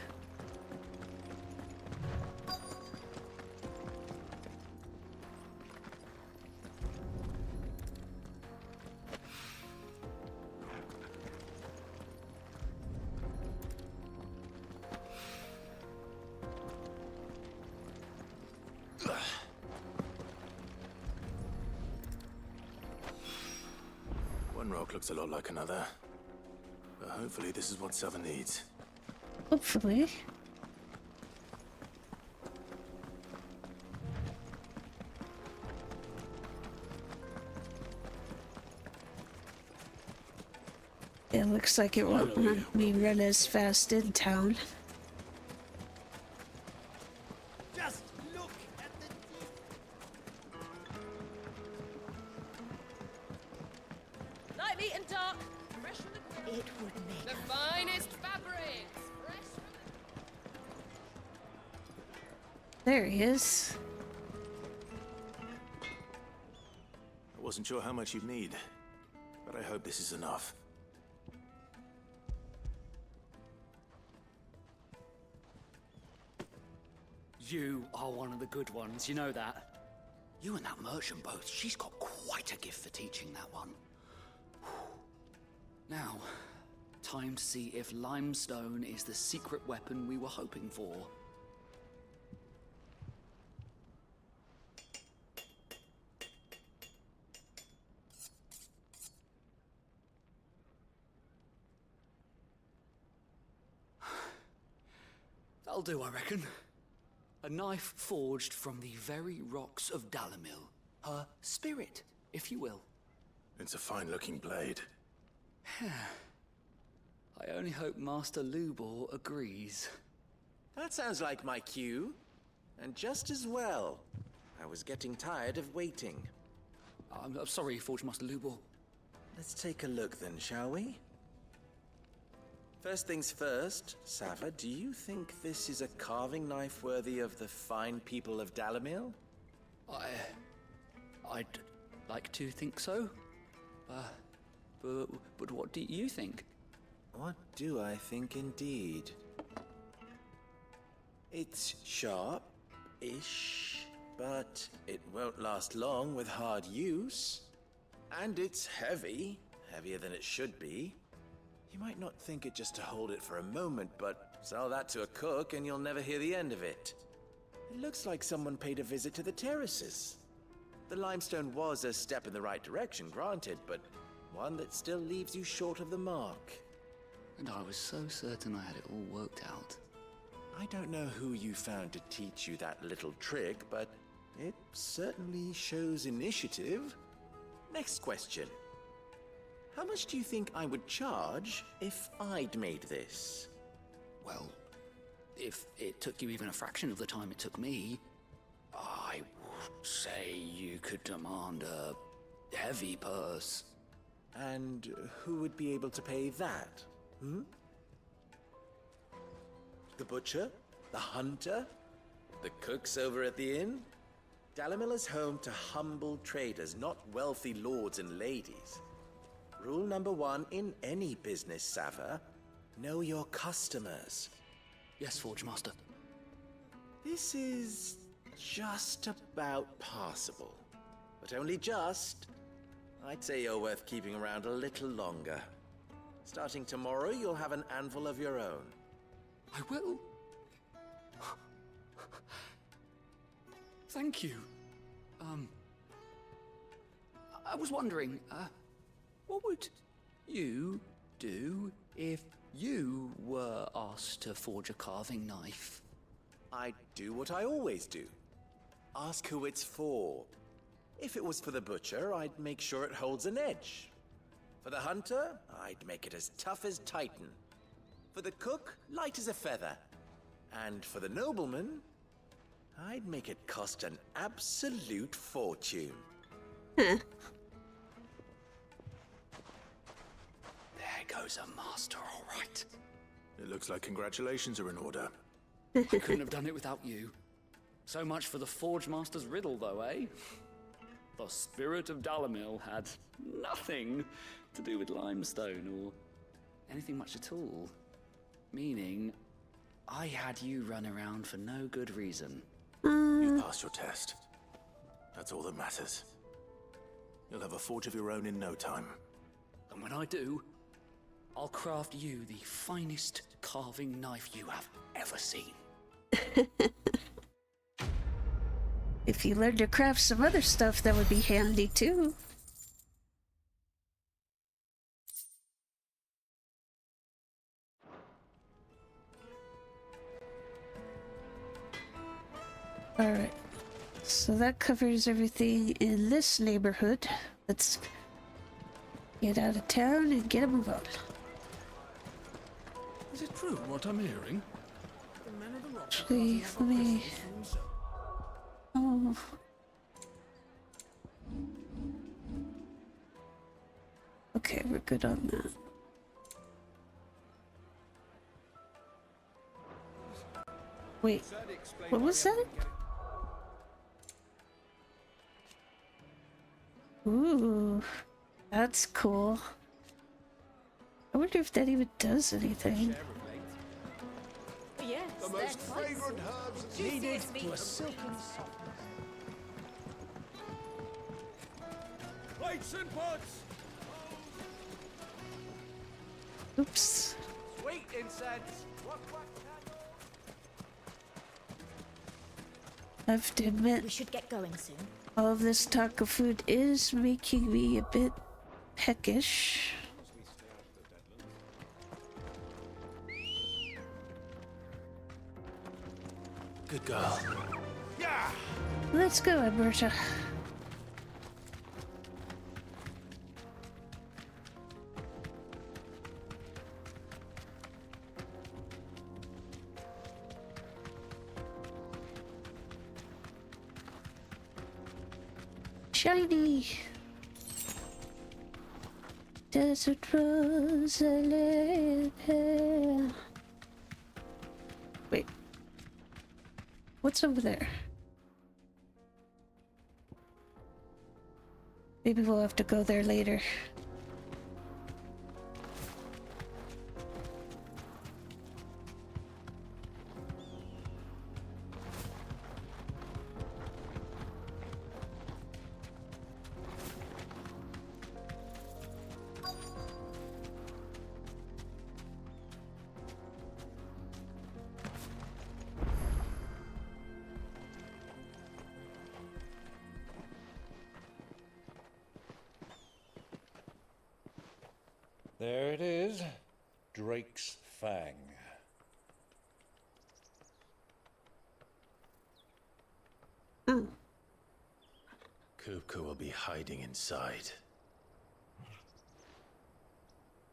One rock looks a lot like another. But hopefully this is what Southern needs. Hopefully. It looks like it won't let me run as fast in town. Just look at the... Light, meat and dark. Fresh from the grill. It would make the finest fabrics. Fresh from There he is. I wasn't sure how much you'd need, but I hope this is enough. You are one of the good ones, you know that? You and that merchant both, she's got quite a gift for teaching that one. Now, time to see if limestone is the secret weapon we were hoping for. That'll do, I reckon. A knife forged from the very rocks of Dalamil. Her spirit, if you will. It's a fine-looking blade. I only hope Master Lubor agrees. That sounds like my cue. And just as well. I was getting tired of waiting. I'm sorry, Forge Master Lubor. Let's take a look then, shall we? First things first, Sava, do you think this is a carving knife worthy of the fine people of Dalamil? I'd like to think so. But what do you think? What do I think indeed? It's sharp-ish, but it won't last long with hard use. And it's heavy, heavier than it should be. You might not think it just to hold it for a moment, but sell that to a cook and you'll never hear the end of it. It looks like someone paid a visit to the terraces. The limestone was a step in the right direction, granted, but one that still leaves you short of the mark. And I was so certain I had it all worked out. I don't know who you found to teach you that little trick, but it certainly shows initiative. Next question. How much do you think I would charge if I'd made this? Well, if it took you even a fraction of the time it took me, I would say you could demand a heavy purse. And who would be able to pay that? The butcher? The hunter? The cooks over at the inn? Dalamil is home to humble traders, not wealthy lords and ladies. Rule number 1 in any business, Sava, know your customers. Yes, Forge Master. This is just about passable, but only just. I'd say you're worth keeping around a little longer. Starting tomorrow, you'll have an anvil of your own. I will. Thank you. I was wondering, what would you do if you were asked to forge a carving knife? I'd do what I always do. Ask who it's for. If it was for the butcher, I'd make sure it holds an edge. For the hunter, I'd make it as tough as Titan. For the cook, light as a feather. And for the nobleman, I'd make it cost an absolute fortune. There goes a master, all right. It looks like congratulations are in order. I couldn't have done it without you. So much for the Forge Master's riddle, though, eh? The spirit of Dalamil had nothing to do with limestone or anything much at all. Meaning, I had you run around for no good reason. You've passed your test. That's all that matters. You'll have a forge of your own in no time. And when I do, I'll craft you the finest carving knife you have ever seen. If you learn to craft some other stuff, that would be handy too. Alright, so that covers everything in this neighborhood. Let's get out of town and get a move on. Is it true what I'm hearing? The men of the rock Actually, let me... Oh. Okay, we're good on that. Wait, what was that? Ooh, that's cool. I wonder if that even does anything. Yes, The most fragrant herbs needed to a silken softness. weights and pots! Oops. Sweet incense! I have to admit, We should get going soon. all of this talk of food is making me a bit peckish. Good girl. Yeah! Let's go, Alberta. Shiny. Desert rose, wait. What's over there? Maybe we'll have to go there later. There it is. Drake's Fang. Kupka will be hiding inside.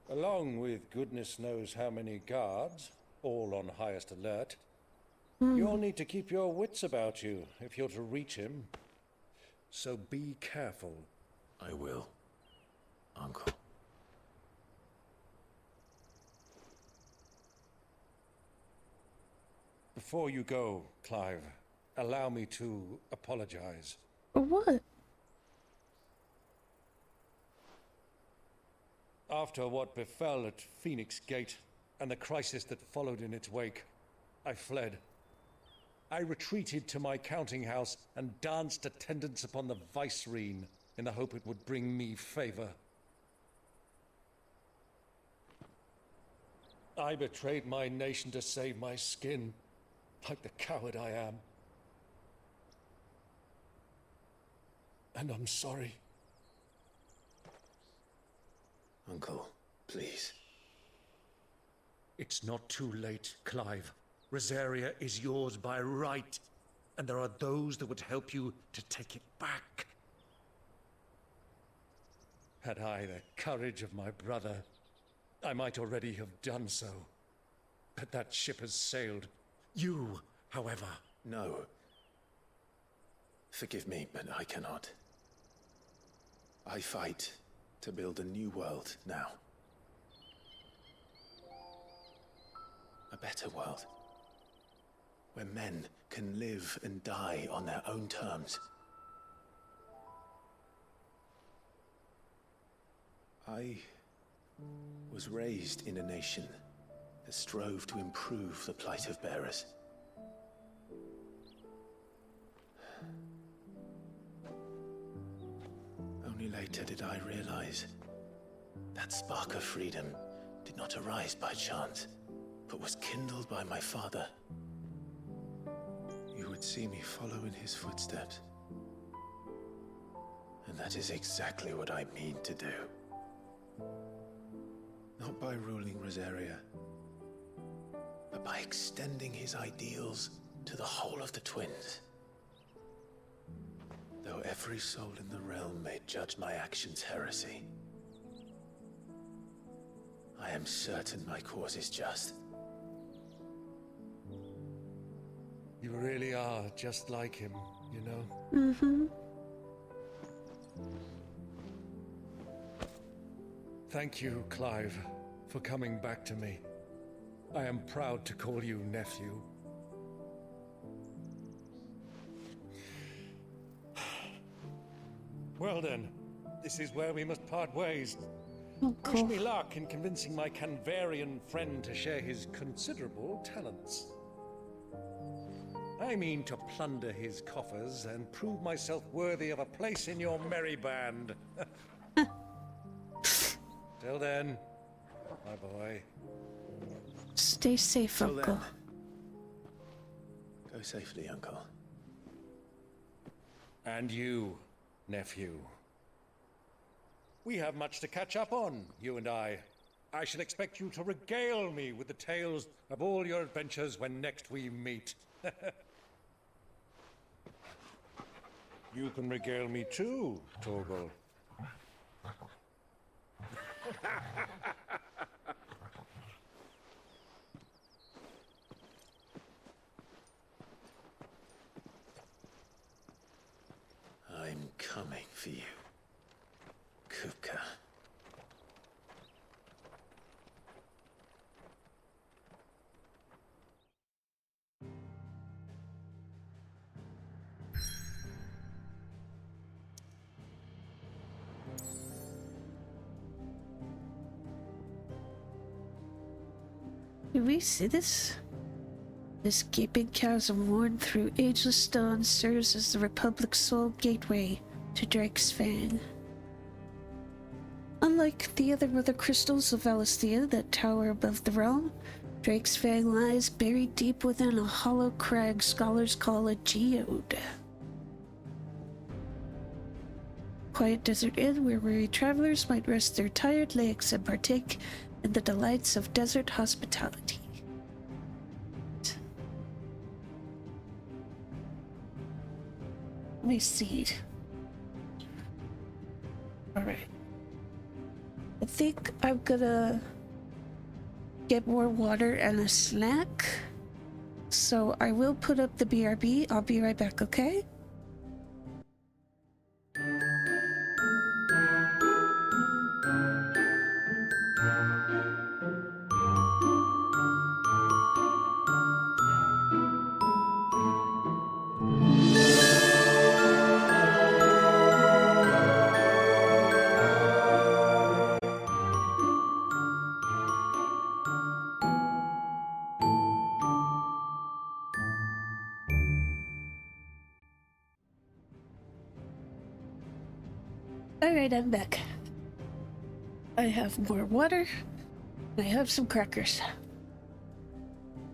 Along with goodness knows how many guards, all on highest alert. You'll need to keep your wits about you if you're to reach him. So be careful. I will, Uncle. Before you go, Clive, allow me to apologize. For what? After what befell at Phoenix Gate and the crisis that followed in its wake, I fled. I retreated to my counting house and danced attendance upon the vicereine in the hope it would bring me favor. I betrayed my nation to save my skin, like the coward I am. And I'm sorry. Uncle, please. It's not too late, Clive. Rosaria is yours by right, and there are those that would help you to take it back. Had I the courage of my brother, I might already have done so. But that ship has sailed. You, however... No. Forgive me, but I cannot. I fight to build a new world now. A better world. Where men can live and die on their own terms. I was raised in a nation that strove to improve the plight of bearers. Only later did I realize that spark of freedom did not arise by chance, but was kindled by my father. You would see me follow in his footsteps. And that is exactly what I mean to do. Not by ruling Rosaria, but by extending his ideals to the whole of the twins. Though every soul in the realm may judge my actions heresy, I am certain my cause is just. You really are just like him, you know? Mm-hmm. Thank you, Clive, for coming back to me. I am proud to call you nephew. Well then, this is where we must part ways. Wish me luck in convincing my Canvarian friend to share his considerable talents. I mean to plunder his coffers and prove myself worthy of a place in your merry band. Till then, my boy. Stay safe, Till Uncle. then, go safely, Uncle. And you, nephew. We have much to catch up on, you and I. I shall expect you to regale me with the tales of all your adventures when next we meet. You can regale me too, Torgal. I'm coming for you, Kupka. Can we see this? This gaping chasm worn through ageless stone serves as the Republic's sole gateway to Drake's Fang. Unlike the other mother crystals of Valisthea that tower above the realm, Drake's Fang lies buried deep within a hollow crag scholars call a geode. Quiet desert inn where weary travelers might rest their tired legs and partake in the delights of desert hospitality. Let me see. Alright. I think I'm gonna get more water and a snack. So I will put up the BRB. I'll be right back, okay? Alright, I'm back. I have more water. I have some crackers.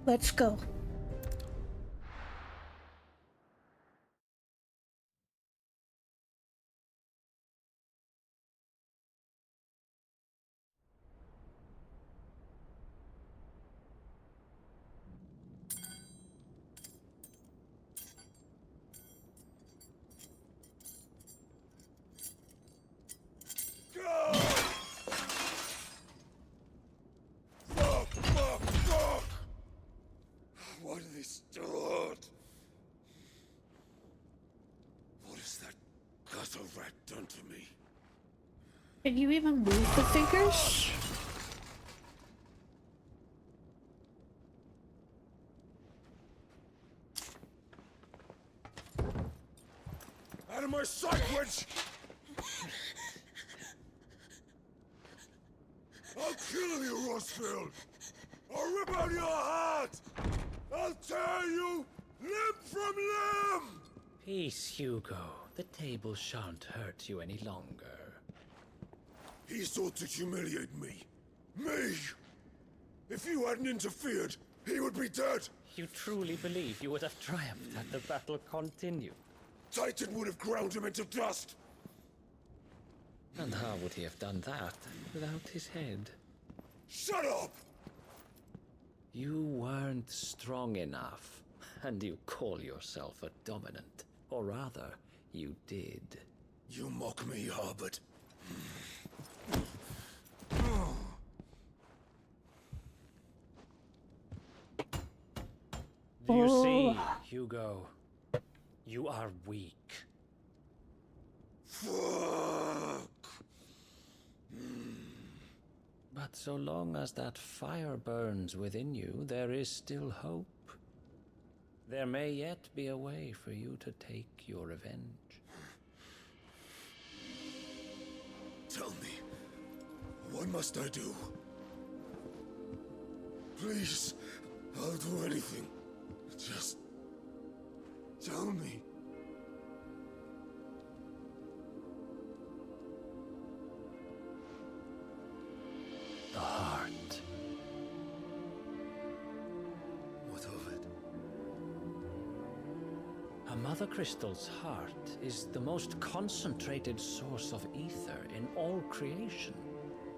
Let's go. What did they start? What has that gutter rat done to me? Can you even move the fingers? Out of my sight, witch! I'll kill you, Rossfield! I'll rip out your heart! I'll tear you limb from limb! Peace, Hugo. The table shan't hurt you any longer. He sought to humiliate me. Me! If you hadn't interfered, he would be dead! You truly believe you would have triumphed had the battle continued? Titan would have ground him into dust! And how would he have done that without his head? Shut up! You weren't strong enough, and you call yourself a dominant. Or rather, you did. You mock me, Harbert. Do you see, Hugo? You are weak. Fuck! But so long as that fire burns within you, there is still hope. There may yet be a way for you to take your revenge. Tell me, what must I do? Please, I'll do anything. Just Tell me. The heart. What of it? A mother crystal's heart is the most concentrated source of ether in all creation.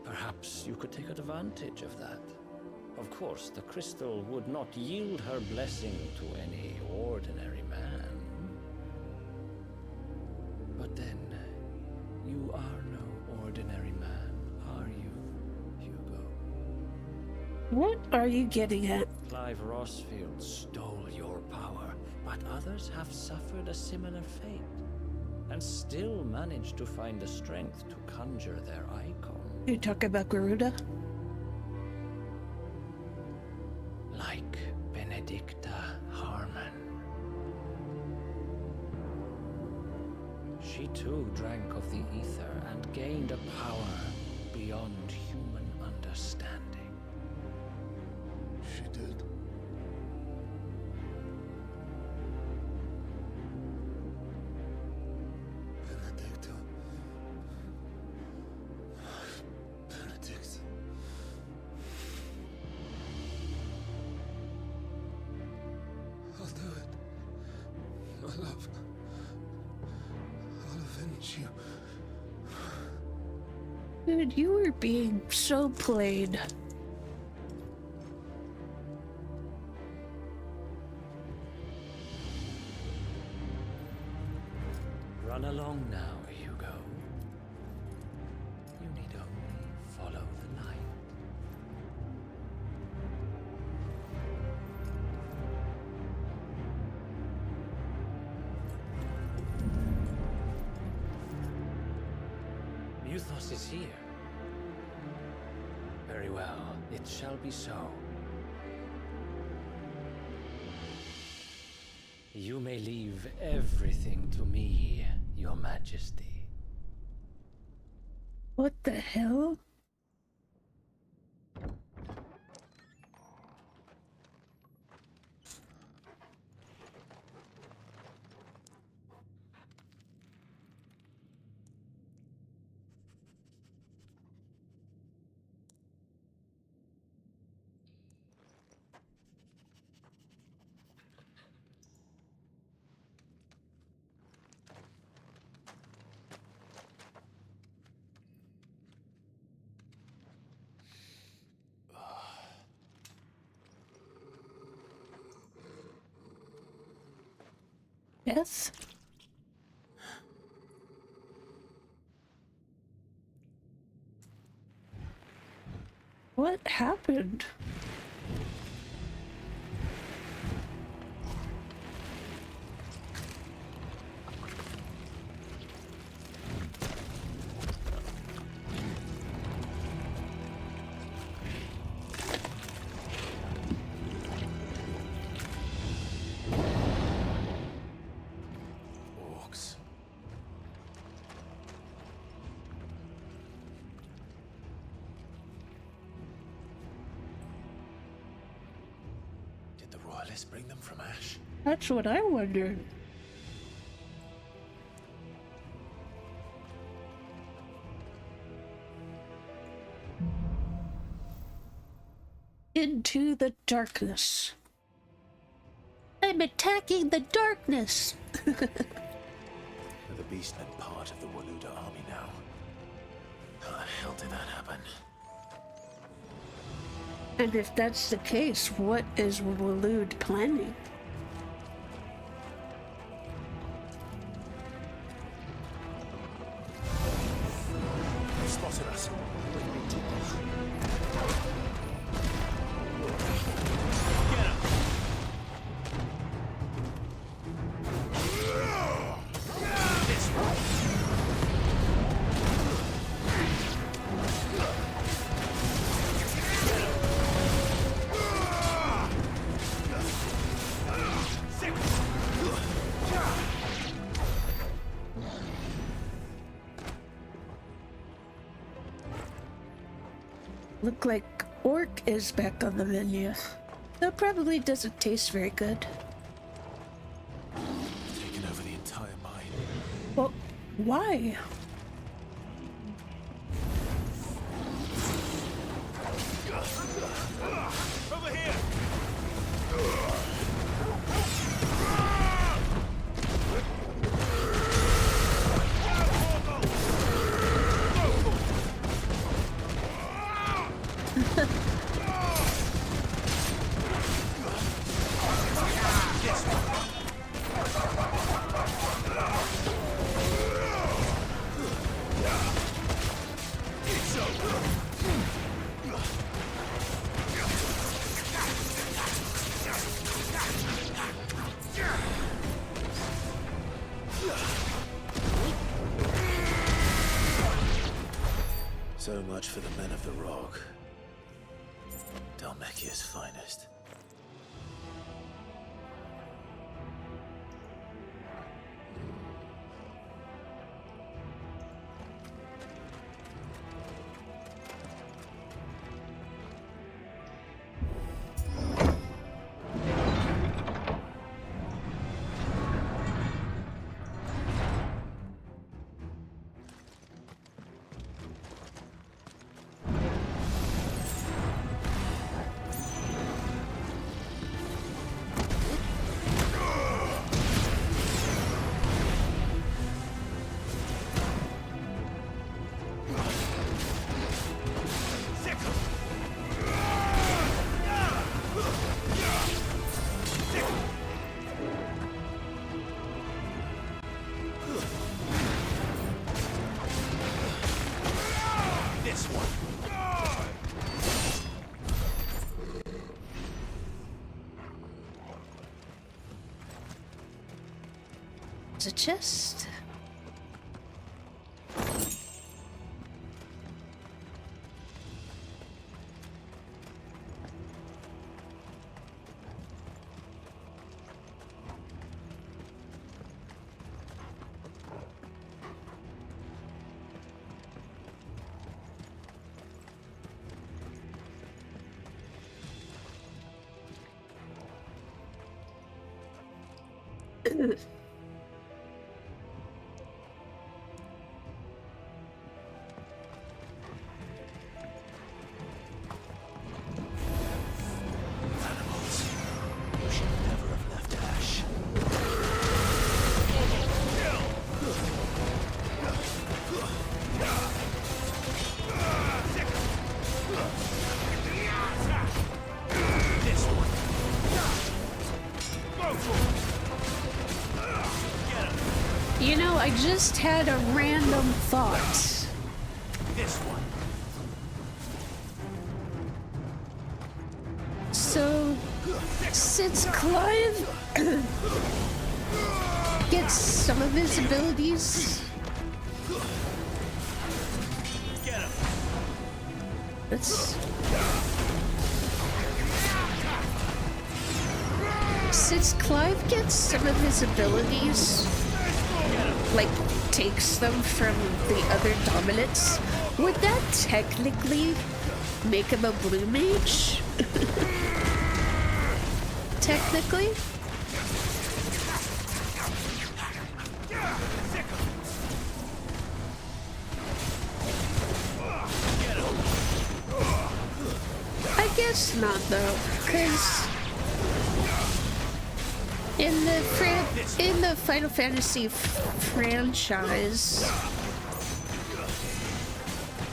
Perhaps you could take advantage of that. Of course, the crystal would not yield her blessing to any ordinary man. But then, you are no ordinary man, are you, Hugo? What are you getting at? Clive Rossfield stole your power, but others have suffered a similar fate, and still managed to find the strength to conjure their icon. You talk about Garuda? Like Benedicta Harmon. She too drank of the ether and gained a power beyond human understanding. She did. Benedicta. Benedict. I'll do it. My love. I'll avenge you. Dude, you were being so played. Run along now, Hugo. You need only follow the light. Muthos is here. Very well, it shall be so. You may leave everything to me, Your Majesty. What the hell? Yes? What happened? Orcs. Did the royalists bring them from Ash? That's what I wondered. Into the darkness. I'm attacking the darkness! The beastmen part of the Waluda army now. How the hell did that happen? And if that's the case, what is Walud planning? They spotted us. Get him! This way. Look like orc is back on the menu. That probably doesn't taste very good. Well, why? Over here! So much for the men of the Rock. Dalmekia's finest. It's a chest. You know, I just had a random thought. This one. So, since Clive gets some of his abilities, since Clive gets some of his abilities, like takes them from the other dominants, would that technically make him a blue mage? Technically? I guess not though, because in the Final Fantasy franchise,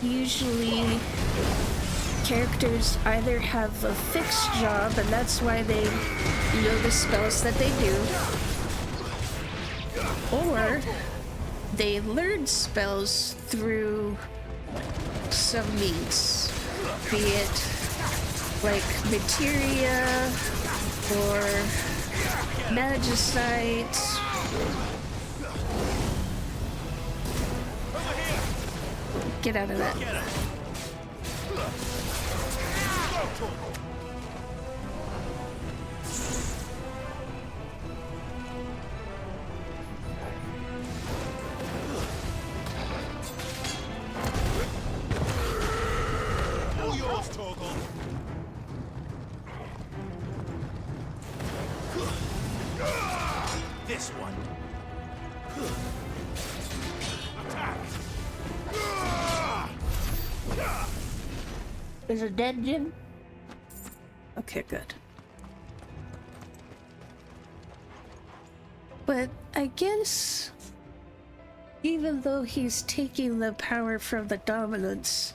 usually characters either have a fixed job, and that's why they know the spells that they do, or they learn spells through some means, be it like materia or magicite. Get out of that. All yours, Torgal. This one. Is it dead, Jim? Okay, good. But I guess even though he's taking the power from the dominants,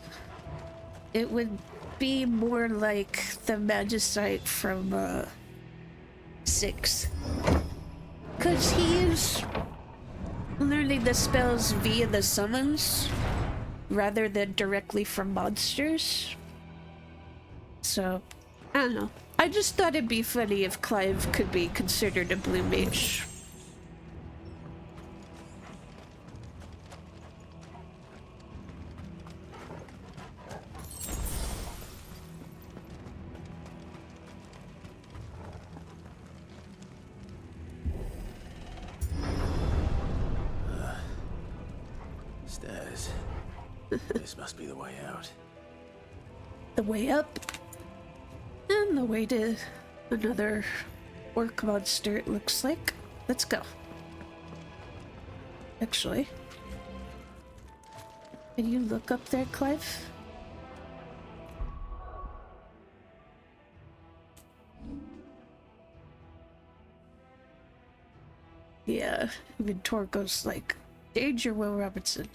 it would be more like the Magicite from 6. Because he is learning the spells via the summons rather than directly from monsters. So, I don't know. I just thought it'd be funny if Clive could be considered a blue mage. Stairs. This must be the way out. The way up, and the way to another orc monster, it looks like. Let's go. Actually, can you look up there, Clive? Yeah, even Torgo's like, danger, Will Robertson.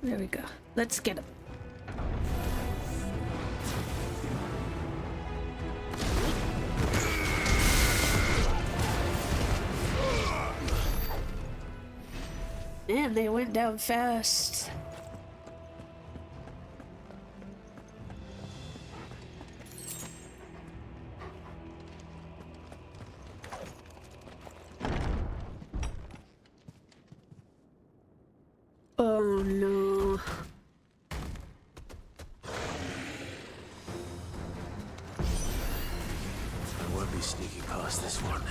There we go. Let's get him. Man, they went down fast. Oh no. I won't be sneaking past this one.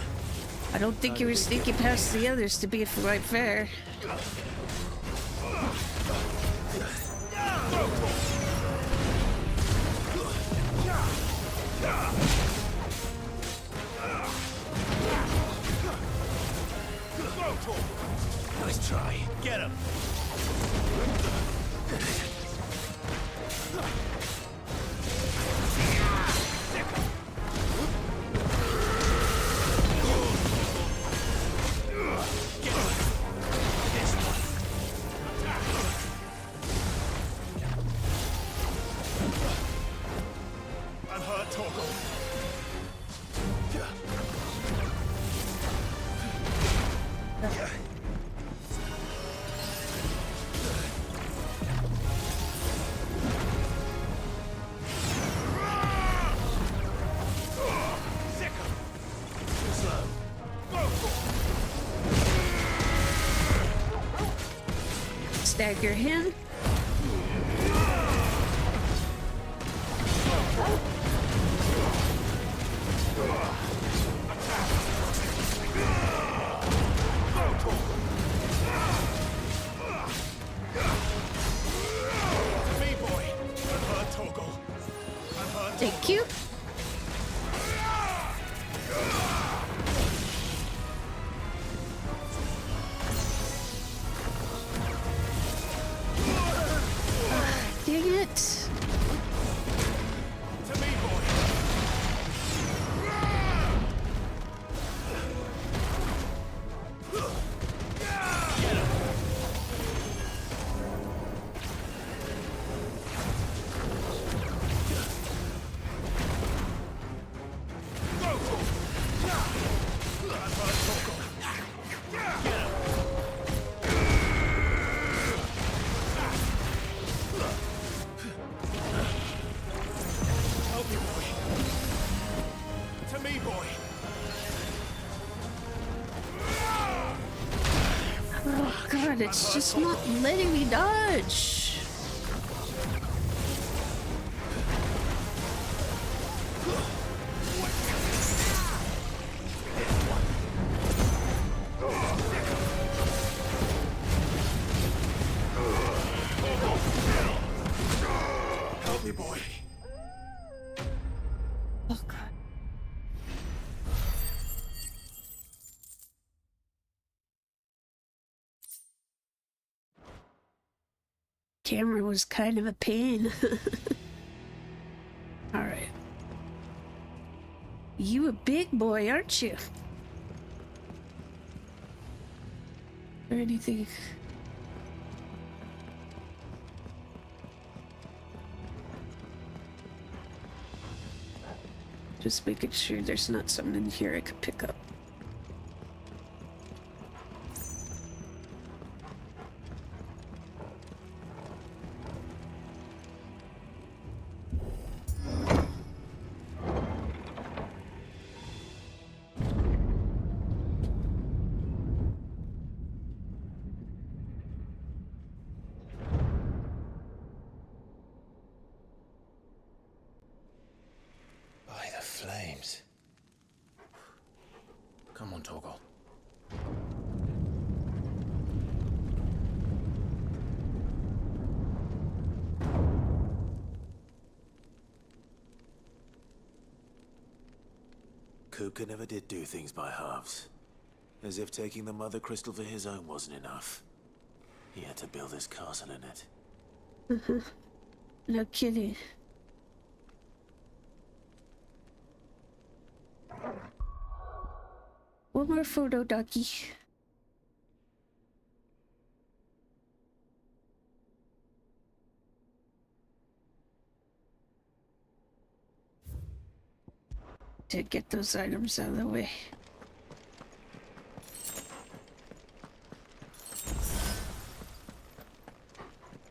I don't think you were sneaking past the others, to be quite fair. Nice try. Get him. I'm hurt, Torgal. Stagger him. Thank you. Dang it. To me, boy. Oh god, it's just not letting me dodge. Camera was kind of a pain. Alright. You a big boy, aren't you? Or anything? Just making sure there's not something in here I could pick up. By the flames. Come on, Torgal. Kupka never did do things by halves. As if taking the Mother Crystal for his own wasn't enough. He had to build his castle in it. No kidding. One more photo, Ducky. To get those items out of the way.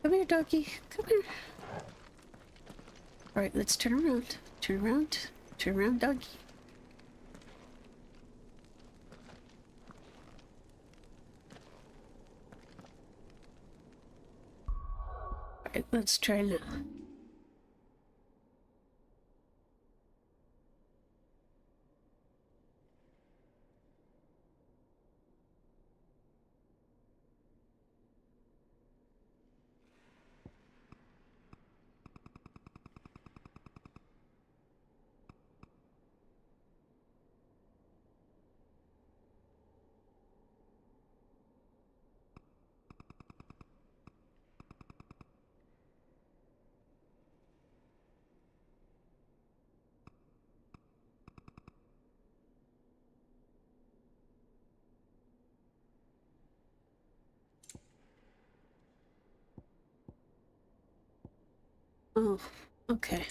Come here, Ducky. Come here. Alright, let's turn around. Turn around. Turn around, Ducky. Alright, let's try now. Oh, okay.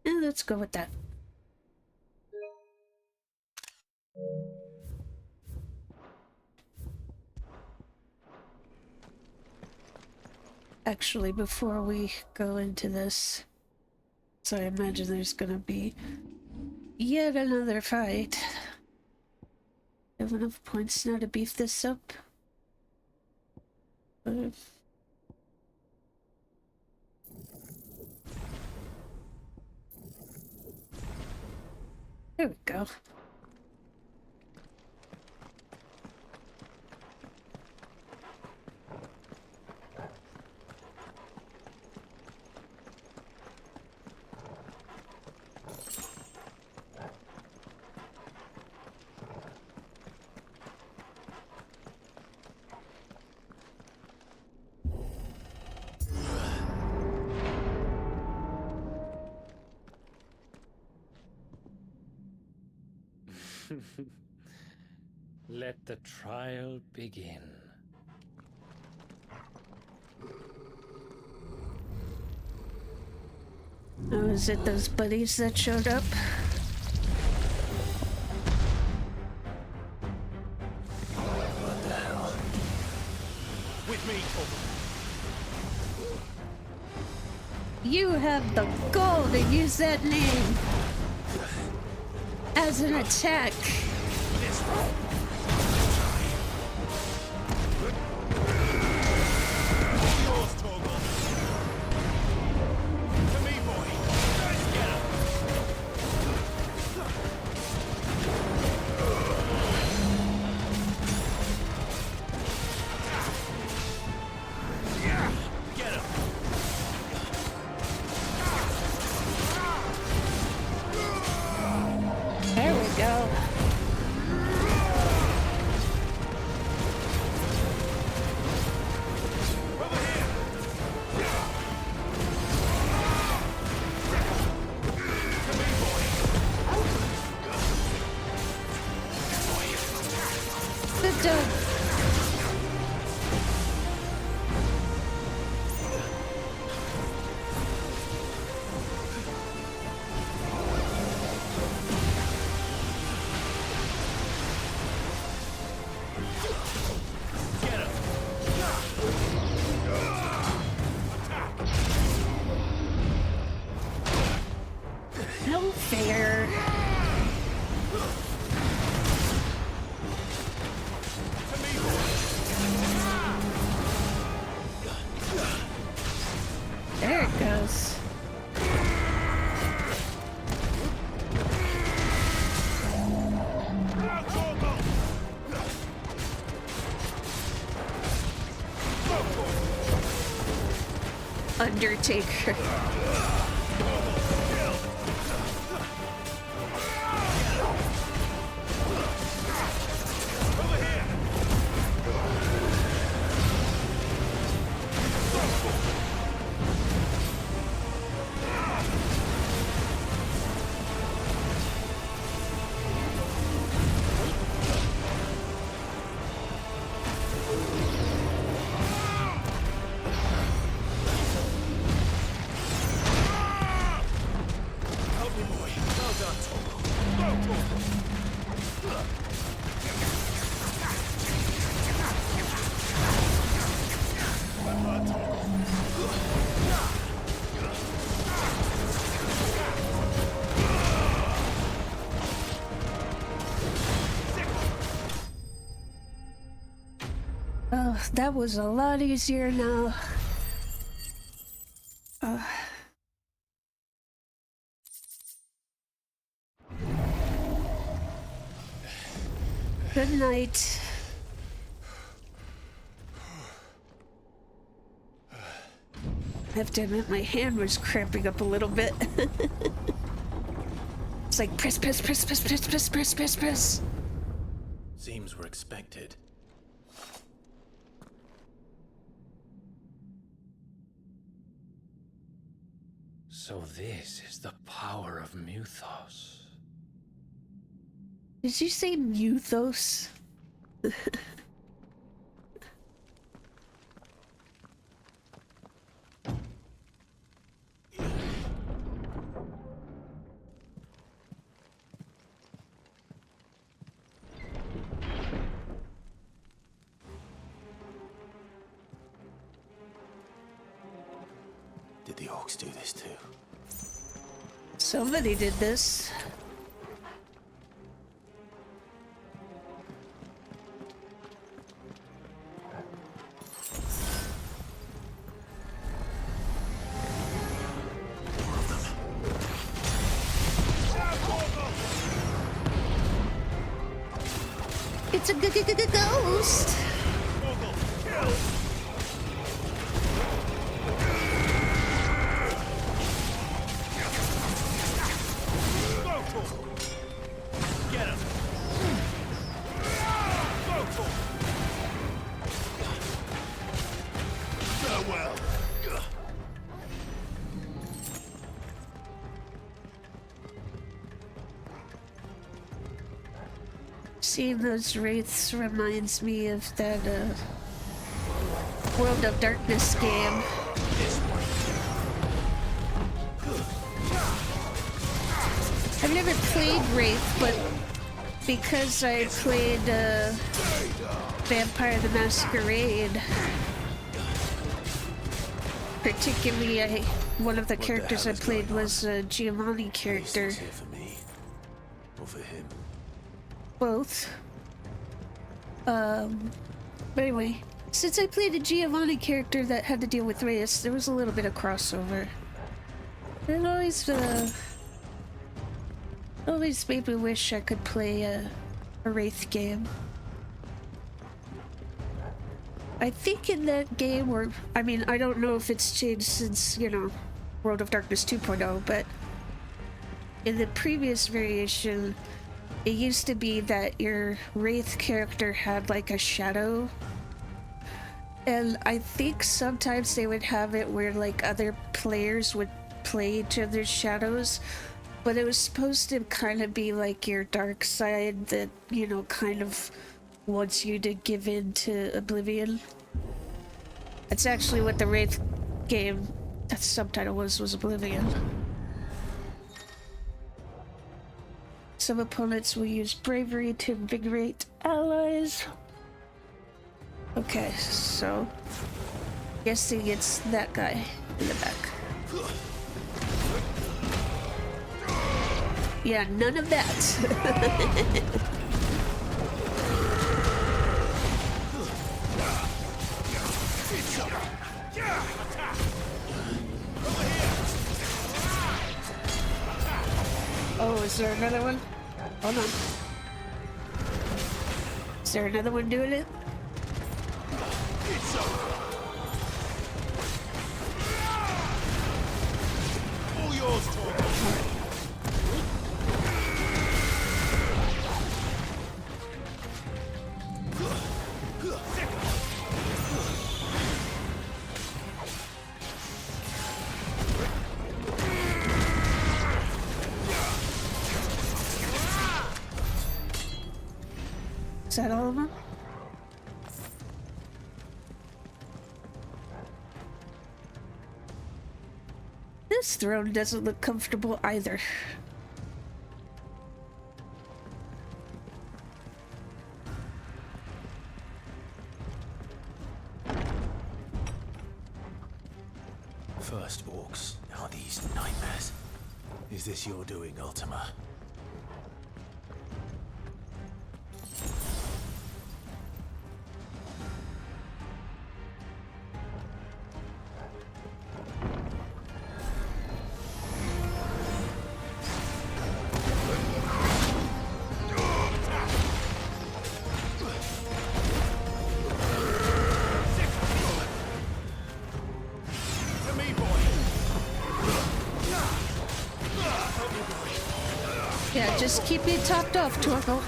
Yeah, let's go with that. Actually, before we go into this, so I imagine there's gonna be yet another fight. Have enough points now to beef this up. There we go. Let the trial begin. Oh, is it those buddies that showed up? What the hell? With me, You have the gall to use that name as an attack. There we go. done. No fair. There it goes. Undertaker. Oh, that was a lot easier now. Good night. I have to admit, my hand was cramping up a little bit. It's like press, press, press, press, press, press, press, press, press. Seems we're expected. So this is the power of Muthos. Did you say Muthos? Did the orcs do this too? Somebody did this. It's a ghost. Seeing those wraiths reminds me of that World of Darkness game. I've never played Wraith, but because I played Vampire the Masquerade, particularly one of the characters I played was a Giovanni character. Here for me, or for him? Both. But anyway, since I played a Giovanni character that had to deal with Reyes, there was a little bit of crossover. It always made me wish I could play a Wraith game. I think in that game, or I mean, I don't know if it's changed since, you know, World of Darkness 2.0, but in the previous variation, it used to be that your Wraith character had like a shadow, and I think sometimes they would have it where like other players would play each other's shadows, but it was supposed to kind of be like your dark side that, you know, kind of wants you to give in to oblivion. That's actually what the Wraith game, that subtitle was Oblivion. Some opponents will use bravery to invigorate allies. Okay, so guessing it's that guy in the back. Yeah, none of that. Oh, is there another one? Hold on. Is there another one doing it? All yours, Torgo. Is that all of them? This throne doesn't look comfortable either. First orcs, now these nightmares. Is this your doing, Ultima? Yeah, just keep me topped off, Torgo.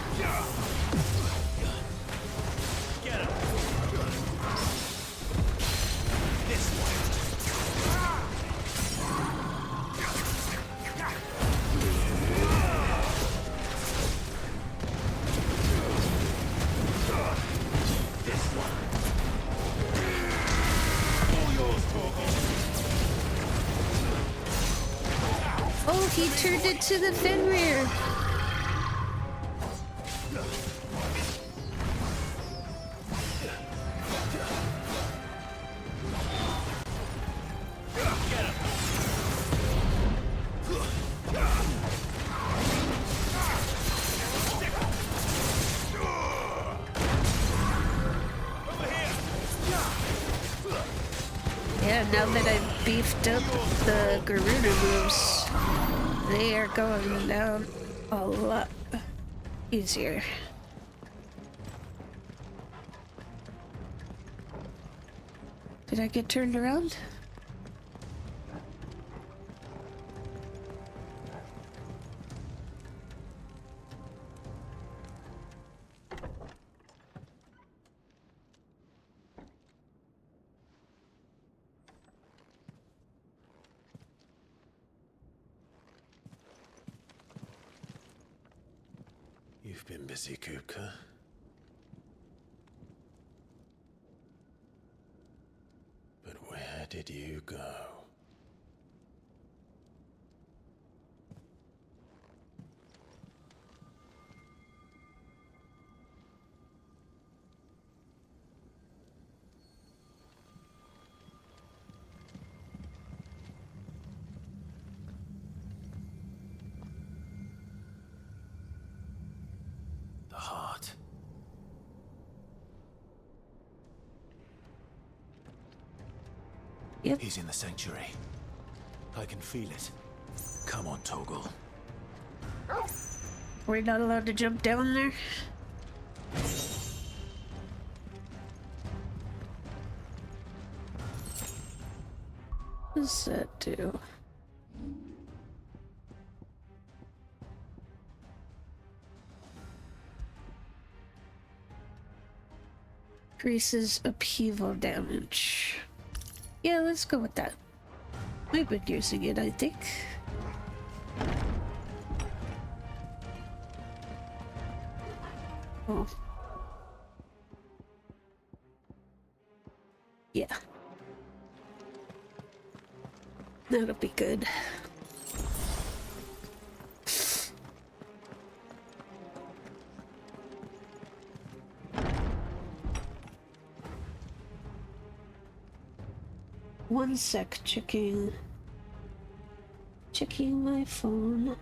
Oh, he turned into the Fenrir. Yeah, now that I've beefed up the Garuda moves, they are going down a lot easier. Did I get turned around? You've been busy, Kupka. But where did you go? The heart. Yep. He's in the sanctuary. I can feel it. Come on, Toggle. We're not allowed to jump down there? What does that do? Increases upheaval damage. Yeah, let's go with that. We've been using it, I think. Oh. Yeah. That'll be good. One sec, checking my phone.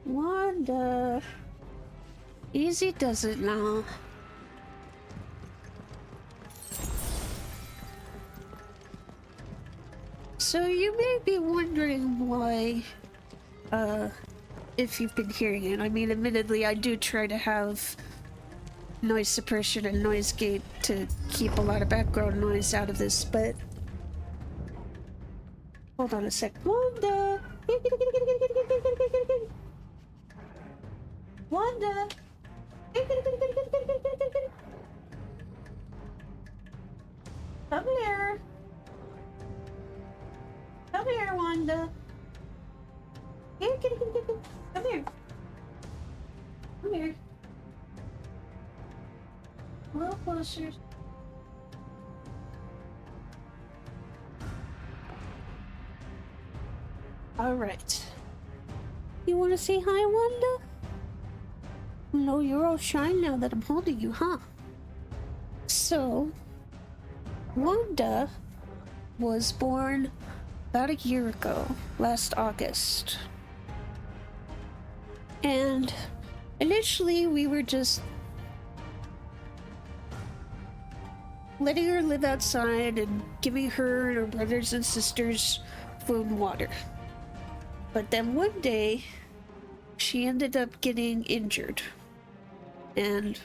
Wanda. Easy does it now. So you may be wondering why, if you've been hearing it. I mean, admittedly, I do try to have noise suppression and noise gate to keep a lot of background noise out of this, but... Hold on a sec. Wanda! Wanda! Come here! Come here, Wanda! Here, come here! Come here! A little closer. Alright. You wanna say hi, Wanda? No, you're all shy now that I'm holding you, huh? So, Wanda was born about a year ago, last August. And initially we were just letting her live outside and giving her and her brothers and sisters food and water. But then one day, she ended up getting injured. And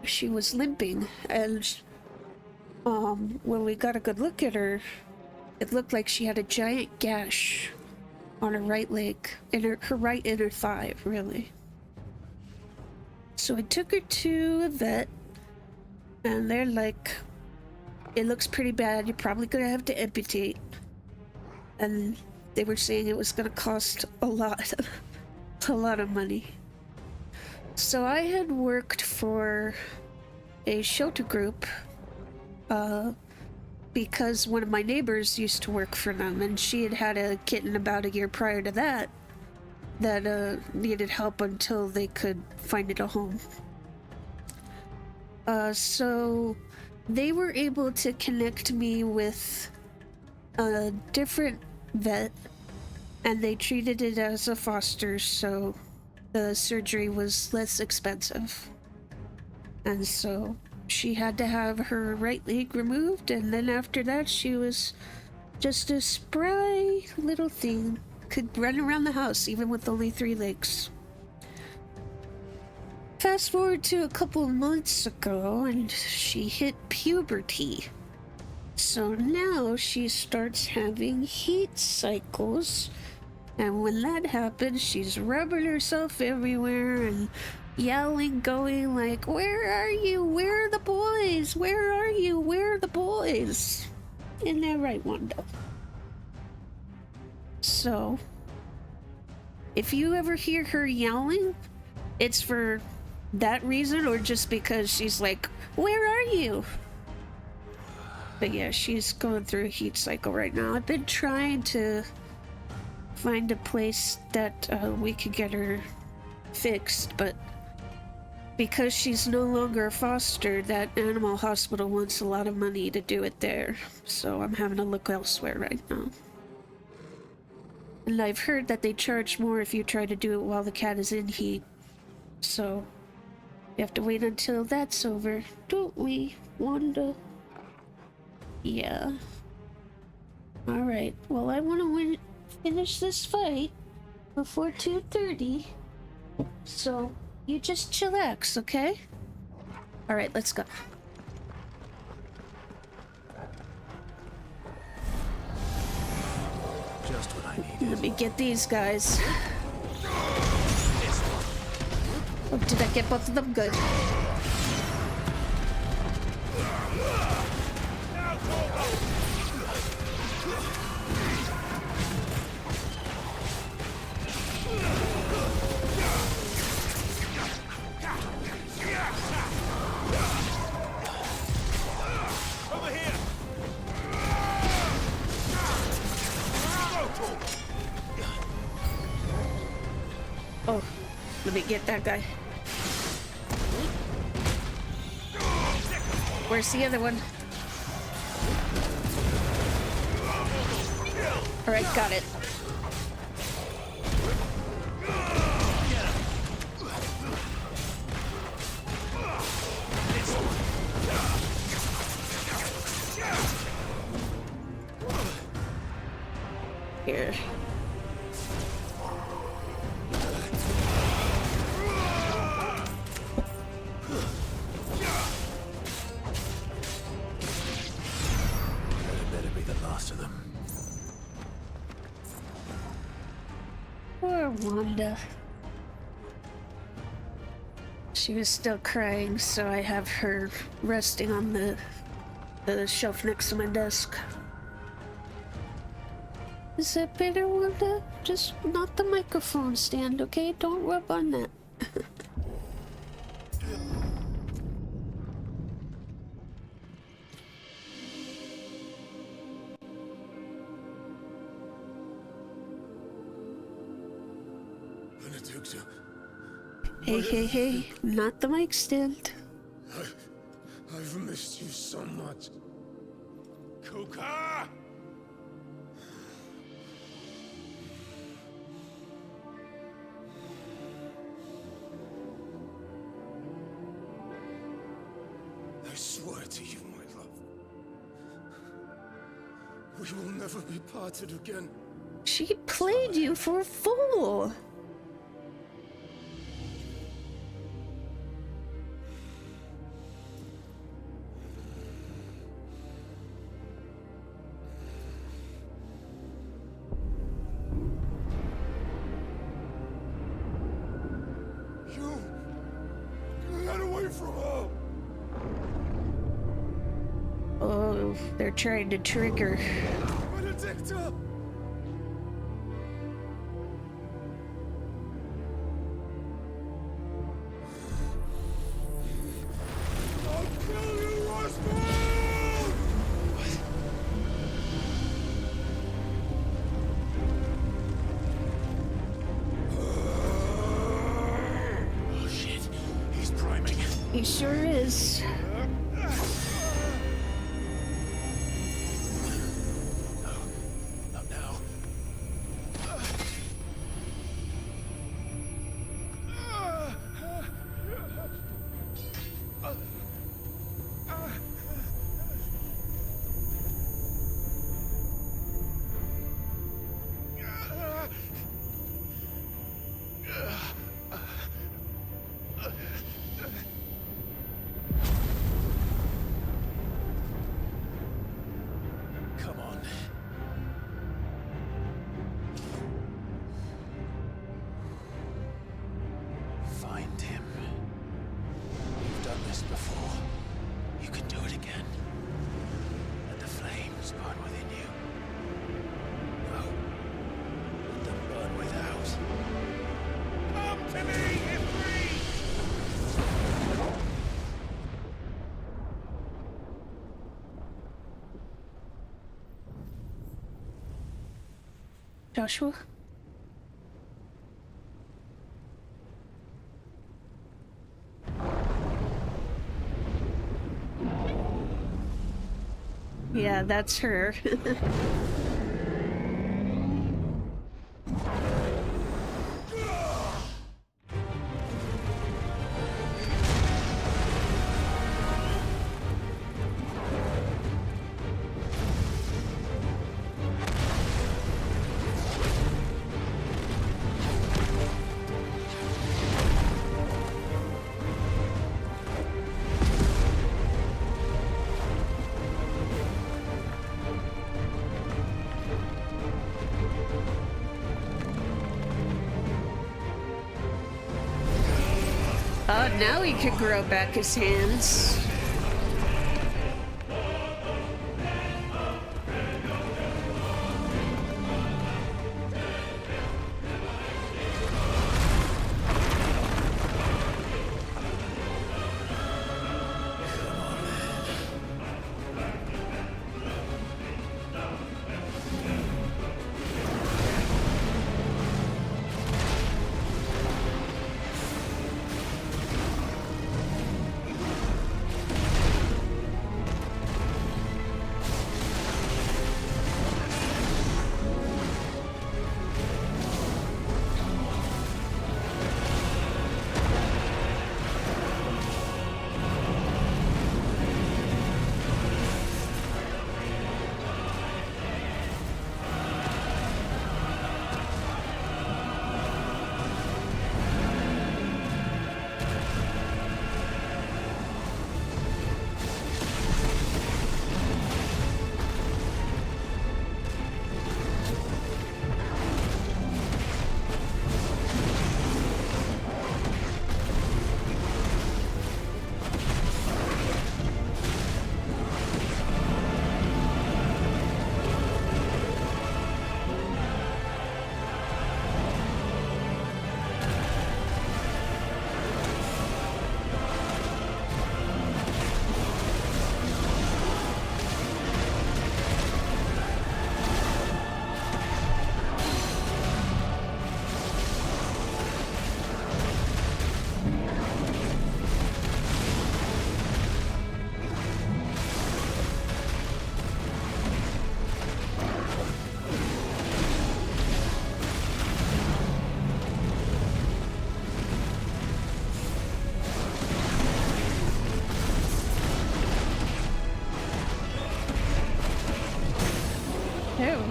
she was limping, and when we got a good look at her, it looked like she had a giant gash on her right leg, in her right inner thigh, really. So I took her to a vet, and they're like, it looks pretty bad, you're probably gonna have to amputate. And they were saying it was gonna cost a lot of money. So I had worked for a shelter group because one of my neighbors used to work for them, and she had had a kitten about a year prior to that needed help until they could find it a home. So they were able to connect me with a different vet, and they treated it as a foster, so the surgery was less expensive. And so she had to have her right leg removed, and then after that she was just a spry little thing. Could run around the house even with only 3 legs. Fast forward to a couple of months ago, and she hit puberty. So now she starts having heat cycles, and when that happens, she's rubbing herself everywhere and yelling, going like, "Where are you? Where are the boys? Where are you? Where are the boys?" Isn't that right, Wanda? So, if you ever hear her yelling, it's for that reason or just because she's like, "Where are you?" But yeah, she's going through a heat cycle right now. I've been trying to find a place that we could get her fixed, but because she's no longer a foster, that animal hospital wants a lot of money to do it there. So I'm having to look elsewhere right now. And I've heard that they charge more if you try to do it while the cat is in heat. So we have to wait until that's over, don't we, Wanda? Yeah. Alright, well, I want to finish this fight before 2:30. So, you just chillax, okay? Alright, let's go. Just what I needed. Let me get these guys. Oh, did I get both of them? Good. Let me get that guy. Where's the other one? Alright, got it. Here. Better be the last of them. Poor Wanda. She was still crying, so I have her resting on the shelf next to my desk. Is that better, Wanda? Just not the microphone stand, okay? Don't rub on that. Benedicta. Hey, not the mic stand. I've missed you so much. Kuka! I swear to you, my love, we will never be parted again. She played you for a fool. Get away from her! Oh, they're trying to trigger. Benedicta! I'll kill you, Roscoe! Oh shit, he's priming. He sure is. Not now. Come on. Find him. You've done this before. You can do it again. Let the flames burn within you. No. Let them burn without. Come to me, Ifrit! Joshua? Yeah, that's her. Oh, now he can grow back his hands.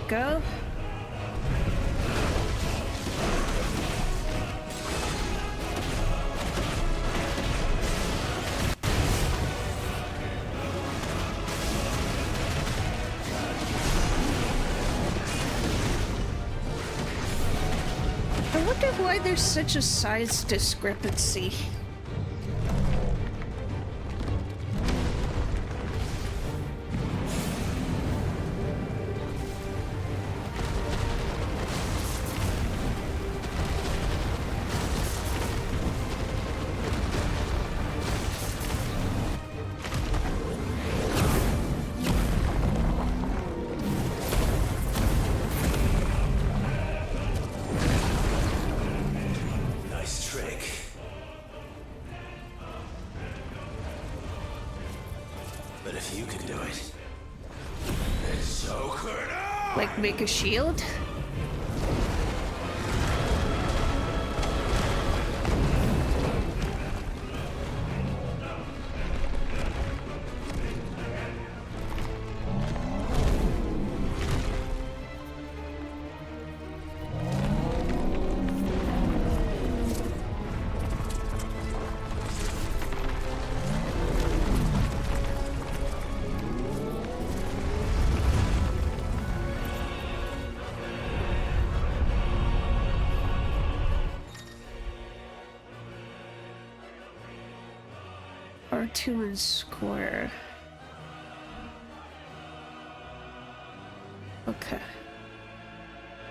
go. I wonder why there's such a size discrepancy. Nice trick. But if you can do it, it's so good. Like make a shield? R2 and square. Okay.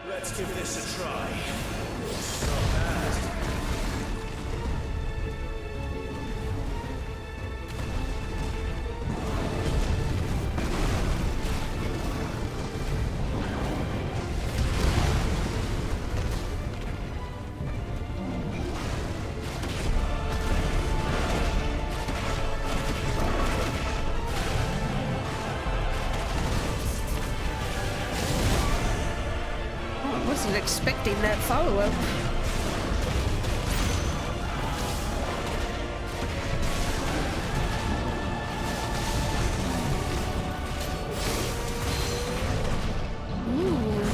Let's give this a try. It's not bad. I wasn't expecting that follow-up. Ooh.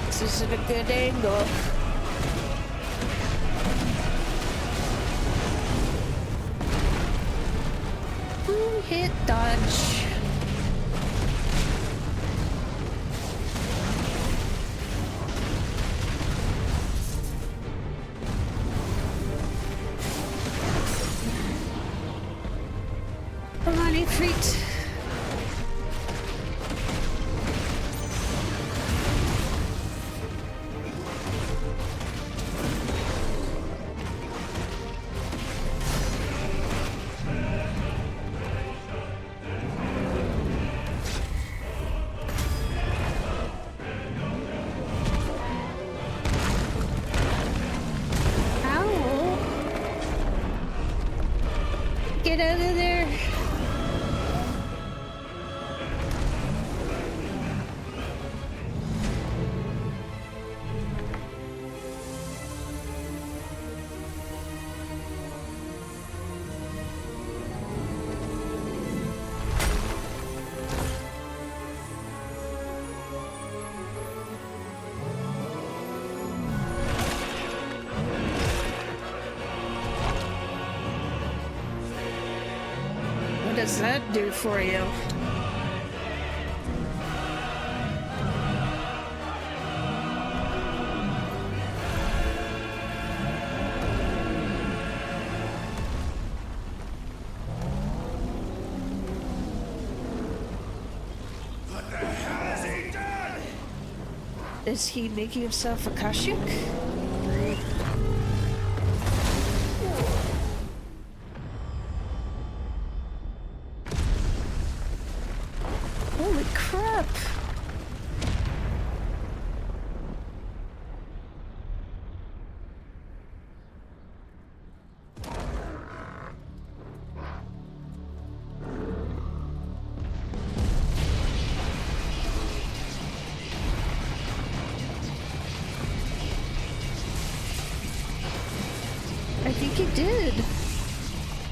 This isn't a good angle. Ooh, hit dodge. Come on, Ifrit. Ow. Get out of there. What does that do for you? What the hell has he done? Is he making himself a Kashyyyk?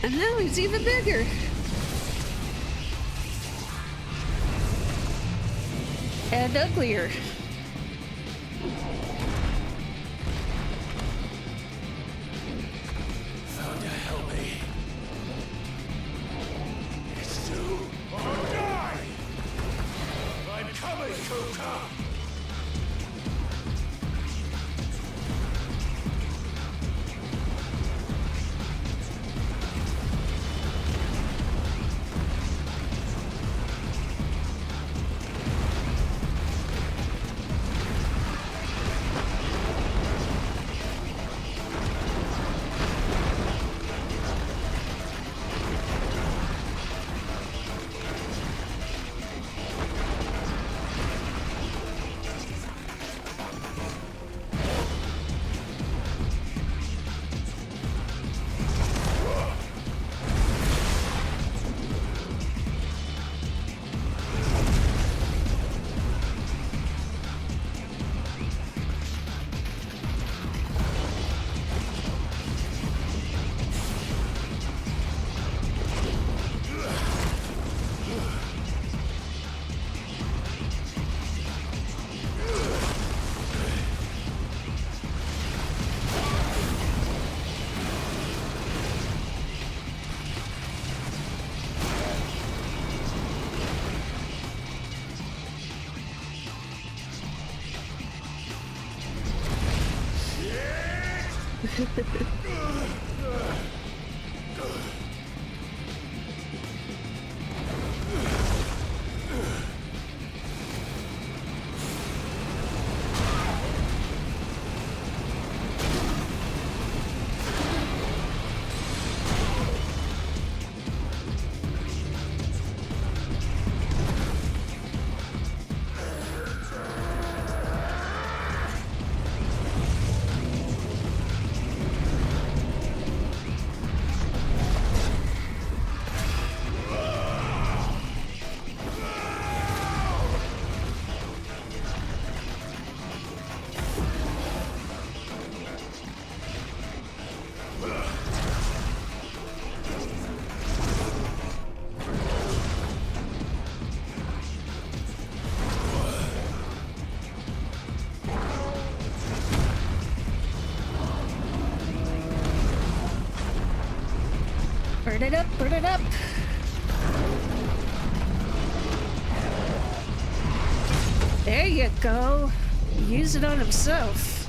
And now he's even bigger. And uglier. Sonya, help me. It's too... Oh, die! I'm coming, Kuka! Burn it up, burn it up! There you go. Use it on himself.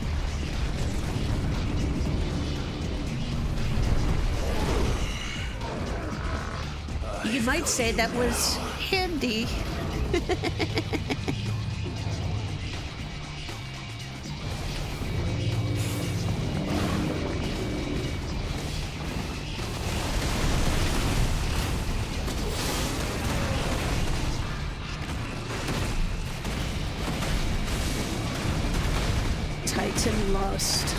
You might say that was handy. Titan lost.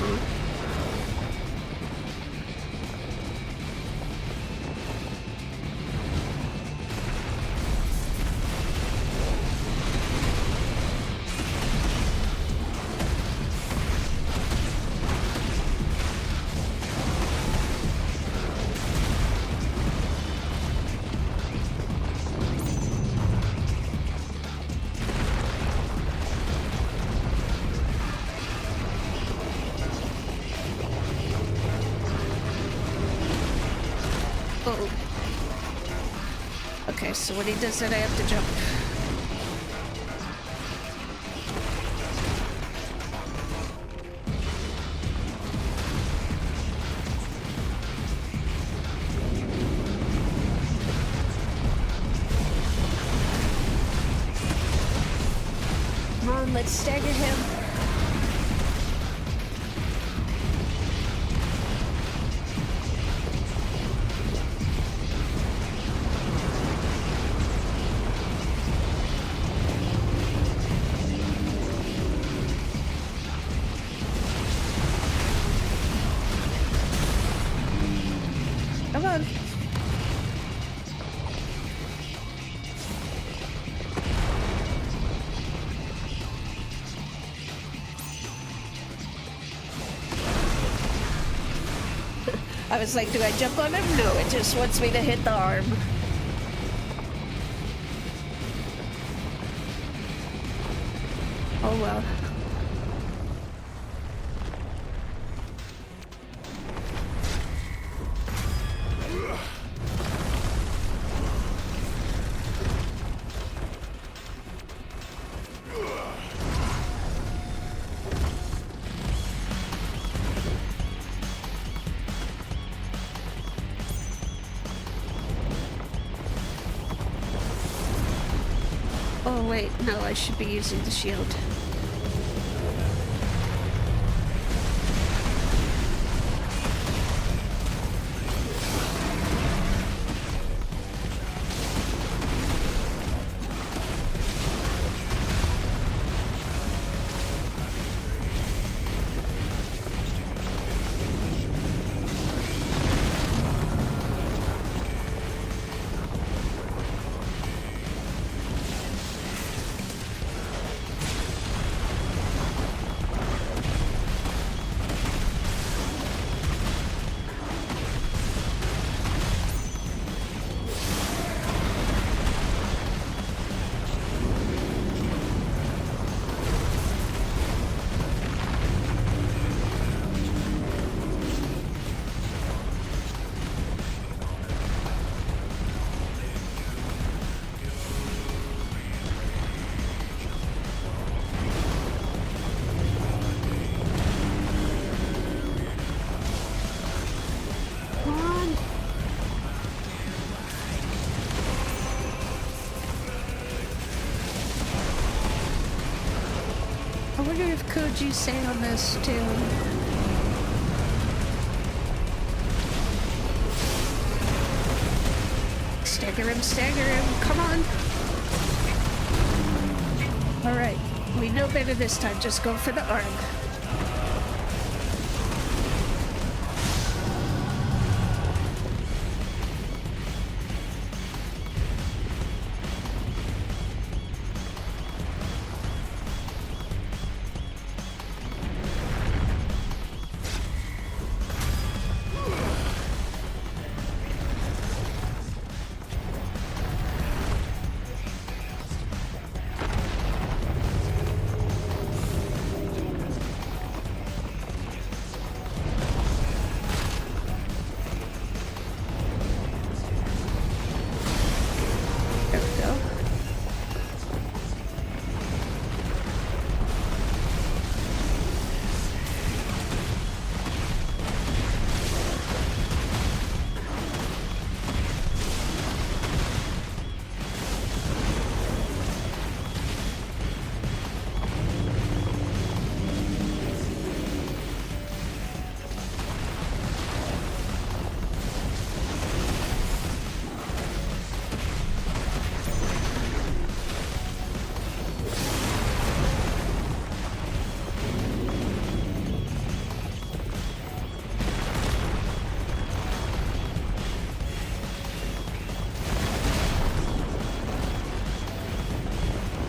Oh. Okay, so when he does that, I have to jump. Come on, let's stagger him. Come on. I was was like, do I jump on him? No, it just wants me to hit the arm. Oh well. Oh wait, no, I should be using the shield. I wonder if Koji sang on this too. Stagger him, come on! Alright, we know better this time, just go for the arm.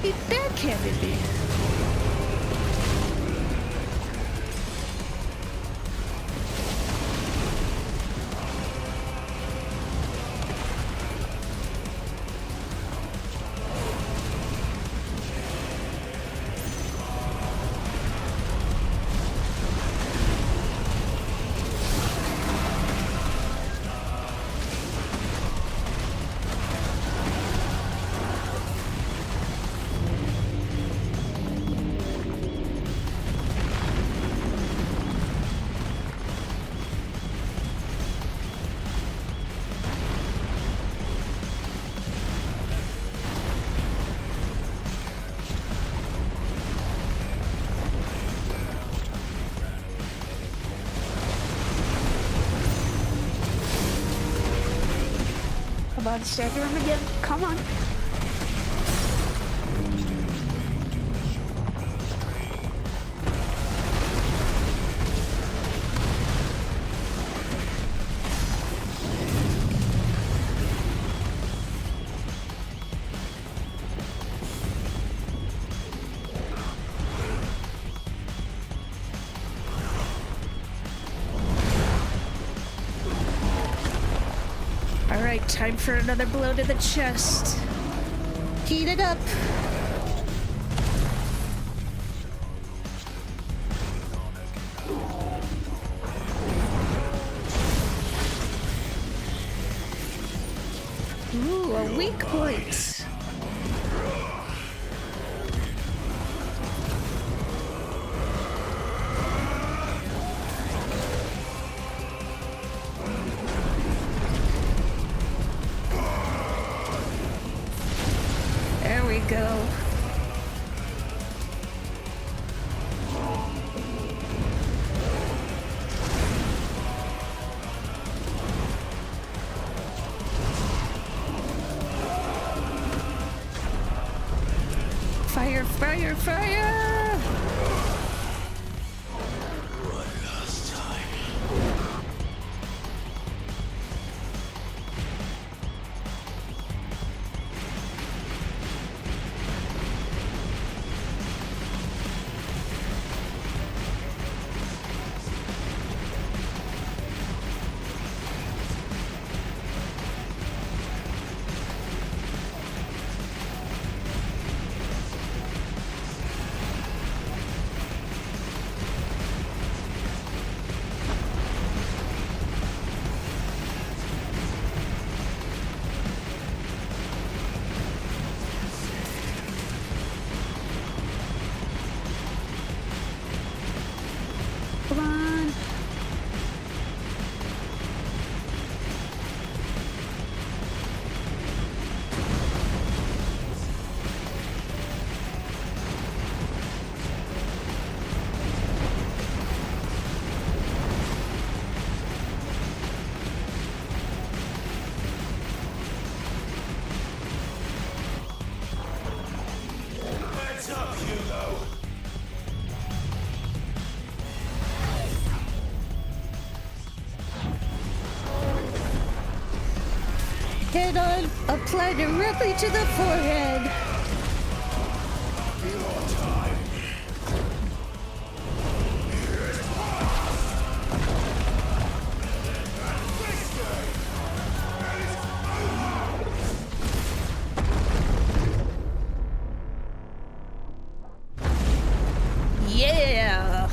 He backhanded me. Come on, stagger him again. Come on. Alright, time for another blow to the chest. Heat it up. Ooh, a weak point. There we go. Fire, fire, fire! One last time. Come on. Heads up, Hugo! Head on, apply directly to the forehead. Yeah!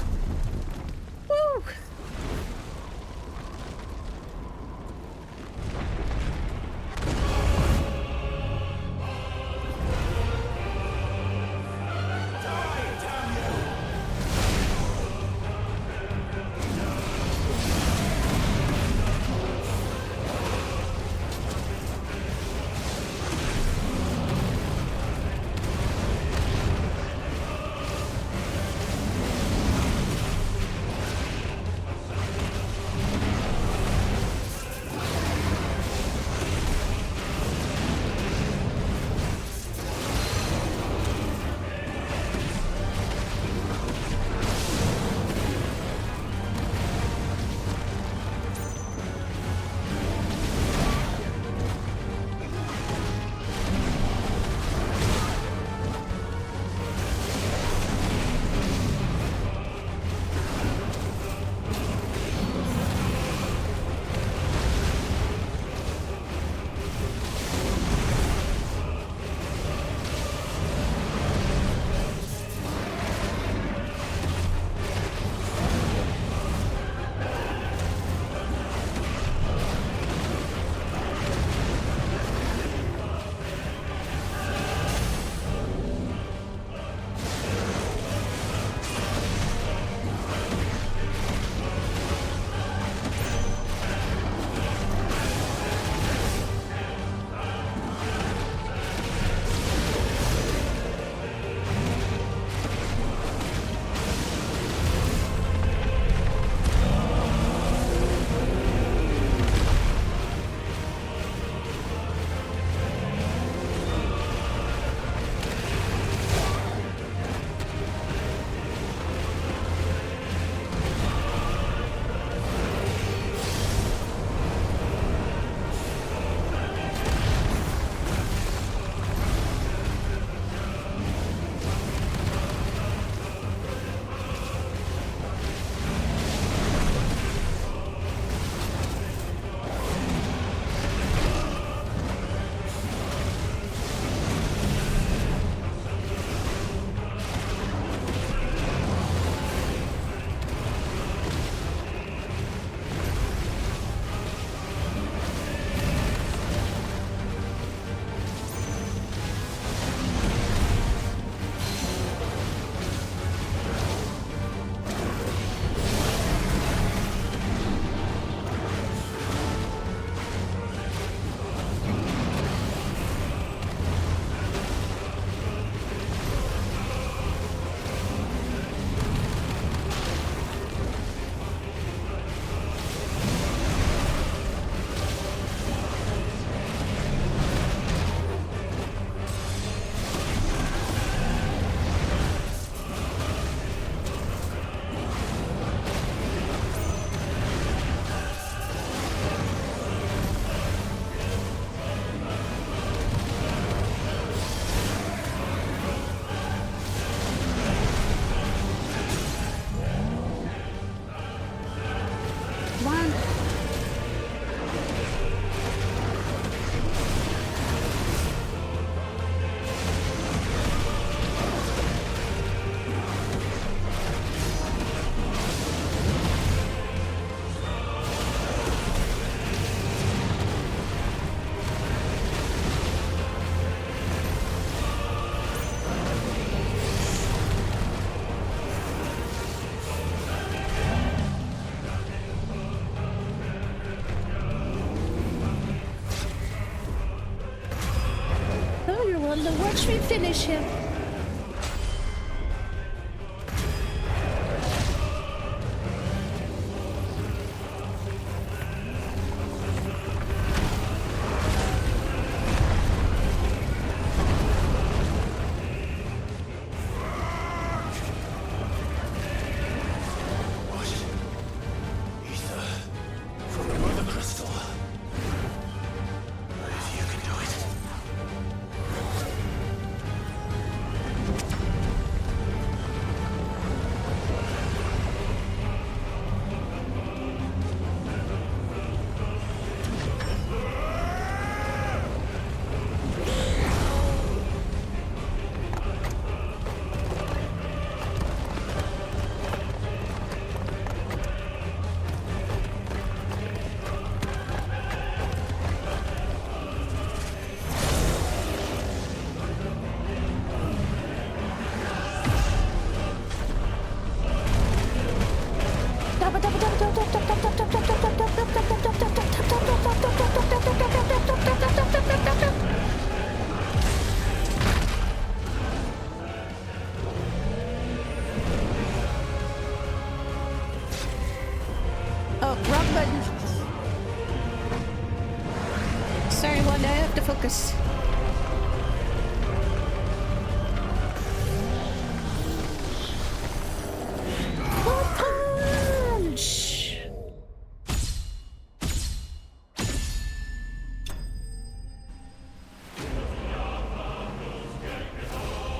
Woo! watch me finish him. Oh, wrong button. Sorry, Wanda, I have to focus. Punch!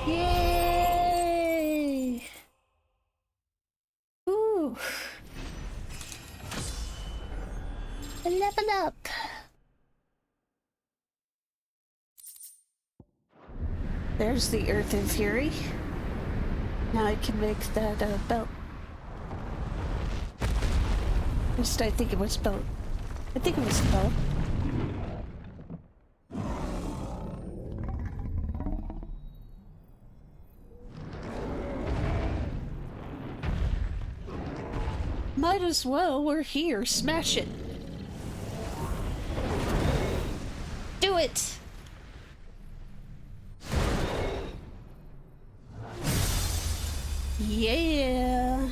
Yay! Ooh. Level up. There's the Earth and Fury. Now I can make that belt. At least I think it was belt. I think it was a belt. Might as well. We're here. Smash it. Do it! Yeah!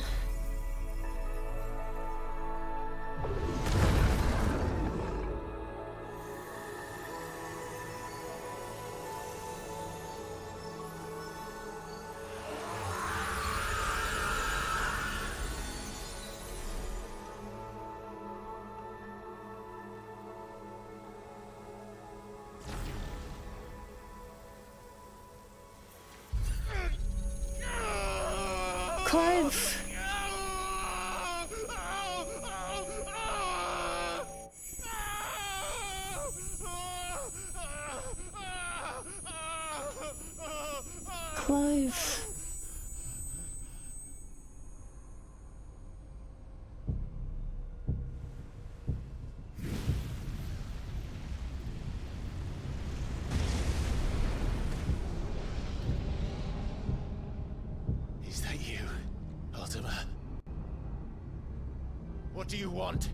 Clive! Clive. Is that you, Ultima? What do you want?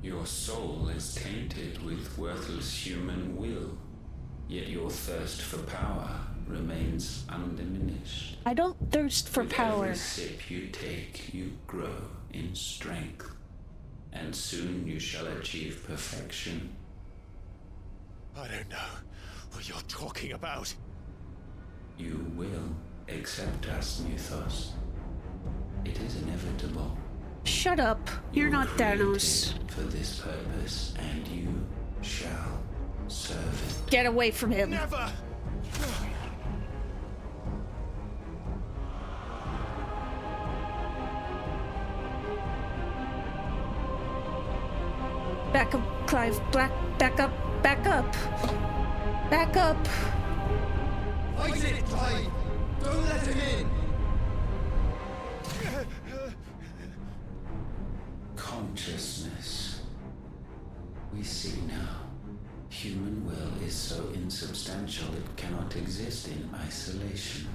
Your soul is tainted with worthless human will, yet your thirst for power remains undiminished. I don't thirst for With power. every sip you take, you grow in strength, and soon you shall achieve perfection. I don't know what you're talking about. You will accept us, Mythos. It is inevitable. Shut up. You're not Thanos. For this purpose, and you shall serve it. Get away from him. Never! Back up, Clive. Back up. Back up. Back up. Fight it, Clive! Don't let him in! Consciousness. We see now. Human will is so insubstantial it cannot exist in isolation.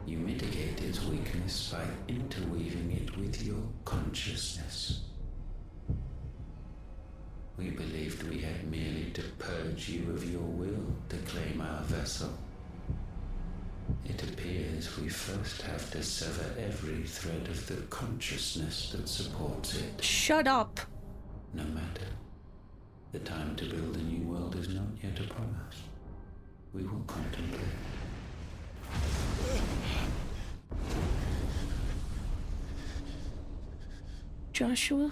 You mitigate its weakness by interweaving it with your consciousness. We believed we had merely to purge you of your will to claim our vessel. It appears we first have to sever every thread of the consciousness that supports it. Shut up! No matter. The time to build a new world is not yet upon us. We will contemplate. Joshua?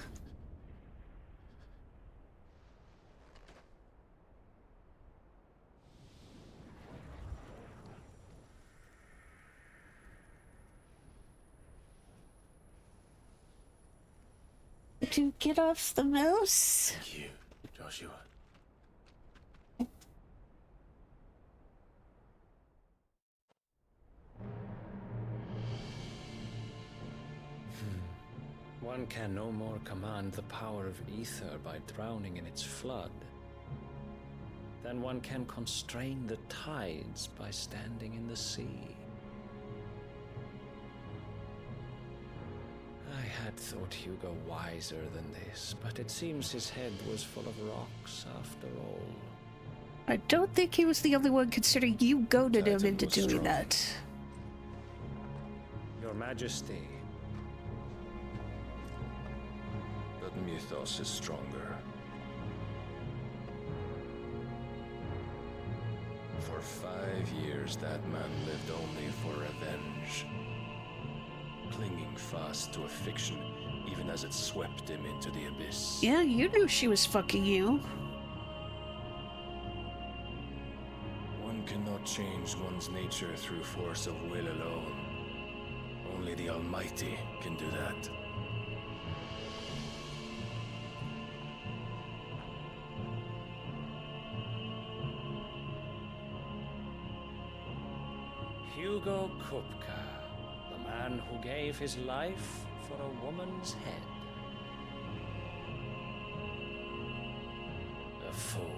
To get off the mouse? Thank you, Joshua. One can no more command the power of ether by drowning in its flood than one can constrain the tides by standing in the sea. I had thought Hugo wiser than this, but it seems his head was full of rocks after all. I don't think he was the only one, considering you goaded him into doing strong. that. Your Majesty. But Mythos is stronger. For 5 years, that man lived only for revenge. Clinging fast to a fiction, even as it swept him into the abyss. Yeah, you knew she was fucking you. One cannot change one's nature through force of will alone. Only the Almighty can do that. Hugo Kupka, the man who gave his life for a woman's head. A fool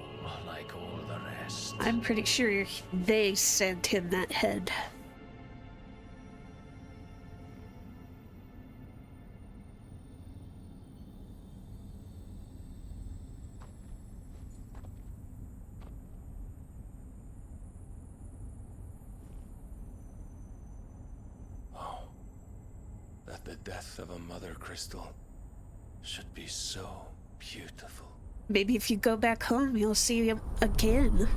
like all the rest. I'm pretty sure they sent him that head. That the death of a mother crystal should be so beautiful. Maybe if you go back home, you'll see him again.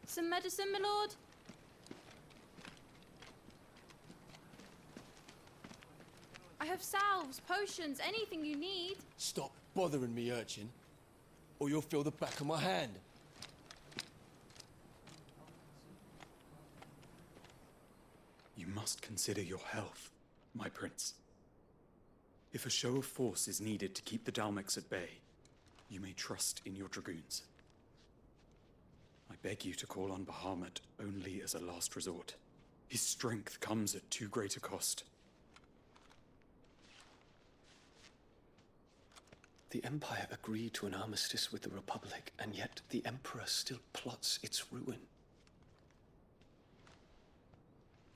Some medicine, my lord? I have salves, potions, anything you need. Stop bothering me, urchin, or you'll feel the back of my hand. You must consider your health, my prince. If a show of force is needed to keep the Dalmex at bay, you may trust in your dragoons. I beg you to call on Bahamut only as a last resort. His strength comes at too great a cost. The Empire agreed to an armistice with the Republic, and yet the Emperor still plots its ruin.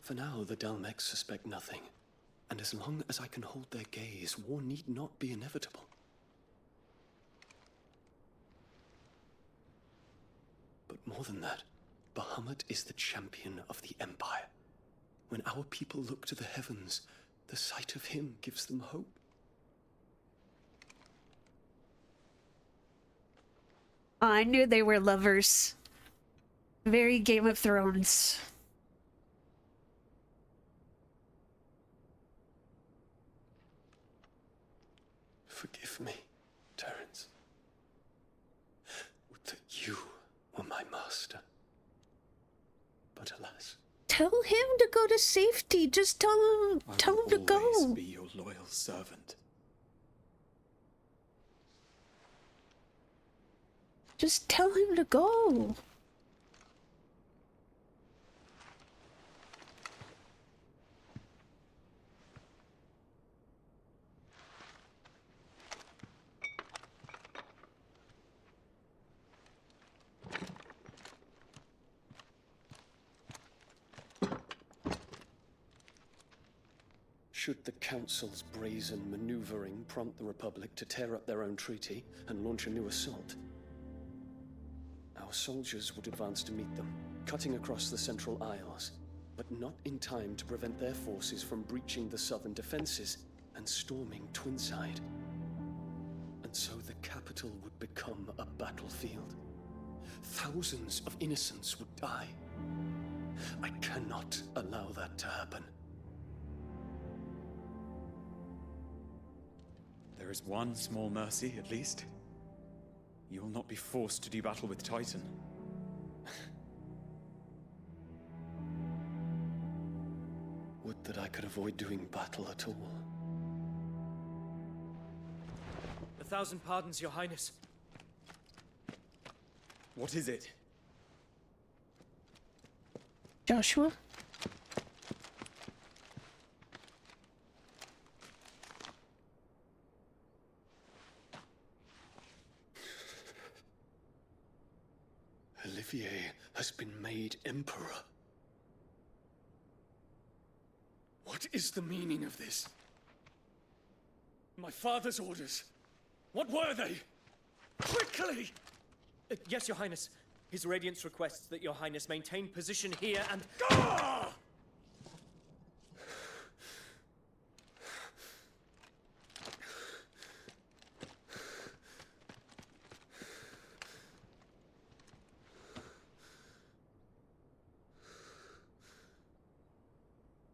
For now, the Dalmex suspect nothing, and as long as I can hold their gaze, war need not be inevitable. But more than that, Bahamut is the champion of the Empire. When our people look to the heavens, the sight of him gives them hope. I knew they were lovers. Very Game of Thrones. Forgive me, Terence. Would that you were my master. But alas. Tell him to go to safety. Just tell him to go. I will always be your loyal servant. Just tell him to go. Should the Council's brazen maneuvering prompt the Republic to tear up their own treaty and launch a new assault, our soldiers would advance to meet them, cutting across the Central Isles, but not in time to prevent their forces from breaching the southern defenses and storming Twinside. And so the capital would become a battlefield. Thousands of innocents would die. I cannot allow that to happen. There is one small mercy, at least. You will not be forced to do battle with Titan. Would that I could avoid doing battle at all. 1,000 pardons, Your Highness. What is it? Joshua? Olivier has been made Emperor. What is the meaning of this? My father's orders. What were they? Quickly! Yes, Your Highness. His Radiance requests that Your Highness maintain position here and... Ah!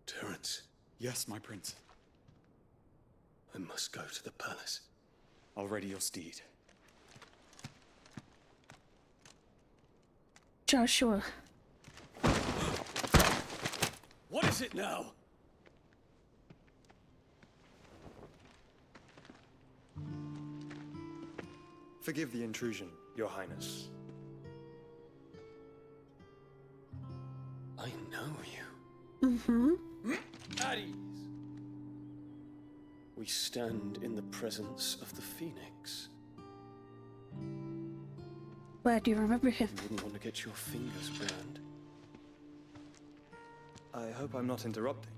Terence. Yes, my prince. I must go to the palace. I'll ready your steed. Joshua. What is it now? Forgive the intrusion, Your Highness. I know you. Mm-hmm. At ease. We stand in the presence of the Phoenix. Glad you remember him. You wouldn't want to get your fingers burned. I hope I'm not interrupting.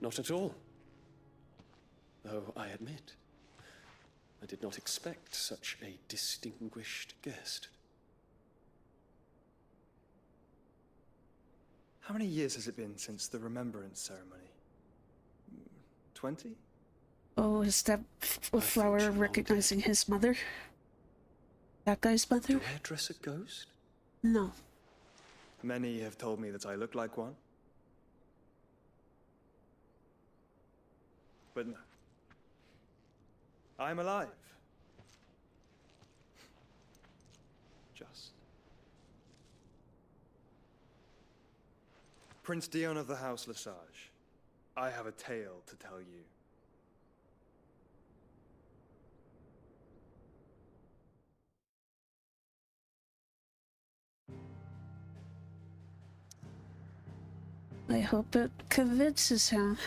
Not at all. Though I admit, I did not expect such a distinguished guest. How many years has it been since the Remembrance ceremony? 20? Oh, is that Flower recognizing his mother? That guy's mother? Do hairdresser ghost? No. Many have told me that I look like one. But no. I'm alive. Just. Prince Dion of the House Lesage, I have a tale to tell you. I hope it convinces him.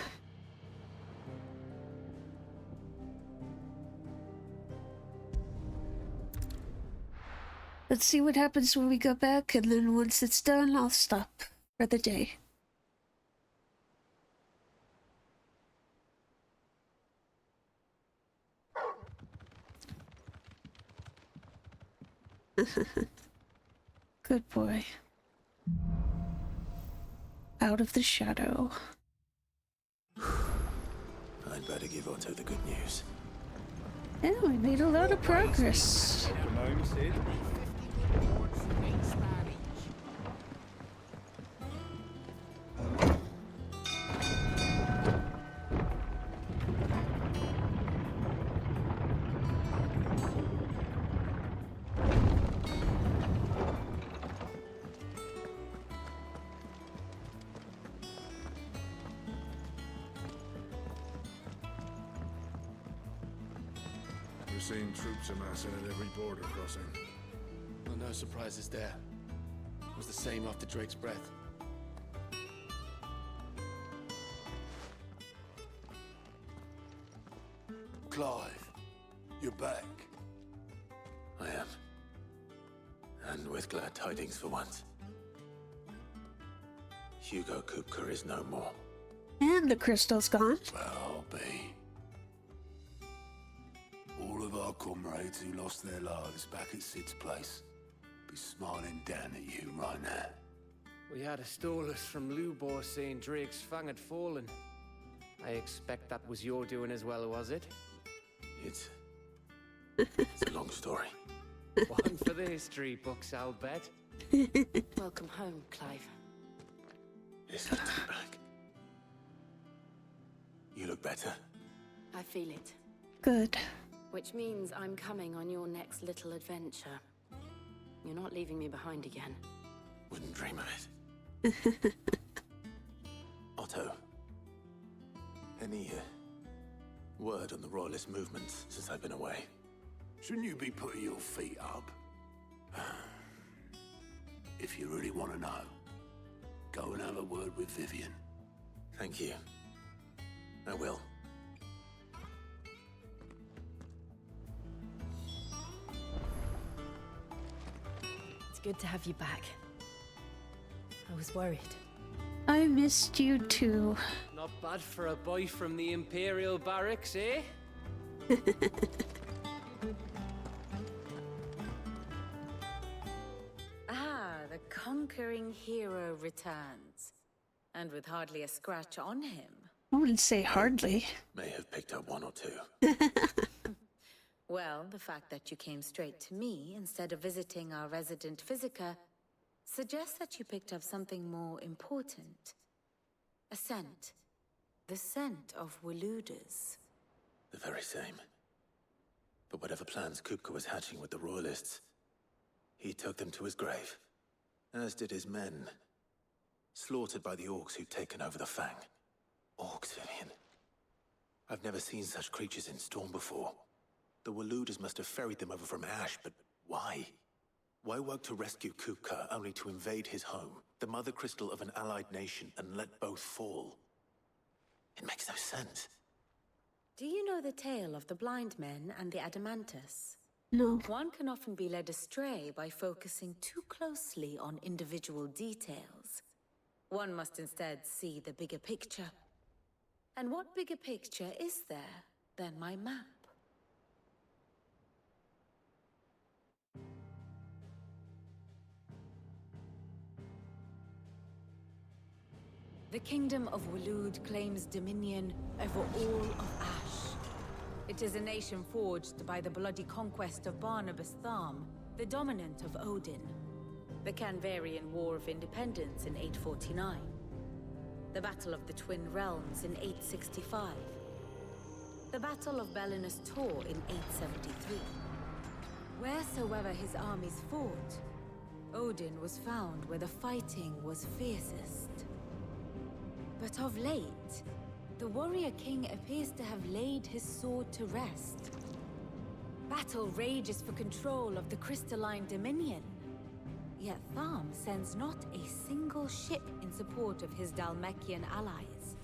Let's see what happens when we go back, and then once it's done, I'll stop for the day. Good boy. Out of the shadow. I'd better give Otto the good news. Yeah, we made a lot of progress. We're seeing troops amassing at every border crossing. Well, no surprises there. It was the same after Drake's breath. Clive, you're back. I am. And with glad tidings for once. Hugo Kupka is no more. And the crystal's gone. Well, I'll be. All of our comrades who lost their lives back at Sid's place be smiling down at you right now. We had a stolus from Lubor saying Drake's Fang had fallen. I expect that was your doing as well, was it? It's a long story. One for the history books, I'll bet. Welcome home, Clive. It's good to be back. You look better. I feel it. Good. Which means I'm coming on your next little adventure. You're not leaving me behind again. Wouldn't dream of it. Otto. Any word on the Royalist movement since I've been away? Shouldn't you be putting your feet up? If you really want to know, go and have a word with Vivian. Thank you. I will. It's good to have you back. I was worried. I missed you too. Not bad for a boy from the Imperial Barracks, eh? The conquering hero returns. And with hardly a scratch on him. I wouldn't say hardly. May have picked up one or two. Well, the fact that you came straight to me instead of visiting our resident physiker suggests that you picked up something more important. A scent. The scent of Waludas. The very same. But whatever plans Kupka was hatching with the Royalists, he took them to his grave. As did his men. Slaughtered by the orcs who'd taken over the Fang. Orcs, Vivian. I've never seen such creatures in Storm before. The Waludas must have ferried them over from Ash, but why? Why work to rescue Kupka only to invade his home, the mother crystal of an allied nation, and let both fall? It makes no sense. Do you know the tale of the blind men and the Adamantus? No. One can often be led astray by focusing too closely on individual details. One must instead see the bigger picture. And what bigger picture is there than my map? The Kingdom of Walud claims dominion over all of Ash. It is a nation forged by the bloody conquest of Barnabas Tharm, the dominant of Odin. The Canvarian War of Independence in 849. The Battle of the Twin Realms in 865. The Battle of Belinus Tor in 873. Wheresoever his armies fought, Odin was found where the fighting was fiercest. But of late, the warrior king appears to have laid his sword to rest. Battle rages for control of the crystalline dominion. Yet Tharm sends not a single ship in support of his Dhalmekian allies.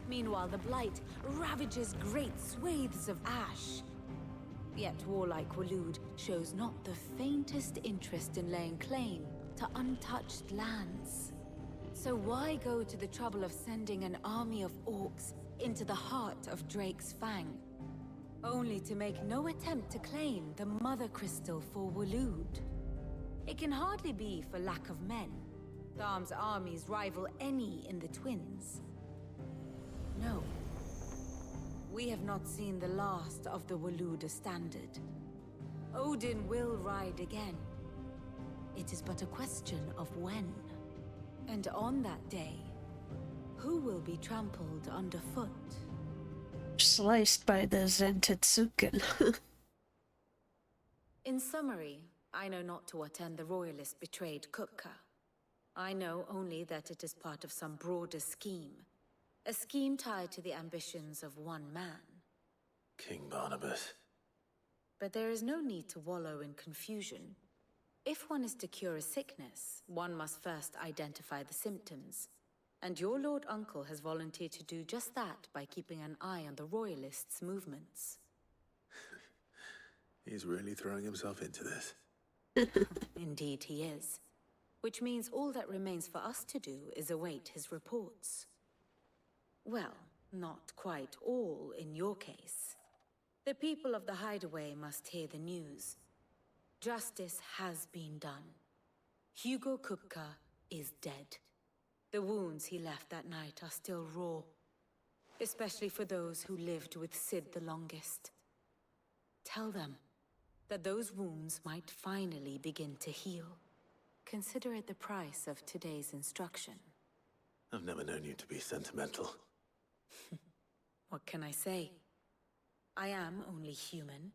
Meanwhile, the Blight ravages great swathes of Ash. Yet warlike Walud shows not the faintest interest in laying claim to untouched lands. So why go to the trouble of sending an army of orcs into the heart of Drake's Fang, only to make no attempt to claim the Mother Crystal for Walud? It can hardly be for lack of men. Tharm's armies rival any in the Twins. No. We have not seen the last of the Waluda standard. Odin will ride again. It is but a question of when. And on that day, who will be trampled underfoot? Sliced by the Zentetsuken. In summary, I know not to what end the Royalists betrayed Kupka. I know only that it is part of some broader scheme. A scheme tied to the ambitions of one man. King Barnabas. But there is no need to wallow in confusion. If one is to cure a sickness, one must first identify the symptoms. And your Lord Uncle has volunteered to do just that by keeping an eye on the Royalists' movements. He's really throwing himself into this. Indeed he is. Which means all that remains for us to do is await his reports. Well, not quite all in your case. The people of the Hideaway must hear the news. Justice has been done. Hugo Kupka is dead. The wounds he left that night are still raw, especially for those who lived with Sid the longest. Tell them that those wounds might finally begin to heal. Consider it the price of today's instruction. I've never known you to be sentimental. What can I say? I am only human.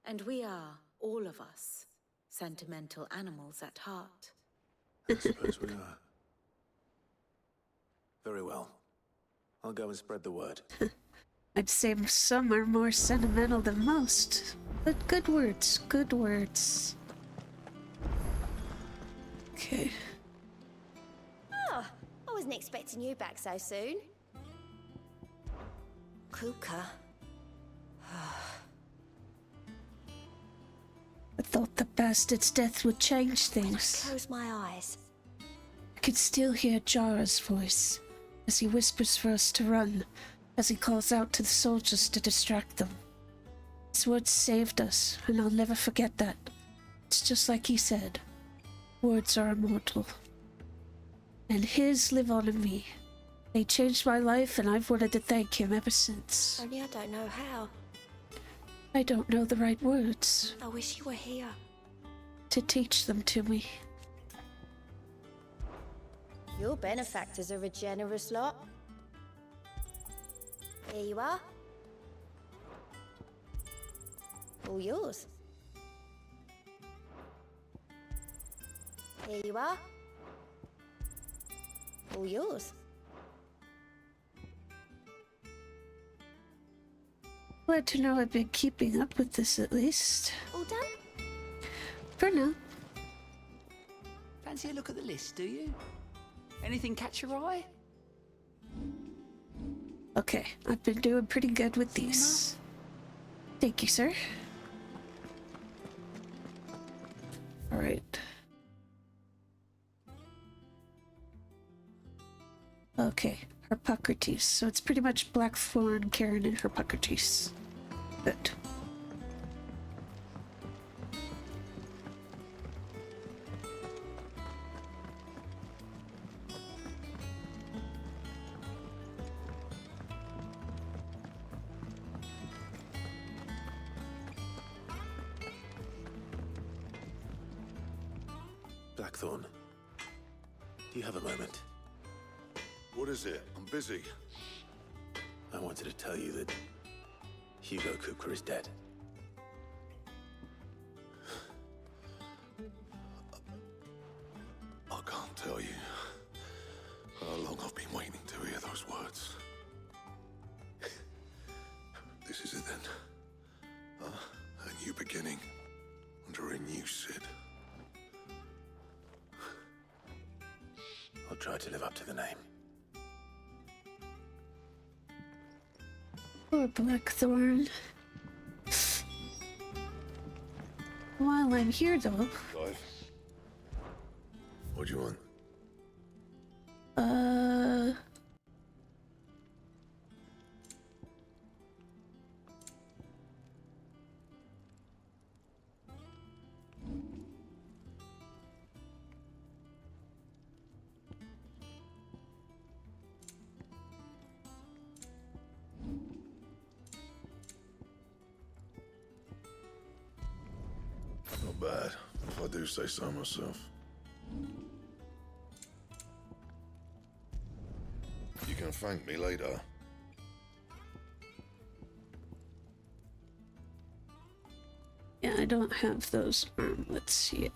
And we are, all of us, sentimental animals at heart. I suppose we are. Very well. I'll go and spread the word. I'd say some are more sentimental than most. But good words, good words. Okay. Oh, I wasn't expecting you back so soon. Kuka. I thought the bastard's death would change things. Close my eyes. I could still hear Jara's voice as he whispers for us to run, as he calls out to the soldiers to distract them. His words saved us, and I'll never forget that. It's just like he said. Words are immortal. And his live on in me. They changed my life, and I've wanted to thank him ever since. Only I don't know how. I don't know the right words I wish you were here. to teach them to me. Your benefactors are a generous lot. Here you are. All yours. Here you are. All yours. Glad to know I've been keeping up with this at least. All done? For now. Fancy a look at the list, do you? Anything catch your eye? Okay, I've been doing pretty good with these. Thank you, sir. Alright. Okay, Harpocrates. So it's pretty much Blackthorn, Karen, and Harpocrates. Good. Blackthorn, do you have a moment? What is it? I'm busy. I wanted to tell you that Hugo Kupka is dead. I can't tell you how long I've been waiting to hear those words. This is it then. A new beginning under a new Sid. I'll try to live up to the name. Poor Blackthorn. While I'm here, though. Clive. What do you want? Not bad, if I do say so myself. You can thank me later. Yeah, I don't have those armlets yet.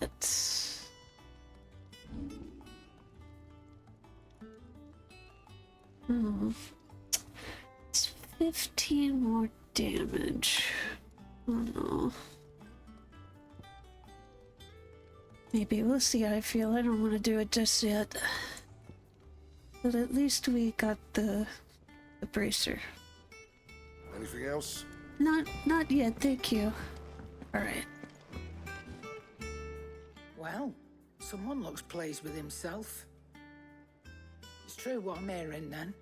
It's 15 more damage. Oh no. Maybe we'll see how I feel. I don't want to do it just yet. But at least we got the bracer. Anything else? Not yet, thank you. Alright. Well, someone looks pleased with himself. It's true what I'm hearing then.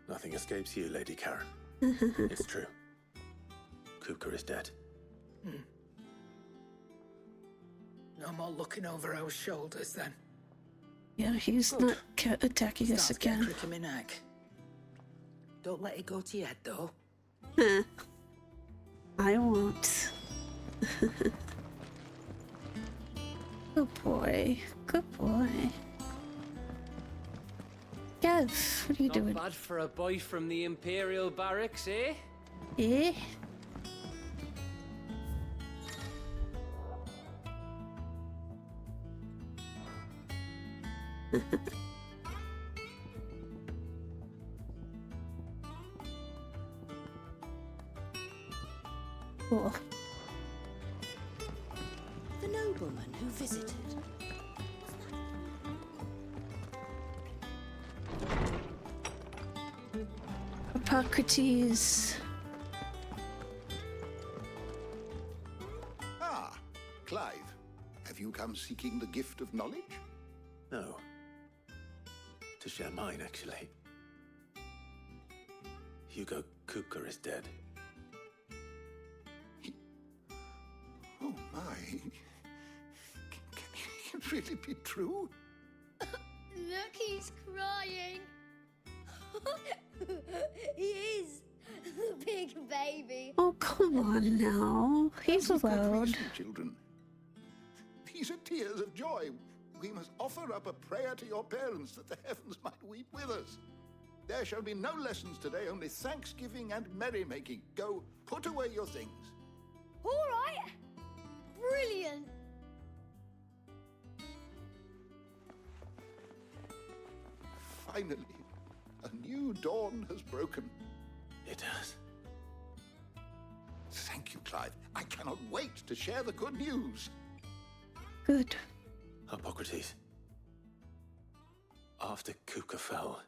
Nothing escapes you, Lady Karen. It's true. Kupka is dead. No more looking over our shoulders, then. Yeah, he's not attacking us Starts getting again. crick in my neck. Don't let it go to your head, though. I won't. Good boy. Good boy. Gav, what are you doing? Not bad for a boy from the Imperial Barracks, eh? Eh? Cool. The nobleman who visited. Hippocrates. Ah, Clive. Have you come seeking the gift of knowledge? No. To share mine, actually. Hugo Kupka is dead. Oh my. Can it really be true? Look, he's crying. He is. The big baby. Oh, come on now. He's With good allowed. reason, children. These are tears of joy. We must offer up a prayer to your parents that the heavens might weep with us. There shall be no lessons today, only thanksgiving and merrymaking. Go, put away your things. All right. Brilliant. Finally, a new dawn has broken. It has. Thank you, Clive. I cannot wait to share the good news. Good. Hippocrates. After Kupka fell,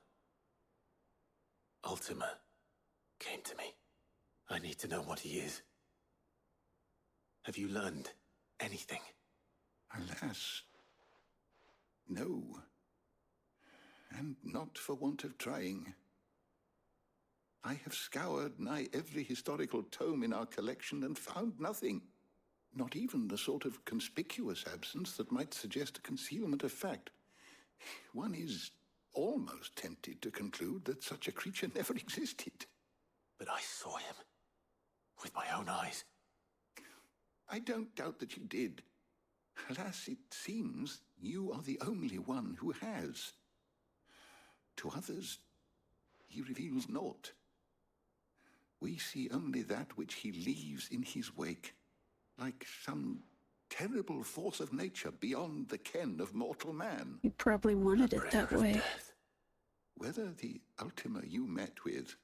Ultima came to me. I need to know what he is. Have you learned anything? Alas, no. And not for want of trying. I have scoured nigh every historical tome in our collection and found nothing. Not even the sort of conspicuous absence that might suggest a concealment of fact. One is almost tempted to conclude that such a creature never existed. But I saw him. With my own eyes. I don't doubt that you did. Alas, it seems you are the only one who has. To others, he reveals naught. We see only that which he leaves in his wake, like some terrible force of nature beyond the ken of mortal man. You probably wanted it that way. Whether the Ultima you met with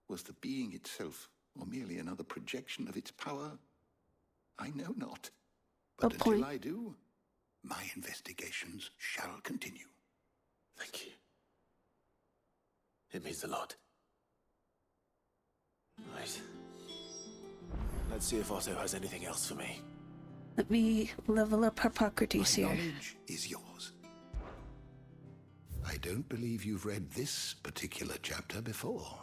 was the being itself, or merely another projection of its power, I know not. But until I do, my investigations shall continue. Thank you. It means a lot. Right. Let's see if Otto has anything else for me. Let me level up Hippocrates here. Knowledge is yours. I don't believe you've read this particular chapter before.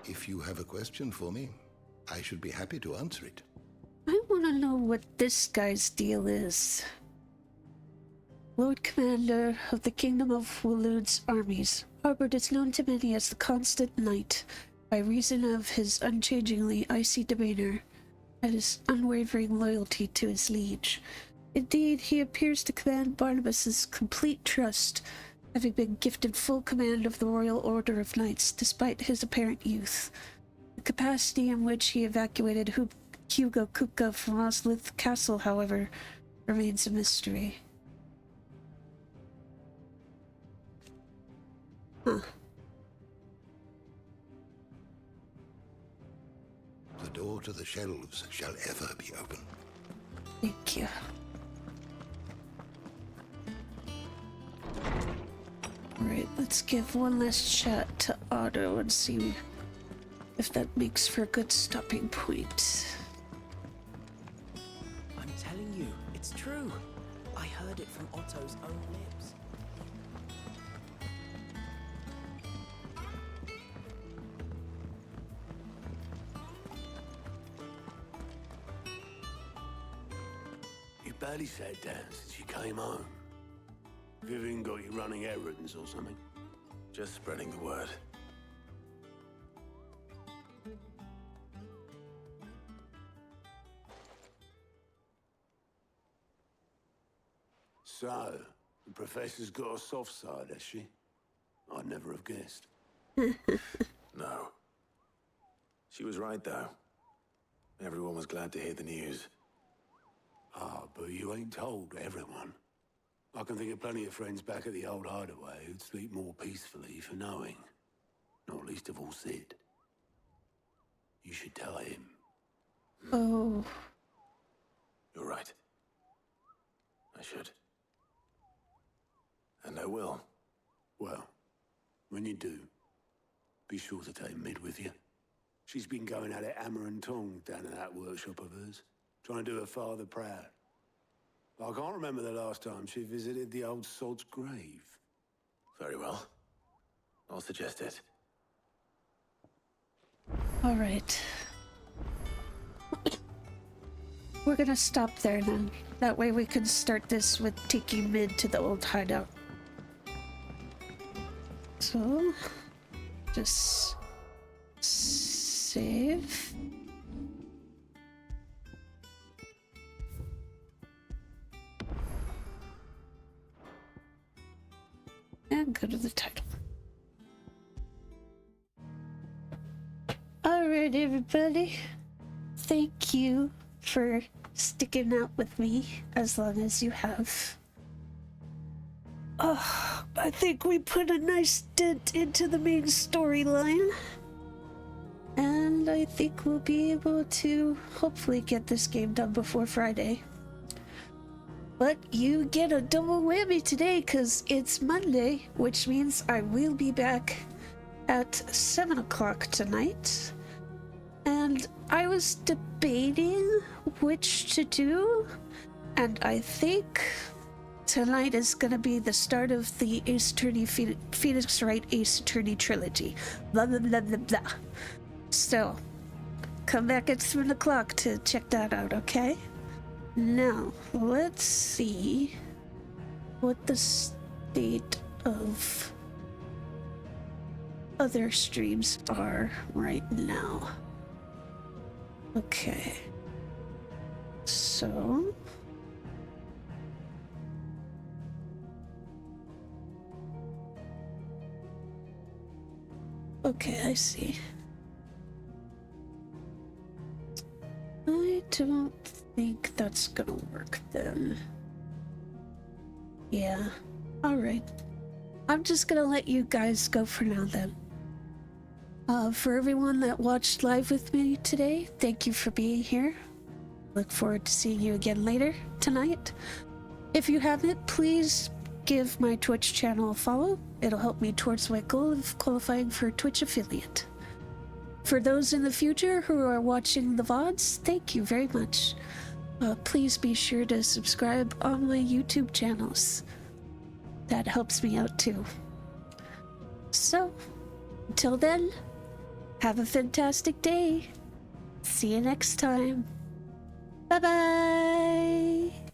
If you have a question for me, I should be happy to answer it. I want to know what this guy's deal is. Lord Commander of the Kingdom of Waloed's armies, Harbord is known to many as the Constant Knight, by reason of his unchangingly icy demeanor and his unwavering loyalty to his liege. Indeed, he appears to command Barnabas's complete trust, having been gifted full command of the Royal Order of Knights despite his apparent youth. The capacity in which he evacuated Hugo Kupka from Roslith Castle, however, remains a mystery. Huh. The door to the shelves shall ever be open. Thank you. Alright, let's give one last shot to Otto and see if that makes for a good stopping point. I'm telling you, it's true. I heard it from Otto's own lips. barely sat down since you came home. Vivian got you running errands or something? Just spreading the word. So, the professor's got a soft side, has she? I'd never have guessed. No. She was right, though. Everyone was glad to hear the news. Ah, but you ain't told everyone. I can think of plenty of friends back at the old hideaway who'd sleep more peacefully for knowing. Not least of all Sid. You should tell him. Oh. You're right. I should. And I will. Well, when you do, be sure to take Mid with you. She's been going at it hammer and tongs down in that workshop of hers, trying to do her father proud. I can't remember the last time she visited the old sod's grave. Very well. I'll suggest it. All right. We're gonna stop there then. That way we can start this with taking Mid to the old hideout. So, just save. And go to the title. Alright, everybody. Thank you for sticking out with me as long as you have. Oh, I think we put a nice dent into the main storyline. And I think we'll be able to hopefully get this game done before Friday. But you get a double whammy today because it's Monday, which means I will be back at 7 o'clock tonight. And I was debating which to do, and I think tonight is going to be the start of the Ace Attorney Phoenix Wright Ace Attorney trilogy. Blah, blah, blah, blah, blah. So, come back at 7 o'clock to check that out, okay? Now, let's see what the state of other streams are right now. Okay. So... okay, I see. I don't think that's gonna work then. Yeah, alright. I'm just gonna let you guys go for now then. For everyone that watched live with me today, thank you for being here. Look forward to seeing you again later tonight. If you haven't, please give my Twitch channel a follow. It'll help me towards my goal of qualifying for a Twitch affiliate. For those in the future who are watching the VODs, thank you very much. Please be sure to subscribe on my YouTube channels. That helps me out too. So, until then, have a fantastic day. See you next time. Bye-bye.